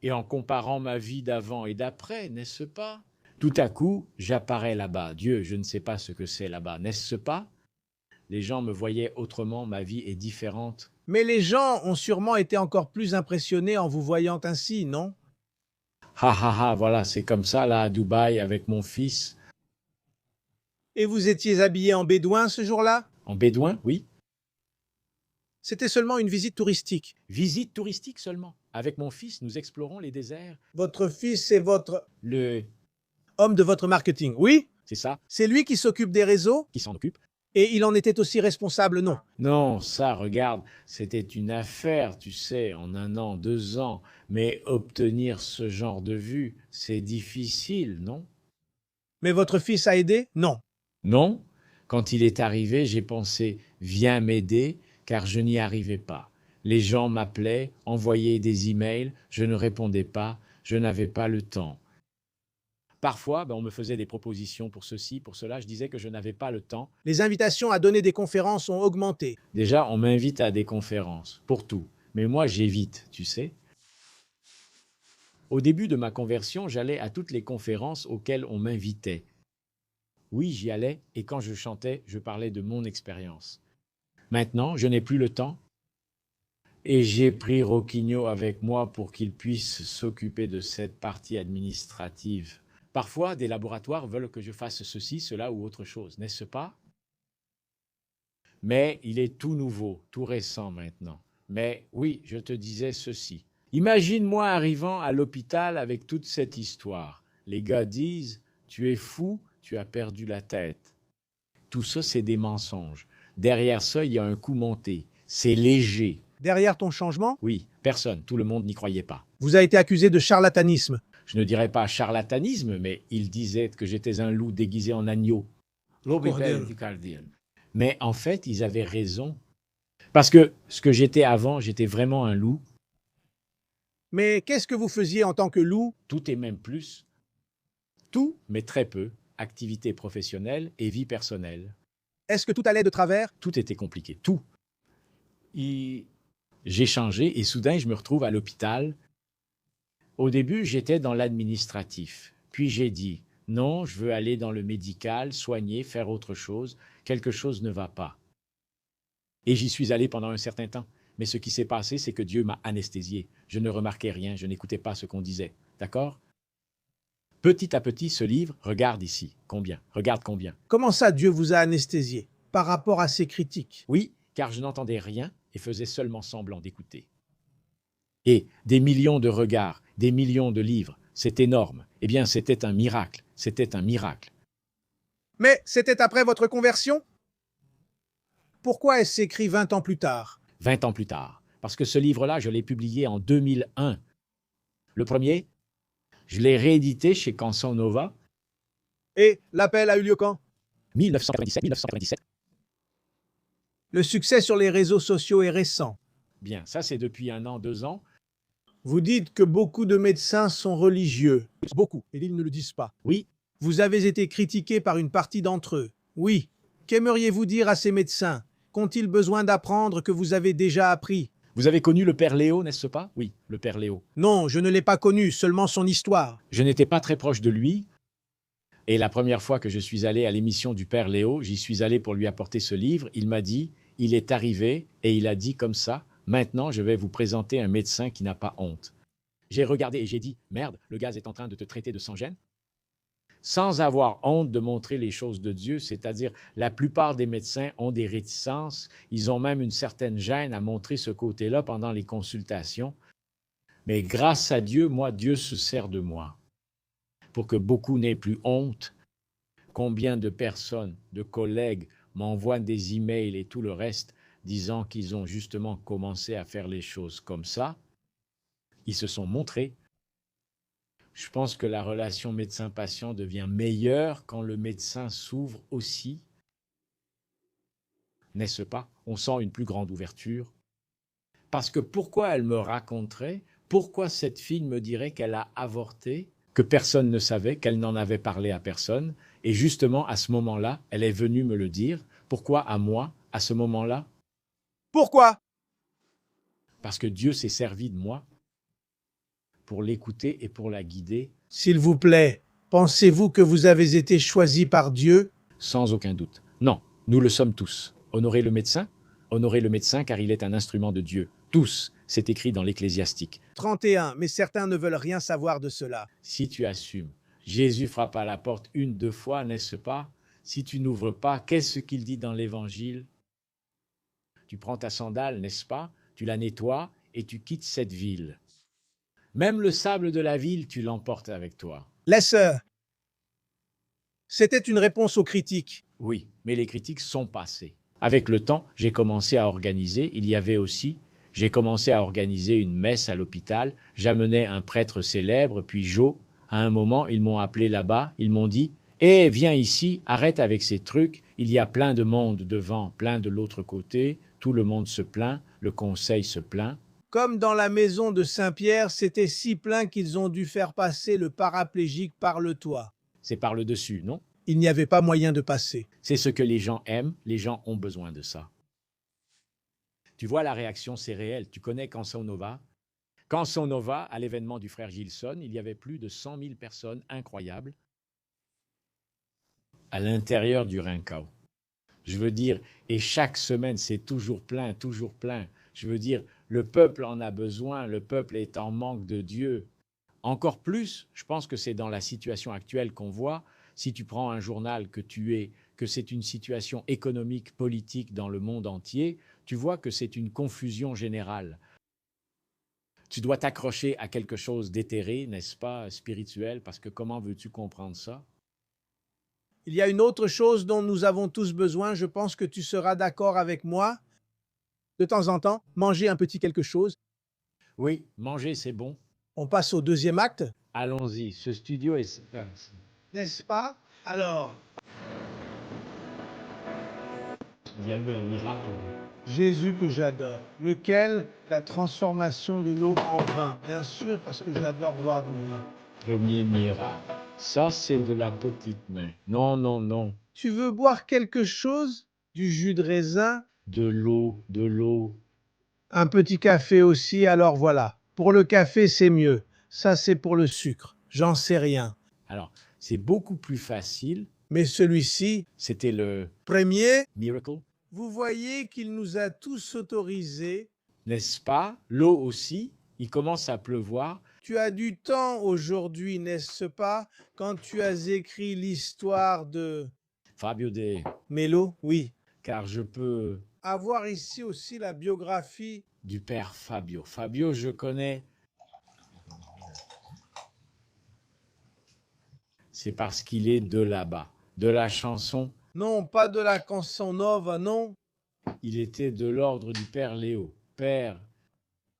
Et en comparant ma vie d'avant et d'après, n'est-ce pas? Tout à coup, j'apparais là-bas. Dieu, je ne sais pas ce que c'est là-bas, n'est-ce pas? Les gens me voyaient autrement, ma vie est différente. Mais les gens ont sûrement été encore plus impressionnés en vous voyant ainsi, non? Ha ha ha, voilà, c'est comme ça là à Dubaï avec mon fils. Et vous étiez habillé en bédouin ce jour-là? En bédouin, oui. C'était seulement une visite touristique. Visite touristique seulement. Avec mon fils, nous explorons les déserts. Votre fils est votre Le... homme de votre marketing, oui? C'est ça C'est lui qui s'occupe des réseaux? qui s'en occupe. Et il en était aussi responsable, non? Non, ça, regarde, c'était une affaire, tu sais, en 1 an, 2 ans. Mais obtenir ce genre de vue, c'est difficile, non? Mais votre fils a aidé? Non. Non? Quand il est arrivé, j'ai pensé, viens m'aider, car je n'y arrivais pas. Les gens m'appelaient, envoyaient des emails, je ne répondais pas, je n'avais pas le temps. Parfois, on me faisait des propositions pour ceci, pour cela, je disais que je n'avais pas le temps. Les invitations à donner des conférences ont augmenté. Déjà, on m'invite à des conférences, pour tout. Mais moi, j'évite, tu sais. Au début de ma conversion, j'allais à toutes les conférences auxquelles on m'invitait. Oui, j'y allais, et quand je chantais, je parlais de mon expérience. Maintenant, je n'ai plus le temps, et j'ai pris Roquigno avec moi pour qu'il puisse s'occuper de cette partie administrative. Parfois, des laboratoires veulent que je fasse ceci, cela ou autre chose, n'est-ce pas? Mais il est tout nouveau, tout récent maintenant. Mais oui, je te disais ceci. Imagine-moi arrivant à l'hôpital avec toute cette histoire. Les gars disent, tu es fou, tu as perdu la tête. Tout ça, c'est des mensonges. Derrière ça, il y a un coup monté. C'est léger. Derrière ton changement, Oui, personne, tout le monde n'y croyait pas. vous a été accusé de charlatanisme. Je ne dirais pas charlatanisme, mais il disait que j'étais un loup déguisé en agneau. Mais en fait, ils avaient raison. Parce que ce que j'étais avant, j'étais vraiment un loup. Mais qu'est-ce que vous faisiez en tant que loup? Tout et même plus. Tout, mais très peu. Activité professionnelle et vie personnelle. Est-ce que tout allait de travers? Tout était compliqué. Tout. J'ai changé et soudain, je me retrouve à l'hôpital. Au début, j'étais dans l'administratif. Puis j'ai dit, non, je veux aller dans le médical, soigner, faire autre chose. Quelque chose ne va pas. Et j'y suis allé pendant un certain temps. Mais ce qui s'est passé, c'est que Dieu m'a anesthésié. Je ne remarquais rien, je n'écoutais pas ce qu'on disait. D'accord? Petit à petit, ce livre, regarde ici. Combien? Regarde combien. Comment ça, Dieu vous a anesthésié par rapport à ces critiques? Oui, car je n'entendais rien et faisais seulement semblant d'écouter. Et des millions de regards, des millions de livres, c'est énorme. Eh bien, c'était un miracle. C'était un miracle. Mais c'était après votre conversion? Pourquoi est-ce écrit 20 ans plus tard? 20 ans plus tard. Parce que ce livre-là, je l'ai publié en 2001. Le premier, je l'ai réédité chez Canson Nova. Et l'appel a eu lieu quand? 1997. Le succès sur les réseaux sociaux est récent. Bien, ça c'est depuis 1 an, 2 ans. Vous dites que beaucoup de médecins sont religieux. Beaucoup, et ils ne le disent pas. Oui, Vous avez été critiqué par une partie d'entre eux. Oui. Qu'aimeriez-vous dire à ces médecins? Qu'ont-ils besoin d'apprendre que vous avez déjà appris? vous avez connu le père Léo, n'est-ce pas? Oui, le père Léo. Non, je ne l'ai pas connu, seulement son histoire. Je n'étais pas très proche de lui. Et la première fois que je suis allé à l'émission du père Léo, j'y suis allé pour lui apporter ce livre. Il m'a dit, il est arrivé et il a dit comme ça, maintenant je vais vous présenter un médecin qui n'a pas honte. J'ai regardé et j'ai dit, merde, le gars est en train de te traiter de sans-gêne. Sans avoir honte de montrer les choses de Dieu, c'est-à-dire la plupart des médecins ont des réticences, ils ont même une certaine gêne à montrer ce côté-là pendant les consultations. Mais grâce à Dieu, moi, Dieu se sert de moi pour que beaucoup n'aient plus honte. Combien de personnes, de collègues m'envoient des emails et tout le reste disant qu'ils ont justement commencé à faire les choses comme ça. Ils se sont montrés. Je pense que la relation médecin-patient devient meilleure quand le médecin s'ouvre aussi. N'est-ce pas? On sent une plus grande ouverture. Parce que pourquoi elle me raconterait, pourquoi cette fille me dirait qu'elle a avorté, que personne ne savait, qu'elle n'en avait parlé à personne, et justement à ce moment-là, elle est venue me le dire. Pourquoi à moi, à ce moment-là? Pourquoi? Parce que Dieu s'est servi de moi pour l'écouter et pour la guider. S'il vous plaît, pensez-vous que vous avez été choisi par Dieu? Sans aucun doute. Non, nous le sommes tous. Honorez le médecin car il est un instrument de Dieu. Tous, c'est écrit dans l'Ecclésiastique. 31, mais certains ne veulent rien savoir de cela. Si tu assumes, Jésus frappe à la porte 1, 2 fois, n'est-ce pas? Si tu n'ouvres pas, qu'est-ce qu'il dit dans l'Évangile? Tu prends ta sandale, n'est-ce pas? Tu la nettoies et tu quittes cette ville. Même le sable de la ville, tu l'emportes avec toi. Laisse. C'était une réponse aux critiques. Oui, mais les critiques sont passées. Avec le temps, j'ai commencé à organiser. J'ai commencé à organiser une messe à l'hôpital. J'amenais un prêtre célèbre, puis Joe. À un moment, ils m'ont appelé là-bas. Ils m'ont dit, « Eh, viens ici, arrête avec ces trucs. Il y a plein de monde devant, plein de l'autre côté. Tout le monde se plaint, le conseil se plaint. » Comme dans la maison de Saint-Pierre, c'était si plein qu'ils ont dû faire passer le paraplégique par le toit. C'est par le dessus, non? Il n'y avait pas moyen de passer. C'est ce que les gens aiment, les gens ont besoin de ça. Tu vois, la réaction, c'est réel. Tu connais Canson Nova? Canson Nova, à l'événement du frère Gilson, il y avait plus de 100 000 personnes incroyables à l'intérieur du Rincao. Je veux dire, et chaque semaine, c'est toujours plein, toujours plein. Je veux dire, le peuple en a besoin, le peuple est en manque de Dieu. Encore plus, je pense que c'est dans la situation actuelle qu'on voit, si tu prends un journal que c'est une situation économique, politique dans le monde entier, tu vois que c'est une confusion générale. Tu dois t'accrocher à quelque chose d'éthéré, n'est-ce pas, spirituel, parce que comment veux-tu comprendre ça? Il y a une autre chose dont nous avons tous besoin, je pense que tu seras d'accord avec moi. De temps en temps, manger un petit quelque chose. Oui, manger, c'est bon. On passe au deuxième acte. Allons-y, ce studio est... N'est-ce pas? Alors, Il y a eu un miracle. Jésus que j'adore. Lequel? La transformation de l'eau en vin. Bien sûr, parce que j'adore boire du vin. Premier miracle. Ça, c'est de la petite main. Non, non, non. Tu veux boire quelque chose? Du jus de raisin? De l'eau, de l'eau. Un petit café aussi, alors voilà. Pour le café, c'est mieux. Ça, c'est pour le sucre. J'en sais rien. Alors, c'est beaucoup plus facile. Mais celui-ci, C'était le premier, miracle, vous voyez qu'il nous a tous autorisés. n'est-ce pas? L'eau aussi. Il commence à pleuvoir. Tu as du temps aujourd'hui, n'est-ce pas, quand tu as écrit l'histoire de Fabio De, Mélo? Oui. car je peux... Avoir ici aussi la biographie. Du père Fabio. Fabio, je connais. C'est parce qu'il est de là-bas. De la chanson, Non, pas de la Canson Nova, non. il était de l'ordre du père Léo. Père,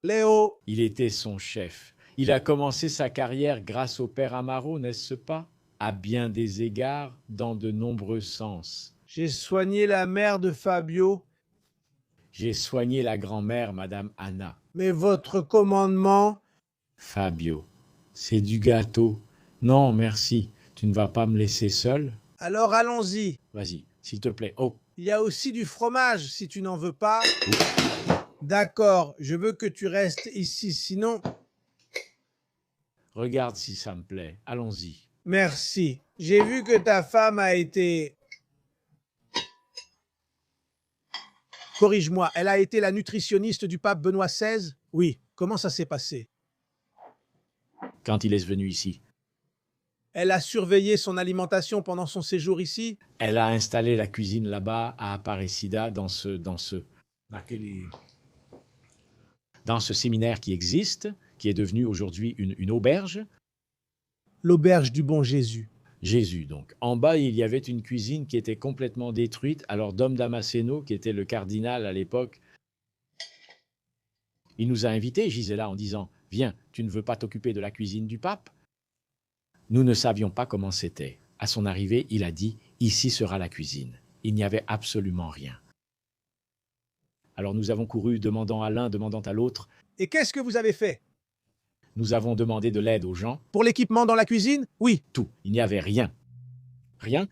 Léo, il était son chef. Il a commencé sa carrière grâce au père Amaro, n'est-ce pas? À bien des égards, dans de nombreux sens. j'ai soigné la mère de Fabio. J'ai soigné la grand-mère, Madame Anna. Mais votre commandement... Fabio, c'est du gâteau. Non, merci. Tu ne vas pas me laisser seul? Alors allons-y. Vas-y, s'il te plaît. Oh, Il y a aussi du fromage, si tu n'en veux pas. D'accord, je veux que tu restes ici, sinon... regarde si ça me plaît. Allons-y. Merci. J'ai vu que ta femme a été... Corrige-moi, elle a été la nutritionniste du pape Benoît XVI? Oui. Comment ça s'est passé? Quand il est venu ici, Elle a surveillé son alimentation pendant son séjour ici? elle a installé la cuisine là-bas à Aparecida dans ce séminaire qui existe, qui est devenu aujourd'hui une auberge. L'auberge du bon Jésus. Jésus, donc. En bas, il y avait une cuisine qui était complètement détruite. Alors, Dom Damasceno, qui était le cardinal à l'époque, il nous a invités, Gisela, en disant « Viens, tu ne veux pas t'occuper de la cuisine du pape ?» Nous ne savions pas comment c'était. À son arrivée, il a dit « Ici sera la cuisine ». Il n'y avait absolument rien. Alors, nous avons couru, demandant à l'un, demandant à l'autre. Et qu'est-ce que vous avez fait? Nous avons demandé de l'aide aux gens. Pour l'équipement dans la cuisine? Oui. Tout. Il n'y avait rien. Rien.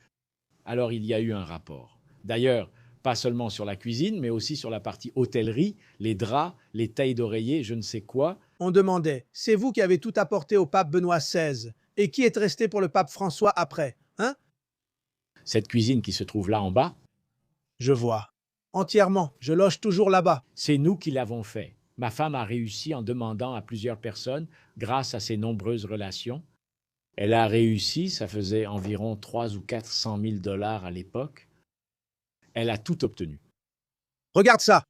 Alors il y a eu un rapport. D'ailleurs, pas seulement sur la cuisine, mais aussi sur la partie hôtellerie, les draps, les tailles d'oreiller, je ne sais quoi. On demandait, c'est vous qui avez tout apporté au pape Benoît XVI. Et qui est resté pour le pape François après? Hein? Cette cuisine qui se trouve là en bas, Je vois. Entièrement. Je loge toujours là-bas. c'est nous qui l'avons fait. Ma femme a réussi en demandant à plusieurs personnes, grâce à ses nombreuses relations. Elle a réussi, ça faisait environ 300 ou 400 000 $ à l'époque. Elle a tout obtenu. Regarde ça.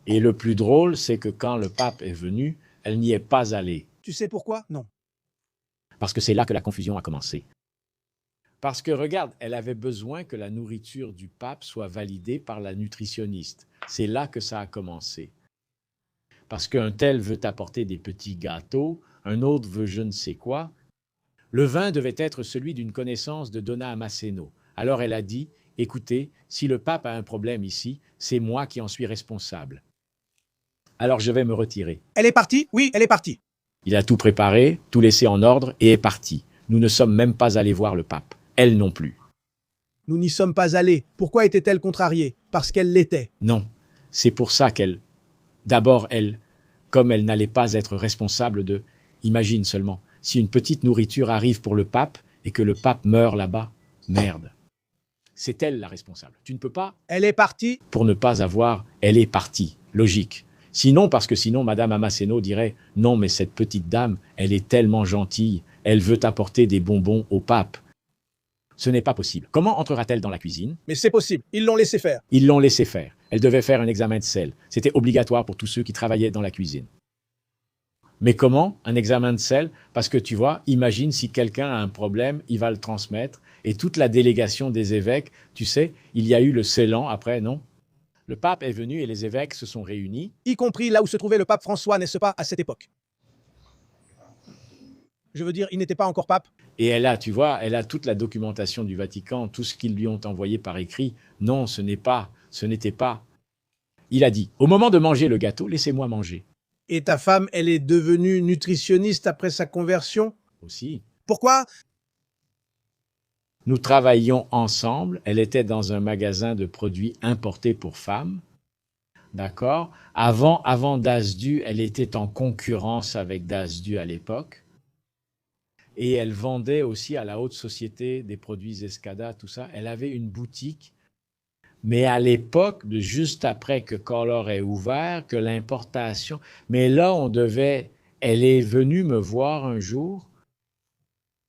Et le plus drôle, c'est que quand le pape est venu, elle n'y est pas allée. Tu sais pourquoi? Non. Parce que c'est là que la confusion a commencé. Parce que, regarde, elle avait besoin que la nourriture du pape soit validée par la nutritionniste. C'est là que ça a commencé. Parce qu'un tel veut apporter des petits gâteaux, un autre veut je ne sais quoi. Le vin devait être celui d'une connaissance de Donna Amaseno. Alors elle a dit, écoutez, si le pape a un problème ici, c'est moi qui en suis responsable. Alors je vais me retirer. Elle est partie? Oui, elle est partie. Il a tout préparé, tout laissé en ordre et est parti. Nous ne sommes même pas allés voir le pape. Elle non plus. Nous n'y sommes pas allés. Pourquoi était-elle contrariée? Parce qu'elle l'était. Non, c'est pour ça qu'elle... D'abord, elle, comme elle n'allait pas être responsable de... Imagine seulement, si une petite nourriture arrive pour le pape et que le pape meurt là-bas, merde. C'est elle la responsable. Tu ne peux pas... Elle est partie? Pour ne pas avoir... Elle est partie. Logique. Sinon, parce que sinon, Madame Amaseno dirait « Non, mais cette petite dame, elle est tellement gentille, elle veut apporter des bonbons au pape. » Ce n'est pas possible. Comment entrera-t-elle dans la cuisine? Mais c'est possible. Ils l'ont laissé faire. Ils l'ont laissé faire. Elle devait faire un examen de sel. C'était obligatoire pour tous ceux qui travaillaient dans la cuisine. Mais comment un examen de sel? Parce que tu vois, imagine si quelqu'un a un problème, il va le transmettre. Et toute la délégation des évêques, tu sais, il y a eu le scellant après, non? Le pape est venu et les évêques se sont réunis. Y compris là où se trouvait le pape François, n'est-ce pas, à cette époque? Je veux dire, il n'était pas encore pape. Et elle a, tu vois, elle a toute la documentation du Vatican, tout ce qu'ils lui ont envoyé par écrit. Non, ce n'était pas. Il a dit, au moment de manger le gâteau, laissez-moi manger. Et ta femme, elle est devenue nutritionniste après sa conversion? Aussi. Pourquoi? Nous travaillions ensemble. Elle était dans un magasin de produits importés pour femmes. D'accord? Avant Dasdu, elle était en concurrence avec Dasdu à l'époque. Et elle vendait aussi à la haute société des produits Escada, tout ça. Elle avait une boutique. Mais à l'époque, juste après que Color ait ouvert, que l'importation... Mais là, elle est venue me voir un jour.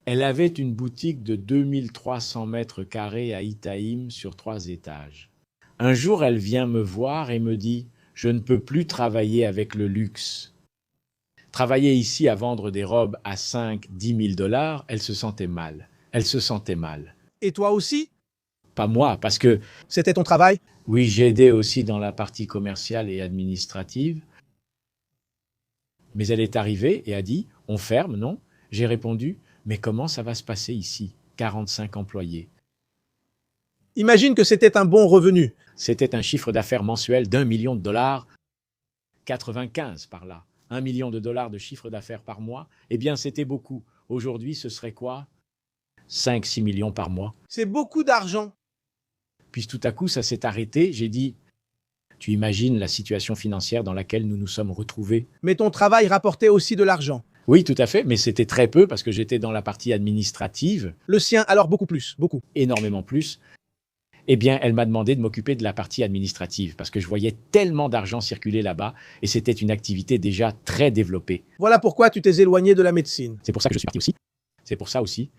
Elle avait une boutique de 2300 mètres carrés à Itaïm sur 3 étages. Un jour, elle vient me voir et me dit « Je ne peux plus travailler avec le luxe. » Travailler ici à vendre des robes à 5-10 000 $, elle se sentait mal. Elle se sentait mal. Et toi aussi? Pas moi, parce que... C'était ton travail? Oui, j'aidais aussi dans la partie commerciale et administrative. Mais elle est arrivée et a dit « On ferme, non ?» J'ai répondu « Mais comment ça va se passer ici? 45 employés. » Imagine que c'était un bon revenu. C'était un chiffre d'affaires mensuel d'1 million de dollars, 95 par là. 1 million de dollars de chiffre d'affaires par mois, eh bien c'était beaucoup. Aujourd'hui, ce serait quoi? 5-6 millions par mois. C'est beaucoup d'argent. Puis tout à coup, ça s'est arrêté. J'ai dit, tu imagines la situation financière dans laquelle nous nous sommes retrouvés? Mais ton travail rapportait aussi de l'argent. Oui, tout à fait, mais c'était très peu parce que j'étais dans la partie administrative, Le sien, alors beaucoup plus, beaucoup. énormément plus. Eh bien, elle m'a demandé de m'occuper de la partie administrative parce que je voyais tellement d'argent circuler là-bas et c'était une activité déjà très développée. Voilà pourquoi tu t'es éloigné de la médecine. C'est pour ça que je suis parti aussi. C'est pour ça aussi.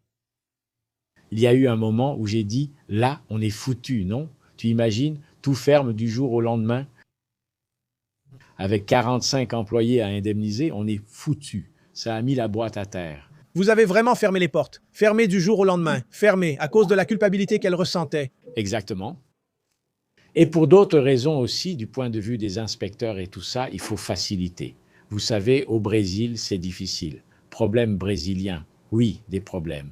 Il y a eu un moment où j'ai dit, là, on est foutu, non? Tu imagines, tout ferme du jour au lendemain. Avec 45 employés à indemniser, on est foutu. Ça a mis la boîte à terre. Vous avez vraiment fermé les portes. Fermé du jour au lendemain. Fermé à cause de la culpabilité qu'elle ressentait. Exactement. Et pour d'autres raisons aussi, du point de vue des inspecteurs et tout ça, il faut faciliter. Vous savez, au Brésil, c'est difficile. Problème brésilien. Oui, des problèmes.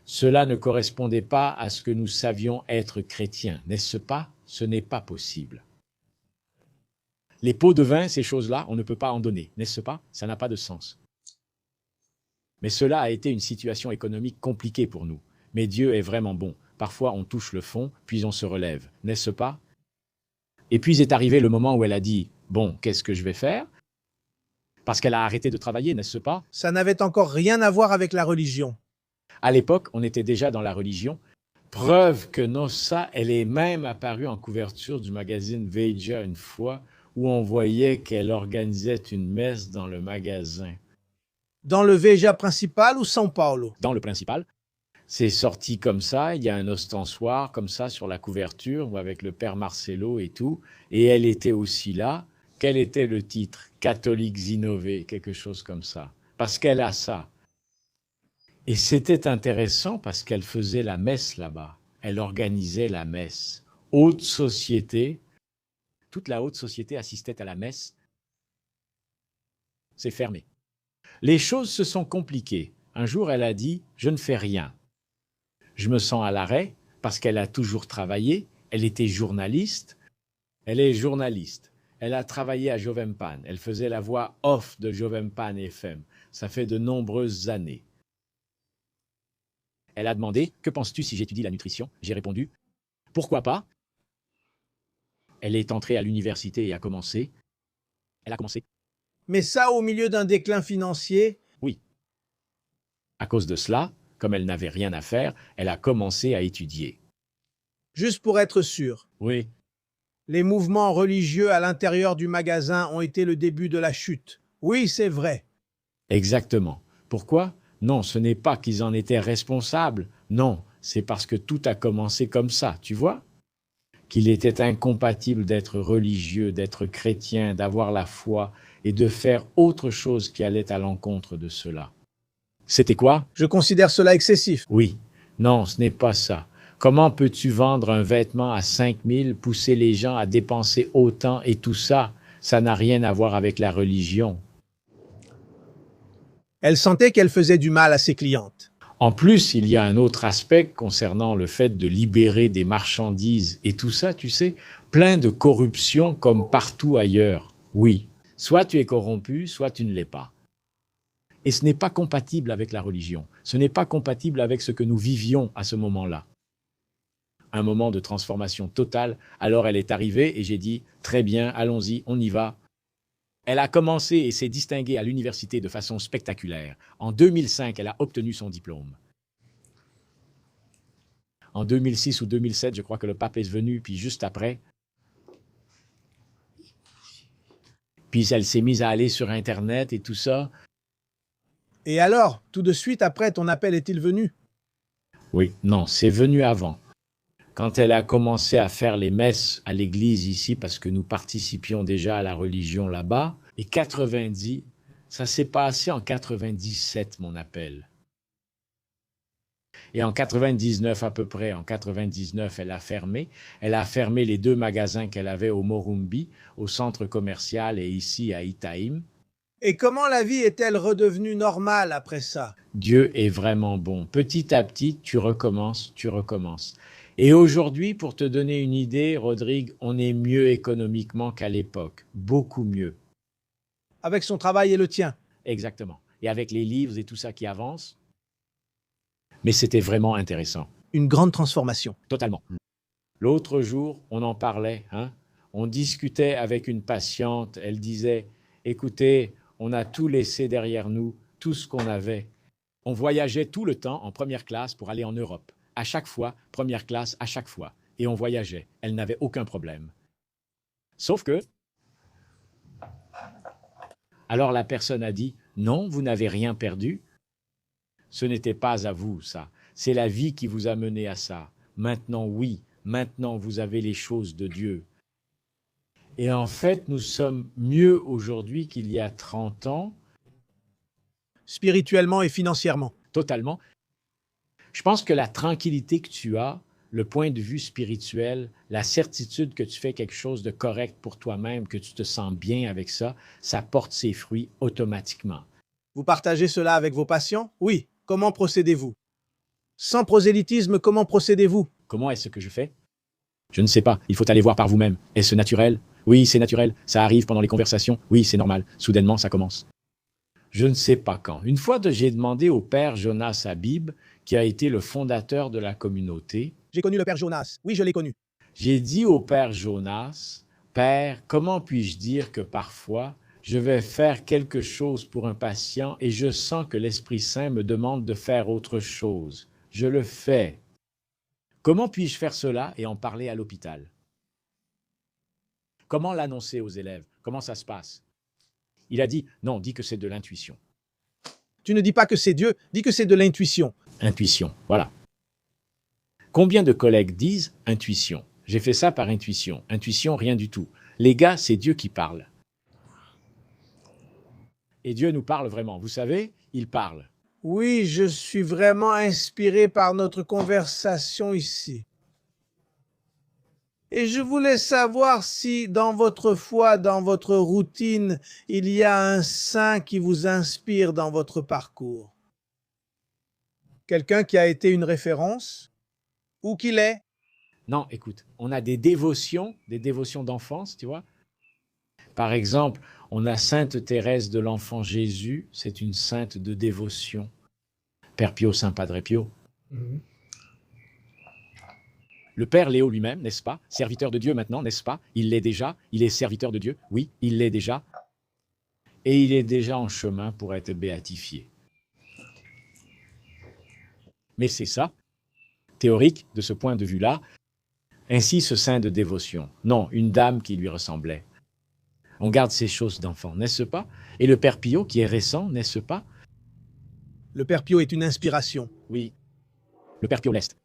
Cela ne correspondait pas à ce que nous savions être chrétiens, n'est-ce pas? Ce n'est pas possible. Les pots de vin, ces choses-là, on ne peut pas en donner, n'est-ce pas? Ça n'a pas de sens. Mais cela a été une situation économique compliquée pour nous. Mais Dieu est vraiment bon. Parfois, on touche le fond, puis on se relève, n'est-ce pas? Et puis est arrivé le moment où elle a dit, bon, qu'est-ce que je vais faire? Parce qu'elle a arrêté de travailler, n'est-ce pas? Ça n'avait encore rien à voir avec la religion. À l'époque, on était déjà dans la religion. Preuve que non, ça, elle est même apparue en couverture du magazine Veja une fois, où on voyait qu'elle organisait une messe dans le magasin. Dans le Veja principal ou São Paulo? Dans le principal, c'est sorti comme ça, il y a un ostensoir comme ça sur la couverture, avec le père Marcelo et tout, et elle était aussi là. Quel était le titre? Catholiques innovés, quelque chose comme ça. Parce qu'elle a ça. Et c'était intéressant parce qu'elle faisait la messe là-bas. Elle organisait la messe. Haute société, toute la haute société assistait à la messe. C'est fermé. Les choses se sont compliquées. Un jour, elle a dit « Je ne fais rien ». Je me sens à l'arrêt parce qu'elle a toujours travaillé. Elle était journaliste. Elle est journaliste. Elle a travaillé à Jovempan. Elle faisait la voix off de Jovempan FM. Ça fait de nombreuses années. Elle a demandé « Que penses-tu si j'étudie la nutrition ?» J'ai répondu « Pourquoi pas ?» Elle est entrée à l'université et a commencé. Elle a commencé. Mais ça au milieu d'un déclin financier? Oui. À cause de cela, comme elle n'avait rien à faire, elle a commencé à étudier. Juste pour être sûr. Oui. Les mouvements religieux à l'intérieur du magasin ont été le début de la chute. Oui, c'est vrai. Exactement. Pourquoi? Non, ce n'est pas qu'ils en étaient responsables. Non, c'est parce que tout a commencé comme ça, tu vois? Qu'il était incompatible d'être religieux, d'être chrétien, d'avoir la foi et de faire autre chose qui allait à l'encontre de cela. C'était quoi? Je considère cela excessif. Oui. Non, ce n'est pas ça. Comment peux-tu vendre un vêtement à 5 000, pousser les gens à dépenser autant et tout ça? Ça n'a rien à voir avec la religion. Elle sentait qu'elle faisait du mal à ses clientes. En plus, il y a un autre aspect concernant le fait de libérer des marchandises et tout ça, tu sais, plein de corruption comme partout ailleurs. Oui, soit tu es corrompu, soit tu ne l'es pas. Et ce n'est pas compatible avec la religion. Ce n'est pas compatible avec ce que nous vivions à ce moment-là. Un moment de transformation totale. Alors elle est arrivée et j'ai dit « Très bien, allons-y, on y va ». Elle a commencé et s'est distinguée à l'université de façon spectaculaire. En 2005, elle a obtenu son diplôme. En 2006 ou 2007, je crois que le pape est venu, puis juste après. Puis elle s'est mise à aller sur Internet et tout ça. Et alors, tout de suite après, ton appel est-il venu? Oui, non, c'est venu avant. Quand elle a commencé à faire les messes à l'église ici, parce que nous participions déjà à la religion là-bas, et 90, ça s'est passé en 97, mon appel. Et en 99 à peu près, en 99, elle a fermé. Elle a fermé les 2 magasins qu'elle avait au Morumbi, au centre commercial et ici à Itaim. Et comment la vie est-elle redevenue normale après ça? Dieu est vraiment bon. Petit à petit, tu recommences, tu recommences. Et aujourd'hui, pour te donner une idée, Rodrigue, on est mieux économiquement qu'à l'époque. Beaucoup mieux. Avec son travail et le tien. Exactement. Et avec les livres et tout ça qui avance. Mais c'était vraiment intéressant. Une grande transformation. Totalement. L'autre jour, on en parlait, hein? On discutait avec une patiente. Elle disait, écoutez, on a tout laissé derrière nous, tout ce qu'on avait. On voyageait tout le temps en première classe pour aller en Europe. À chaque fois, première classe, à chaque fois. Et on voyageait. Elle n'avait aucun problème. Sauf que... Alors la personne a dit, non, vous n'avez rien perdu. Ce n'était pas à vous, ça. C'est la vie qui vous a mené à ça. Maintenant, oui, maintenant vous avez les choses de Dieu. Et en fait, nous sommes mieux aujourd'hui qu'il y a 30 ans. Spirituellement et financièrement. Totalement. Je pense que la tranquillité que tu as, le point de vue spirituel, la certitude que tu fais quelque chose de correct pour toi-même, que tu te sens bien avec ça, ça porte ses fruits automatiquement. Vous partagez cela avec vos patients? Oui. Comment procédez-vous? Sans prosélytisme, comment procédez-vous? Comment est-ce que je fais? Je ne sais pas. Il faut aller voir par vous-même. Est-ce naturel? Oui, c'est naturel. Ça arrive pendant les conversations. Oui, c'est normal. Soudainement, ça commence. Je ne sais pas quand. Une fois, j'ai demandé au père Jonas Habib, qui a été le fondateur de la communauté. J'ai connu le père Jonas. Oui, je l'ai connu. J'ai dit au père Jonas, Père, comment puis-je dire que parfois, je vais faire quelque chose pour un patient et je sens que l'Esprit Saint me demande de faire autre chose. Je le fais. Comment puis-je faire cela et en parler à l'hôpital? Comment l'annoncer aux élèves? Comment ça se passe? Il a dit, non, dis que c'est de l'intuition. Tu ne dis pas que c'est Dieu, dis que c'est de l'intuition. Intuition, voilà. Combien de collègues disent intuition? J'ai fait ça par intuition. Intuition, rien du tout. Les gars, c'est Dieu qui parle. Et Dieu nous parle vraiment. Vous savez, il parle. Oui, je suis vraiment inspiré par notre conversation ici. Et je voulais savoir si dans votre foi, dans votre routine, il y a un saint qui vous inspire dans votre parcours. Quelqu'un qui a été une référence ou qui l'est? Non, écoute, on a des dévotions d'enfance, tu vois. Par exemple, on a Sainte Thérèse de l'Enfant Jésus, c'est une sainte de dévotion. Père Pio, Saint Padre Pio. Le Père Léo lui-même, n'est-ce pas? Serviteur de Dieu maintenant, n'est-ce pas? Il l'est déjà, il est serviteur de Dieu, oui, il l'est déjà. Et il est déjà en chemin pour être béatifié. Mais c'est ça, théorique, de ce point de vue-là. Ainsi ce saint de dévotion. Non, une dame qui lui ressemblait. On garde ces choses d'enfant, n'est-ce pas? Et le Père Pio, qui est récent, n'est-ce pas? Le Père Pio est une inspiration. Oui. Le Père Pio l'Est.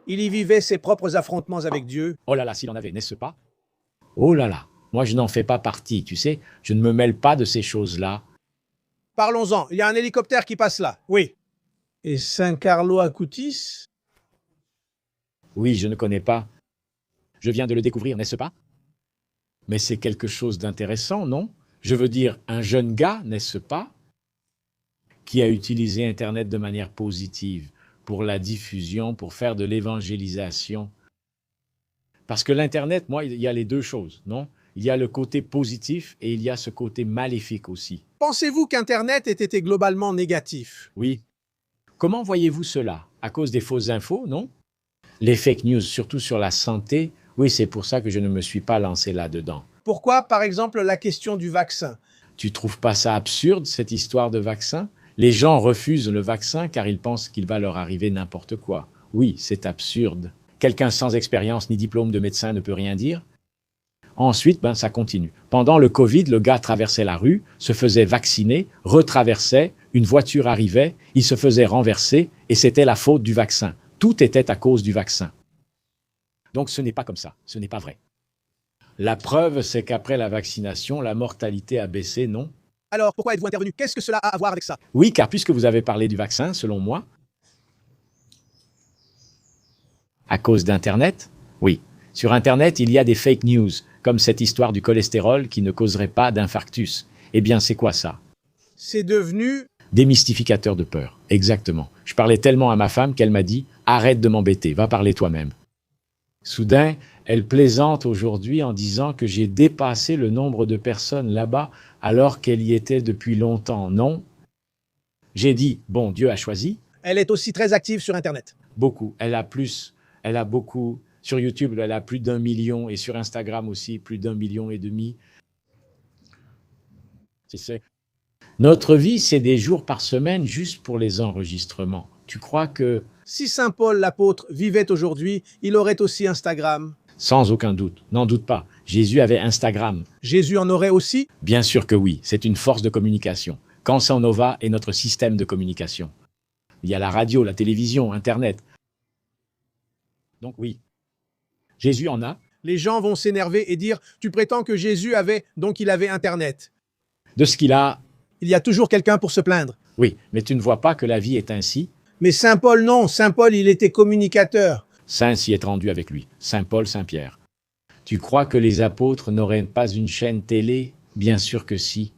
Il y vivait ses propres affrontements avec Dieu. Oh là là, s'il en avait, n'est-ce pas? Oh là là, moi je n'en fais pas partie, tu sais, je ne me mêle pas de ces choses-là. Parlons-en, il y a un hélicoptère qui passe là. Oui. Et Saint Carlo Acutis? Oui, je ne connais pas. Je viens de le découvrir, n'est-ce pas? Mais c'est quelque chose d'intéressant, non? Je veux dire, un jeune gars, n'est-ce pas? Qui a utilisé Internet de manière positive pour la diffusion, pour faire de l'évangélisation. Parce que l'Internet, moi, il y a les deux choses, non? Il y a le côté positif et il y a ce côté maléfique aussi. Pensez-vous qu'Internet ait été globalement négatif? Oui. Comment voyez-vous cela? À cause des fausses infos, non? Les fake news, surtout sur la santé, oui, c'est pour ça que je ne me suis pas lancé là-dedans. Pourquoi, par exemple, la question du vaccin? Tu trouves pas ça absurde, cette histoire de vaccin? Les gens refusent le vaccin car ils pensent qu'il va leur arriver n'importe quoi. Oui, c'est absurde. Quelqu'un sans expérience ni diplôme de médecin ne peut rien dire. Ensuite, ça continue. Pendant le Covid, le gars traversait la rue, se faisait vacciner, retraversait, une voiture arrivait, il se faisait renverser et c'était la faute du vaccin. Tout était à cause du vaccin. Donc ce n'est pas comme ça, ce n'est pas vrai. La preuve, c'est qu'après la vaccination, la mortalité a baissé, non? Alors, pourquoi êtes-vous intervenu? Qu'est-ce que cela a à voir avec ça? Oui, car puisque vous avez parlé du vaccin, selon moi, à cause d'Internet, oui. Sur Internet, il y a des fake news, comme cette histoire du cholestérol qui ne causerait pas d'infarctus. Eh bien, c'est quoi ça? C'est devenu... Démystificateur de peur. Exactement. Je parlais tellement à ma femme qu'elle m'a dit « Arrête de m'embêter, va parler toi-même ». Soudain, elle plaisante aujourd'hui en disant que j'ai dépassé le nombre de personnes là-bas alors qu'elle y était depuis longtemps. Non. J'ai dit « Bon, Dieu a choisi ». Elle est aussi très active sur Internet. Beaucoup. Elle a beaucoup. Sur YouTube, elle a plus d'1 million et sur Instagram aussi, plus d'1,5 million. C'est Notre vie, c'est des jours par semaine juste pour les enregistrements. Tu crois que... Si Saint Paul l'apôtre vivait aujourd'hui, il aurait aussi Instagram. Sans aucun doute, n'en doute pas, Jésus avait Instagram. Jésus en aurait aussi? Bien sûr que oui, c'est une force de communication. Cancer Nova est notre système de communication. Il y a la radio, la télévision, Internet. Donc oui, Jésus en a. Les gens vont s'énerver et dire « Tu prétends que Jésus avait, donc il avait Internet. » De ce qu'il a... Il y a toujours quelqu'un pour se plaindre. Oui, mais tu ne vois pas que la vie est ainsi. Mais Saint Paul, non. Saint Paul, il était communicateur. Saint s'y est rendu avec lui. Saint Paul, Saint Pierre. Tu crois que les apôtres n'auraient pas une chaîne télé? Bien sûr que si.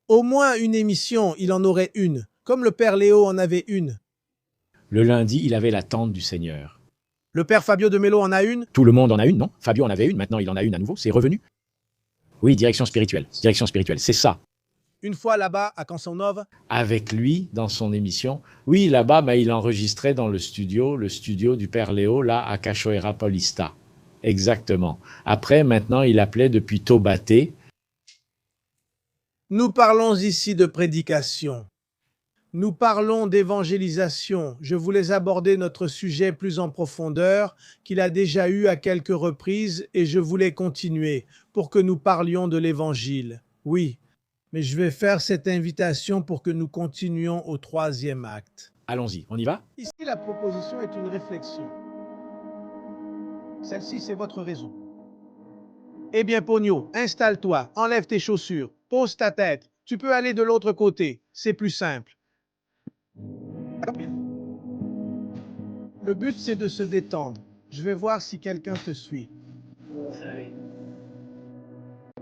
Au moins une émission, il en aurait une. Comme le Père Léo en avait une. Le lundi, il avait la tente du Seigneur. Le Père Fabio de Mello en a une. Tout le monde en a une, non? Fabio en avait une, maintenant il en a une à nouveau, c'est revenu. Oui, direction spirituelle, c'est ça. Une fois là-bas, à Canson-Nova. Avec lui, dans son émission. Oui, là-bas, il enregistrait dans le studio du Père Léo, là, à Cachoeira Paulista. Exactement. Après, maintenant, il appelait depuis Taubaté. Nous parlons ici de prédication. Nous parlons d'évangélisation. Je voulais aborder notre sujet plus en profondeur, qu'il a déjà eu à quelques reprises, et je voulais continuer pour que nous parlions de l'Évangile. Oui, mais je vais faire cette invitation pour que nous continuions au 3e acte. Allons-y, on y va? Ici, la proposition est une réflexion. Celle-ci, c'est votre raison. Eh bien, Pogno, installe-toi, enlève tes chaussures, pose ta tête. Tu peux aller de l'autre côté, c'est plus simple. Le but, c'est de se détendre. Je vais voir si quelqu'un te suit.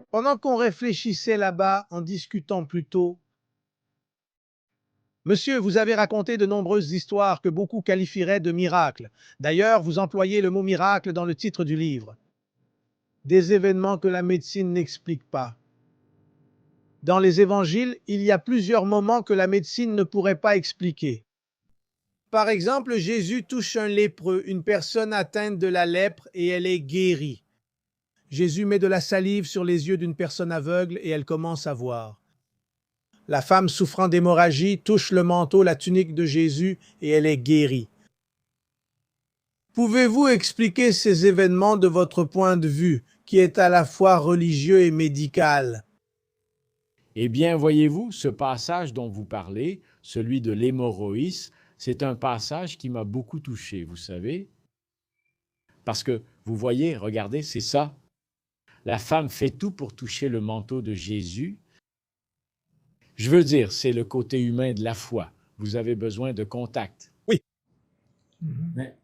Pendant qu'on réfléchissait là-bas, en discutant plus tôt, Monsieur, vous avez raconté de nombreuses histoires que beaucoup qualifieraient de miracles. D'ailleurs, vous employez le mot miracle dans le titre du livre. Des événements que la médecine n'explique pas. Dans les évangiles, il y a plusieurs moments que la médecine ne pourrait pas expliquer. Par exemple, Jésus touche un lépreux, une personne atteinte de la lèpre, et elle est guérie. Jésus met de la salive sur les yeux d'une personne aveugle et elle commence à voir. La femme souffrant d'hémorragie touche le manteau, la tunique de Jésus et elle est guérie. Pouvez-vous expliquer ces événements de votre point de vue, qui est à la fois religieux et médical? Eh bien, voyez-vous, ce passage dont vous parlez, celui de l'hémorroïs, c'est un passage qui m'a beaucoup touché, vous savez. Parce que, vous voyez, regardez, c'est ça. La femme fait tout pour toucher le manteau de Jésus. Je veux dire, c'est le côté humain de la foi. Vous avez besoin de contact. Oui. Mais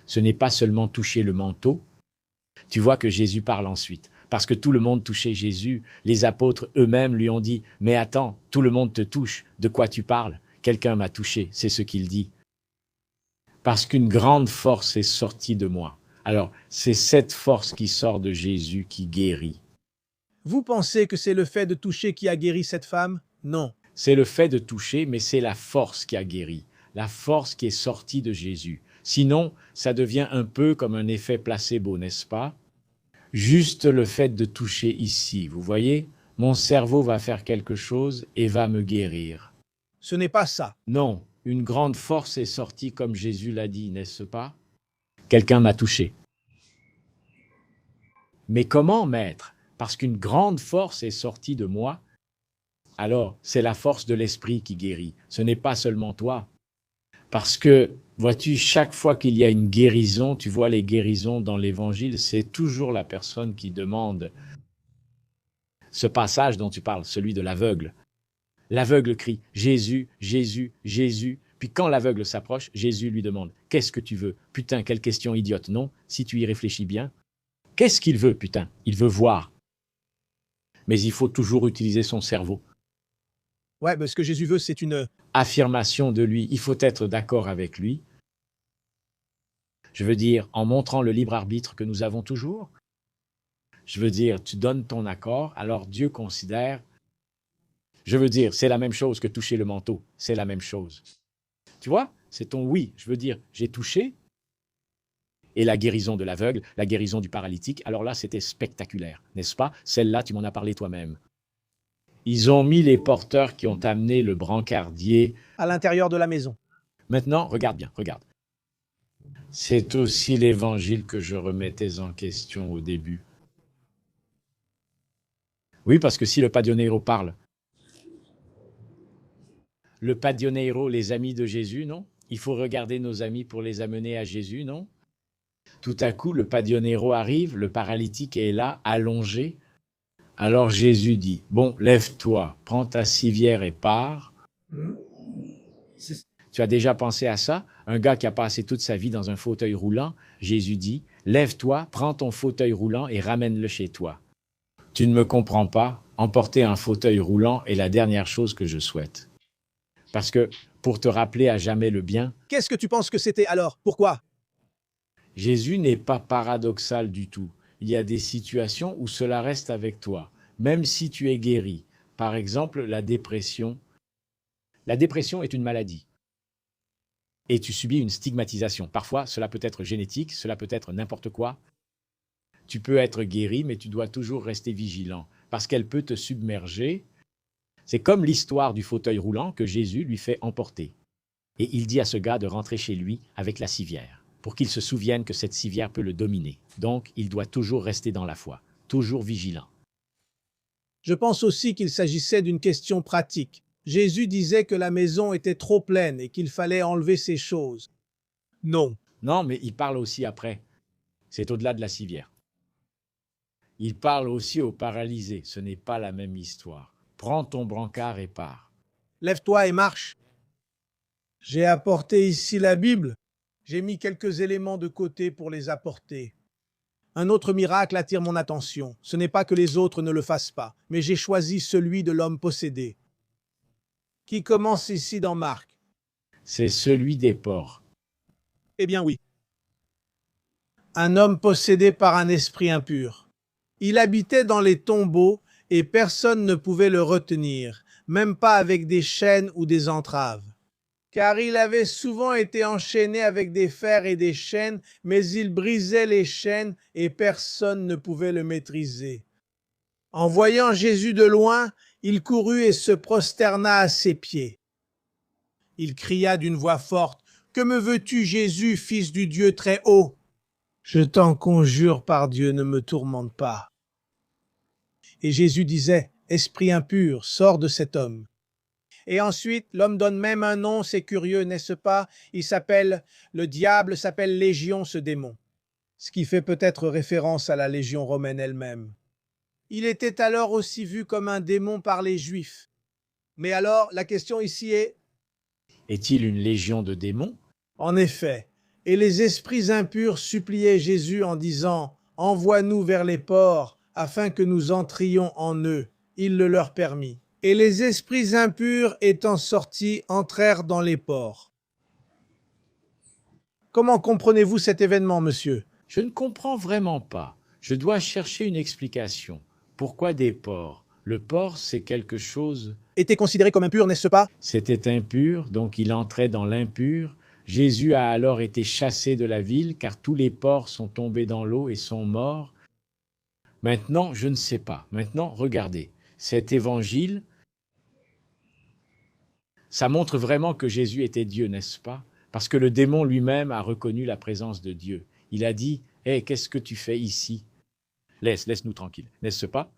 ce n'est pas seulement toucher le manteau. Tu vois que Jésus parle ensuite. Parce que tout le monde touchait Jésus. Les apôtres eux-mêmes lui ont dit « Mais attends, tout le monde te touche. De quoi tu parles? Quelqu'un m'a touché. » C'est ce qu'il dit. Parce qu'une grande force est sortie de moi. Alors, c'est cette force qui sort de Jésus qui guérit. Vous pensez que c'est le fait de toucher qui a guéri cette femme? Non. C'est le fait de toucher, mais c'est la force qui a guéri. La force qui est sortie de Jésus. Sinon, ça devient un peu comme un effet placebo, n'est-ce pas? Juste le fait de toucher ici, vous voyez? Mon cerveau va faire quelque chose et va me guérir. Ce n'est pas ça. Non, une grande force est sortie comme Jésus l'a dit, n'est-ce pas? Quelqu'un m'a touché. Mais comment, maître? Parce qu'une grande force est sortie de moi. Alors, c'est la force de l'esprit qui guérit. Ce n'est pas seulement toi. Parce que, vois-tu, chaque fois qu'il y a une guérison, tu vois les guérisons dans l'Évangile, c'est toujours la personne qui demande. Ce passage dont tu parles, celui de l'aveugle. L'aveugle crie « Jésus, Jésus, Jésus ». Puis quand l'aveugle s'approche, Jésus lui demande « Qu'est-ce que tu veux ?» Putain, quelle question idiote, non? Si tu y réfléchis bien. Qu'est-ce qu'il veut, putain? Il veut voir. mais il faut toujours utiliser son cerveau. Ouais, mais ce que Jésus veut, c'est une... Affirmation de lui, il faut être d'accord avec lui. Je veux dire, en montrant le libre arbitre que nous avons toujours. Je veux dire, tu donnes ton accord, alors Dieu considère... Je veux dire, c'est la même chose que toucher le manteau, c'est la même chose. Tu vois, c'est ton oui. Je veux dire, j'ai touché, et la guérison de l'aveugle, la guérison du paralytique, alors là, c'était spectaculaire, n'est-ce pas? Celle-là, tu m'en as parlé toi-même. Ils ont mis les porteurs qui ont amené le brancardier à l'intérieur de la maison. Maintenant, regarde bien, regarde. C'est aussi l'évangile que je remettais en question au début. Oui, parce que si le Padionero parle, le Padionero, les amis de Jésus, non? Il faut regarder nos amis pour les amener à Jésus, non? Tout à coup, le Padionero arrive, le paralytique est là, allongé. Alors Jésus dit, bon, lève-toi, prends ta civière et pars. Tu as déjà pensé à ça? Un gars qui a passé toute sa vie dans un fauteuil roulant, Jésus dit, lève-toi, prends ton fauteuil roulant et ramène-le chez toi. Tu ne me comprends pas? Emporter un fauteuil roulant est la dernière chose que je souhaite. Parce que, pour te rappeler à jamais le bien, Qu'est-ce que tu penses que c'était alors? Pourquoi? Jésus n'est pas paradoxal du tout. Il y a des situations où cela reste avec toi, même si tu es guéri. Par exemple, la dépression. La dépression est une maladie. Et tu subis une stigmatisation. Parfois, cela peut être génétique, cela peut être n'importe quoi. Tu peux être guéri, mais tu dois toujours rester vigilant, parce qu'elle peut te submerger. C'est comme l'histoire du fauteuil roulant que Jésus lui fait emporter. Et il dit à ce gars de rentrer chez lui avec la civière, pour qu'il se souvienne que cette civière peut le dominer. Donc, il doit toujours rester dans la foi, toujours vigilant. Je pense aussi qu'il s'agissait d'une question pratique. Jésus disait que la maison était trop pleine et qu'il fallait enlever ces choses. Non. Non, mais il parle aussi après. C'est au-delà de la civière. Il parle aussi aux paralysés. Ce n'est pas la même histoire. Prends ton brancard et pars. Lève-toi et marche. J'ai apporté ici la Bible. J'ai mis quelques éléments de côté pour les apporter. Un autre miracle attire mon attention. Ce n'est pas que les autres ne le fassent pas, mais j'ai choisi celui de l'homme possédé, qui commence ici dans Marc. C'est celui des porcs. Eh bien oui. Un homme possédé par un esprit impur. Il habitait dans les tombeaux et personne ne pouvait le retenir, même pas avec des chaînes ou des entraves. Car il avait souvent été enchaîné avec des fers et des chaînes, mais il brisait les chaînes et personne ne pouvait le maîtriser. En voyant Jésus de loin, il courut et se prosterna à ses pieds. Il cria d'une voix forte, « Que me veux-tu, Jésus, fils du Dieu très haut? Je t'en conjure par Dieu, ne me tourmente pas. » Et Jésus disait, « Esprit impur, sors de cet homme. » Et ensuite, l'homme donne même un nom, c'est curieux, n'est-ce pas? Le diable s'appelle Légion, ce démon. Ce qui fait peut-être référence à la Légion romaine elle-même. Il était alors aussi vu comme un démon par les Juifs. Mais alors, la question ici est... Est-il une légion de démons? En effet. Et les esprits impurs suppliaient Jésus en disant, « Envoie-nous vers les porcs, afin que nous entrions en eux. » Il le leur permit. Et les esprits impurs étant sortis entrèrent dans les porcs. Comment comprenez-vous cet événement, monsieur? Je ne comprends vraiment pas. Je dois chercher une explication. Pourquoi des porcs? Le porc, c'est quelque chose... Était considéré comme impur, n'est-ce pas? C'était impur, donc il entrait dans l'impur. Jésus a alors été chassé de la ville, car tous les porcs sont tombés dans l'eau et sont morts. Maintenant, je ne sais pas. Maintenant, regardez. Cet évangile, ça montre vraiment que Jésus était Dieu, n'est-ce pas? Parce que le démon lui-même a reconnu la présence de Dieu. Il a dit, « Hé, qu'est-ce que tu fais ici? Laisse-nous tranquilles, n'est-ce pas? »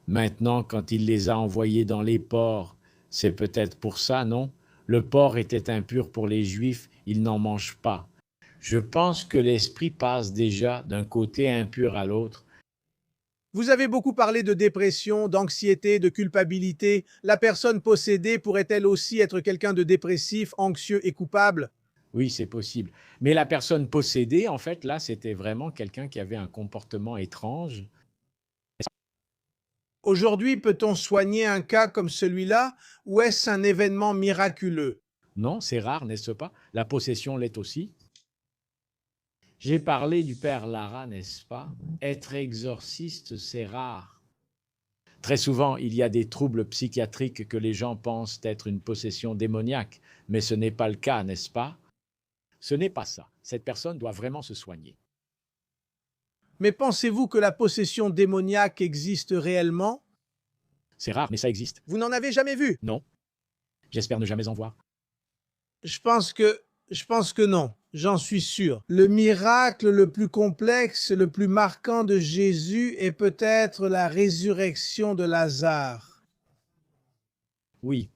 Maintenant, quand il les a envoyés dans les porcs, c'est peut-être pour ça, non? Le porc était impur pour les Juifs, ils n'en mangent pas. Je pense que l'esprit passe déjà d'un côté impur à l'autre. Vous avez beaucoup parlé de dépression, d'anxiété, de culpabilité. La personne possédée pourrait-elle aussi être quelqu'un de dépressif, anxieux et coupable? Oui, c'est possible. Mais la personne possédée, en fait, là, c'était vraiment quelqu'un qui avait un comportement étrange. Aujourd'hui, peut-on soigner un cas comme celui-là ou est-ce un événement miraculeux? Non, c'est rare, n'est-ce pas? La possession l'est aussi. J'ai parlé du père Lara, n'est-ce pas? Être exorciste, c'est rare. Très souvent, il y a des troubles psychiatriques que les gens pensent être une possession démoniaque, mais ce n'est pas le cas, n'est-ce pas? Ce n'est pas ça. Cette personne doit vraiment se soigner. Mais pensez-vous que la possession démoniaque existe réellement? C'est rare, mais ça existe. Vous n'en avez jamais vu? Non, j'espère ne jamais en voir. Je pense que non. J'en suis sûr. Le miracle le plus complexe, le plus marquant de Jésus est peut-être la résurrection de Lazare. Oui,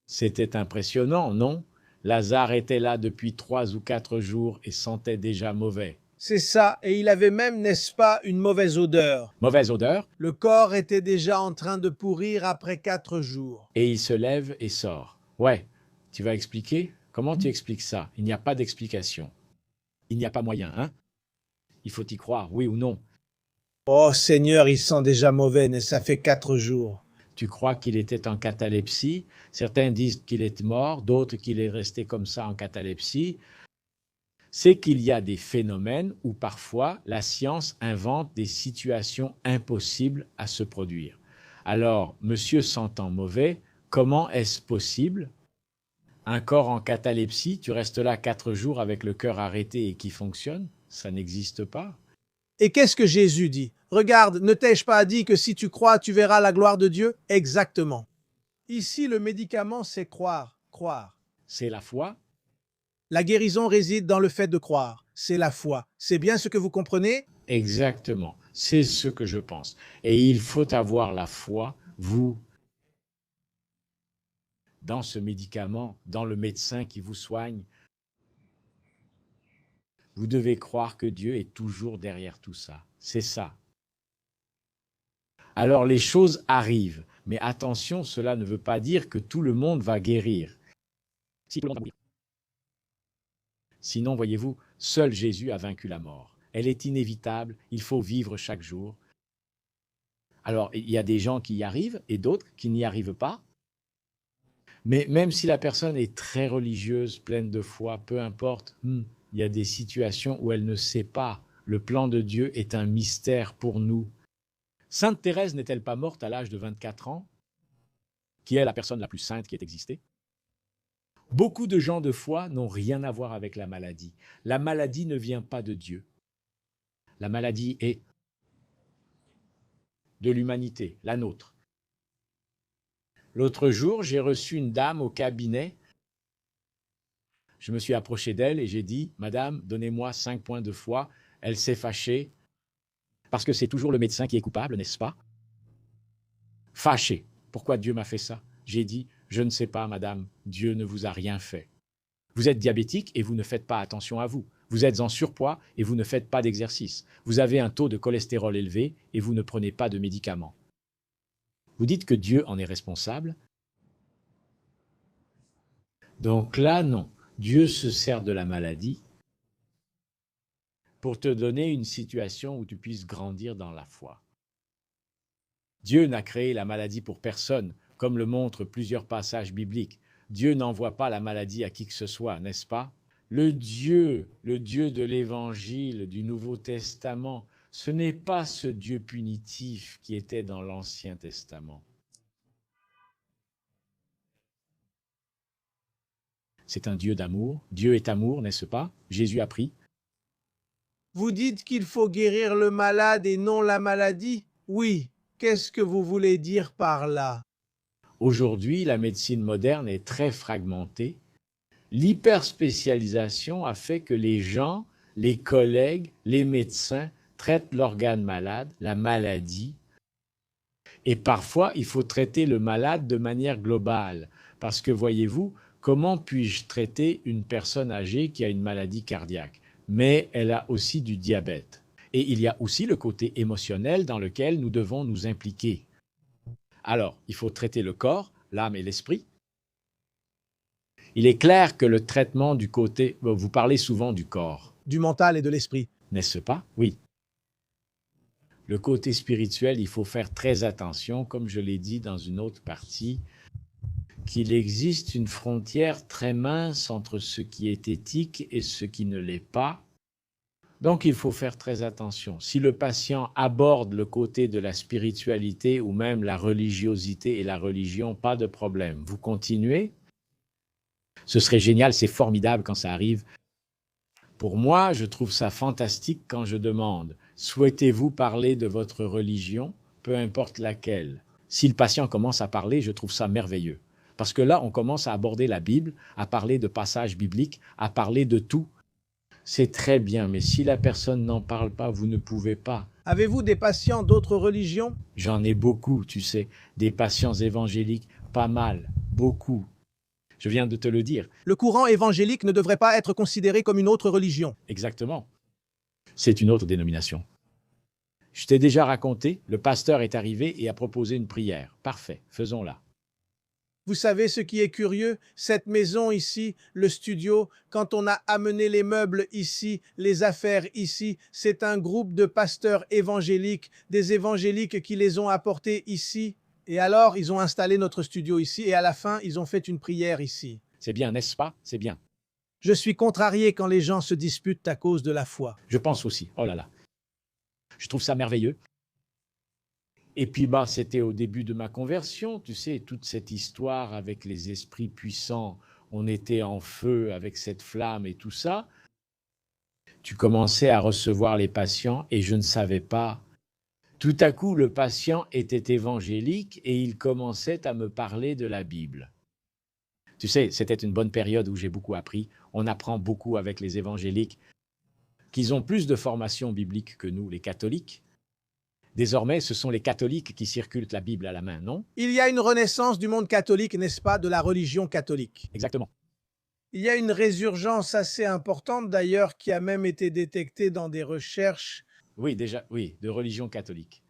c'était impressionnant, non? Lazare était là depuis 3 ou 4 jours et sentait déjà mauvais. C'est ça, et il avait même, n'est-ce pas, une mauvaise odeur. Mauvaise odeur, Le corps était déjà en train de pourrir après 4 jours. et il se lève et sort. Ouais, tu vas expliquer? Comment tu expliques ça? Il n'y a pas d'explication. Il n'y a pas moyen, hein? Il faut y croire, oui ou non. Oh Seigneur, il sent déjà mauvais, mais ça fait 4 jours. Tu crois qu'il était en catalepsie? Certains disent qu'il est mort, d'autres qu'il est resté comme ça en catalepsie. C'est qu'il y a des phénomènes où parfois la science invente des situations impossibles à se produire. Alors, monsieur sentant mauvais, comment est-ce possible? Un corps en catalepsie, tu restes là 4 jours avec le cœur arrêté et qui fonctionne? Ça n'existe pas. Et qu'est-ce que Jésus dit? Regarde, ne t'ai-je pas dit que si tu crois, tu verras la gloire de Dieu? Exactement. Ici, le médicament, c'est croire, croire. C'est la foi. La guérison réside dans le fait de croire. C'est la foi. C'est bien ce que vous comprenez? Exactement. C'est ce que je pense. Et il faut avoir la foi, vous, dans ce médicament, dans le médecin qui vous soigne. Vous devez croire que Dieu est toujours derrière tout ça. C'est ça. Alors les choses arrivent, mais attention, cela ne veut pas dire que tout le monde va guérir. Si tout le monde va mourir. Sinon, voyez-vous, seul Jésus a vaincu la mort. Elle est inévitable, il faut vivre chaque jour. Alors, il y a des gens qui y arrivent et d'autres qui n'y arrivent pas. Mais même si la personne est très religieuse, pleine de foi, peu importe, il y a des situations où elle ne sait pas. Le plan de Dieu est un mystère pour nous. Sainte Thérèse n'est-elle pas morte à l'âge de 24 ans, qui est la personne la plus sainte qui ait existé? Beaucoup de gens de foi n'ont rien à voir avec la maladie. La maladie ne vient pas de Dieu. La maladie est de l'humanité, la nôtre. L'autre jour, j'ai reçu une dame au cabinet. Je me suis approché d'elle et j'ai dit « Madame, donnez-moi 5 points de foi ». Elle s'est fâchée parce que c'est toujours le médecin qui est coupable, n'est-ce pas? Fâchée. Pourquoi Dieu m'a fait ça? J'ai dit « Je ne sais pas, madame, Dieu ne vous a rien fait. Vous êtes diabétique et vous ne faites pas attention à vous. Vous êtes en surpoids et vous ne faites pas d'exercice. Vous avez un taux de cholestérol élevé et vous ne prenez pas de médicaments. Vous dites que Dieu en est responsable? Donc là, non. Dieu se sert de la maladie pour te donner une situation où tu puisses grandir dans la foi. Dieu n'a créé la maladie pour personne, comme le montrent plusieurs passages bibliques. Dieu n'envoie pas la maladie à qui que ce soit, n'est-ce pas? Le Dieu de l'Évangile, du Nouveau Testament, ce n'est pas ce Dieu punitif qui était dans l'Ancien Testament. C'est un Dieu d'amour. Dieu est amour, n'est-ce pas? Jésus a pris. Vous dites qu'il faut guérir le malade et non la maladie? Oui. Qu'est-ce que vous voulez dire par là? Aujourd'hui, la médecine moderne est très fragmentée. L'hyperspécialisation a fait que les gens, les collègues, les médecins traitent l'organe malade, la maladie. Et parfois, il faut traiter le malade de manière globale. Parce que, voyez-vous, comment puis-je traiter une personne âgée qui a une maladie cardiaque? Mais elle a aussi du diabète. Et il y a aussi le côté émotionnel dans lequel nous devons nous impliquer. Alors, il faut traiter le corps, l'âme et l'esprit. Il est clair que le traitement du côté... Vous parlez souvent du corps. Du mental et de l'esprit. N'est-ce pas? Oui. Le côté spirituel, il faut faire très attention, comme je l'ai dit dans une autre partie, qu'il existe une frontière très mince entre ce qui est éthique et ce qui ne l'est pas. Donc il faut faire très attention. Si le patient aborde le côté de la spiritualité ou même la religiosité et la religion, pas de problème. Vous continuez. Ce serait génial, c'est formidable quand ça arrive. Pour moi, je trouve ça fantastique quand je demande « Souhaitez-vous parler de votre religion, peu importe laquelle ?» Si le patient commence à parler, je trouve ça merveilleux. Parce que là, on commence à aborder la Bible, à parler de passages bibliques, à parler de tout. C'est très bien, mais si la personne n'en parle pas, vous ne pouvez pas. Avez-vous des patients d'autres religions? J'en ai beaucoup, tu sais, des patients évangéliques, pas mal, beaucoup. Je viens de te le dire. Le courant évangélique ne devrait pas être considéré comme une autre religion. Exactement. C'est une autre dénomination. Je t'ai déjà raconté, le pasteur est arrivé et a proposé une prière. Parfait, faisons-la. Vous savez ce qui est curieux? Cette maison ici, le studio, quand on a amené les meubles ici, les affaires ici, c'est un groupe de pasteurs évangéliques, des évangéliques qui les ont apportés ici. Et alors, ils ont installé notre studio ici et à la fin, ils ont fait une prière ici. C'est bien, n'est-ce pas? C'est bien. Je suis contrarié quand les gens se disputent à cause de la foi. Je pense aussi. Oh là là. Je trouve ça merveilleux. Et puis, c'était au début de ma conversion, tu sais, toute cette histoire avec les esprits puissants, on était en feu avec cette flamme et tout ça. Tu commençais à recevoir les patients et je ne savais pas. Tout à coup, le patient était évangélique et il commençait à me parler de la Bible. Tu sais, c'était une bonne période où j'ai beaucoup appris. On apprend beaucoup avec les évangéliques, qu'ils ont plus de formation biblique que nous, les catholiques. Désormais, ce sont les catholiques qui circulent la Bible à la main, non? Il y a une renaissance du monde catholique, n'est-ce pas, de la religion catholique? Exactement. Il y a une résurgence assez importante d'ailleurs qui a même été détectée dans des recherches. Oui, déjà, oui, de religion catholique.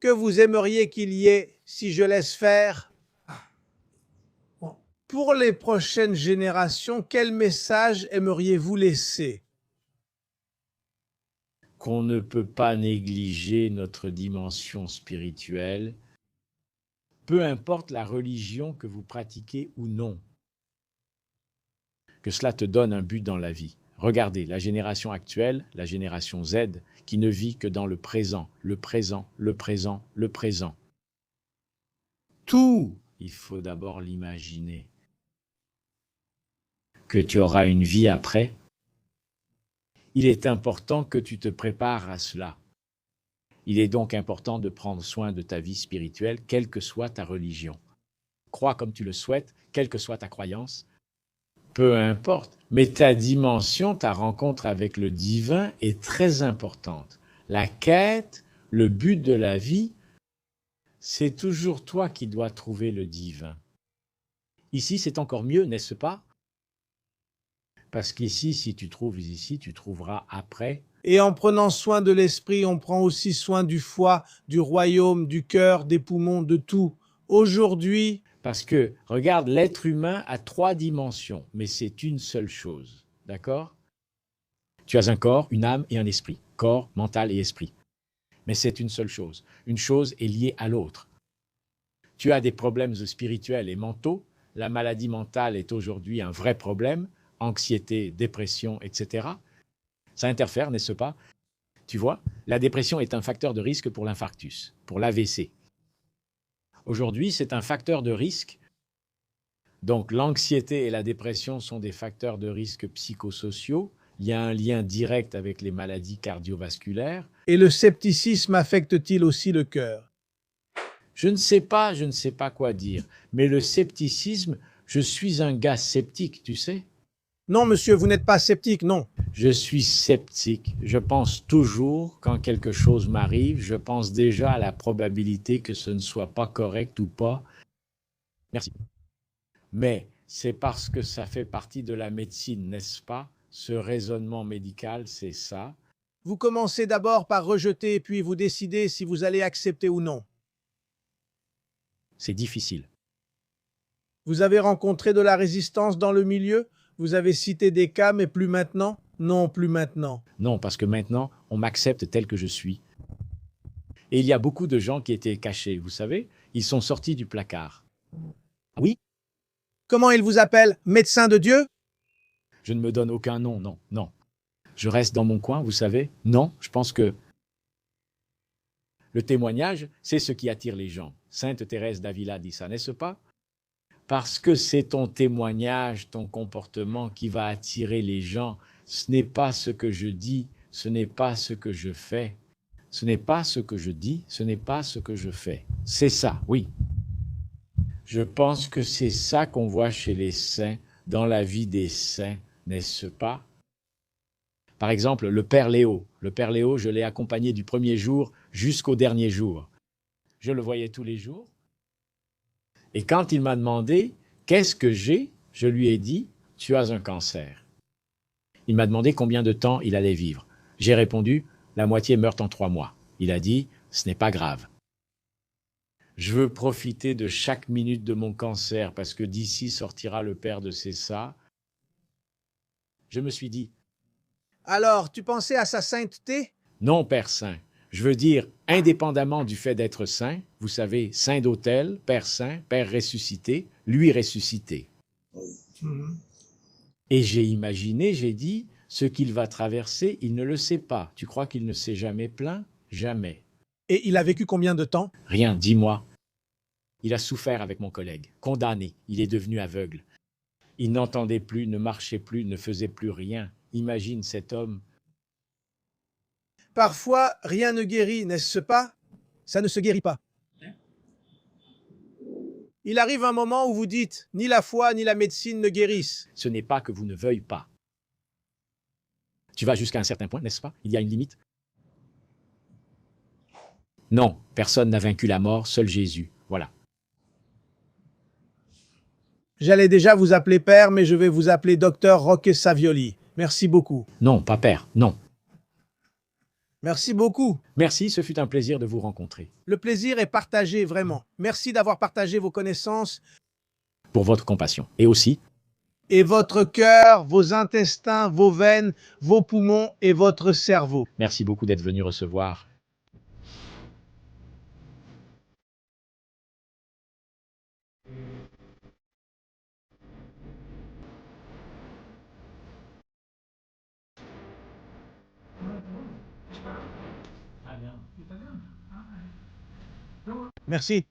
Que vous aimeriez qu'il y ait, si je laisse faire? Pour les prochaines générations, quel message aimeriez-vous laisser? Qu'on ne peut pas négliger notre dimension spirituelle, peu importe la religion que vous pratiquez ou non. Que cela te donne un but dans la vie. Regardez, la génération actuelle, la génération Z, qui ne vit que dans le présent, le présent, le présent, le présent. Tout, il faut d'abord l'imaginer. Que tu auras une vie après. Il est important que tu te prépares à cela. Il est donc important de prendre soin de ta vie spirituelle, quelle que soit ta religion. Crois comme tu le souhaites, quelle que soit ta croyance, peu importe. Mais ta dimension, ta rencontre avec le divin est très importante. La quête, le but de la vie, c'est toujours toi qui dois trouver le divin. Ici, c'est encore mieux, n'est-ce pas? Parce qu'ici, si tu trouves ici, tu trouveras après. Et en prenant soin de l'esprit, on prend aussi soin du foie, du royaume, du cœur, des poumons, de tout. Aujourd'hui, parce que, regarde, l'être humain a 3 dimensions, mais c'est une seule chose, d'accord? Tu as un corps, une âme et un esprit. Corps, mental et esprit. Mais c'est une seule chose. Une chose est liée à l'autre. Tu as des problèmes spirituels et mentaux. La maladie mentale est aujourd'hui un vrai problème. Anxiété, dépression, etc. Ça interfère, n'est-ce pas? Tu vois, la dépression est un facteur de risque pour l'infarctus, pour l'AVC. Aujourd'hui, c'est un facteur de risque. Donc, l'anxiété et la dépression sont des facteurs de risque psychosociaux. Il y a un lien direct avec les maladies cardiovasculaires. Et le scepticisme affecte-t-il aussi le cœur? Je ne sais pas quoi dire. Mais le scepticisme, je suis un gars sceptique, tu sais. Non, monsieur, vous n'êtes pas sceptique, non. Je suis sceptique. Je pense toujours, quand quelque chose m'arrive, je pense déjà à la probabilité que ce ne soit pas correct ou pas. Merci. Mais c'est parce que ça fait partie de la médecine, n'est-ce pas? Ce raisonnement médical, c'est ça. Vous commencez d'abord par rejeter, puis vous décidez si vous allez accepter ou non. C'est difficile. Vous avez rencontré de la résistance dans le milieu? Vous avez cité des cas, mais plus maintenant? Non, plus maintenant. Non, parce que maintenant, on m'accepte tel que je suis. Et il y a beaucoup de gens qui étaient cachés, vous savez, ils sont sortis du placard. Oui, Comment il vous appelle? Médecin de Dieu? je ne me donne aucun nom, non, non. Je reste dans mon coin, vous savez. Non, je pense que le témoignage, c'est ce qui attire les gens. Sainte Thérèse d'Avila dit ça, n'est-ce pas? Parce que c'est ton témoignage, ton comportement qui va attirer les gens. Ce n'est pas ce que je dis, ce n'est pas ce que je fais. Ce n'est pas ce que je dis, ce n'est pas ce que je fais. C'est ça, oui. Je pense que c'est ça qu'on voit chez les saints, dans la vie des saints, n'est-ce pas? Par exemple, le Père Léo. Le Père Léo, je l'ai accompagné du premier jour jusqu'au dernier jour. Je le voyais tous les jours. Et quand il m'a demandé « Qu'est-ce que j'ai ?» je lui ai dit « Tu as un cancer ». Il m'a demandé combien de temps il allait vivre. J'ai répondu « La moitié meurt en 3 mois ». Il a dit « Ce n'est pas grave ». Je veux profiter de chaque minute de mon cancer parce que d'ici sortira le Père de Cessa. Je me suis dit Alors, tu pensais à sa sainteté? « Non, Père Saint ». Je veux dire, indépendamment du fait d'être saint, vous savez, saint d'autel, Père Saint, Père ressuscité, lui ressuscité. Et j'ai imaginé, j'ai dit, ce qu'il va traverser, il ne le sait pas. Tu crois qu'il ne s'est jamais plaint? Jamais. Et il a vécu combien de temps? Rien, dis-moi. Il a souffert avec mon collègue, condamné, il est devenu aveugle. Il n'entendait plus, ne marchait plus, ne faisait plus rien. Imagine cet homme. Parfois, rien ne guérit, n'est-ce pas? Ça ne se guérit pas. Il arrive un moment où vous dites, ni la foi ni la médecine ne guérissent. Ce n'est pas que vous ne veuillez pas. Tu vas jusqu'à un certain point, n'est-ce pas? Il y a une limite. Non, personne n'a vaincu la mort, seul Jésus. Voilà. J'allais déjà vous appeler père, mais je vais vous appeler docteur Roque Savioli. Merci beaucoup. Non, pas père, non. Merci beaucoup. Merci, ce fut un plaisir de vous rencontrer. Le plaisir est partagé, vraiment. Merci d'avoir partagé vos connaissances Pour votre compassion. Et aussi, et votre cœur, vos intestins, vos veines, vos poumons et votre cerveau. merci beaucoup d'être venu recevoir. Merci.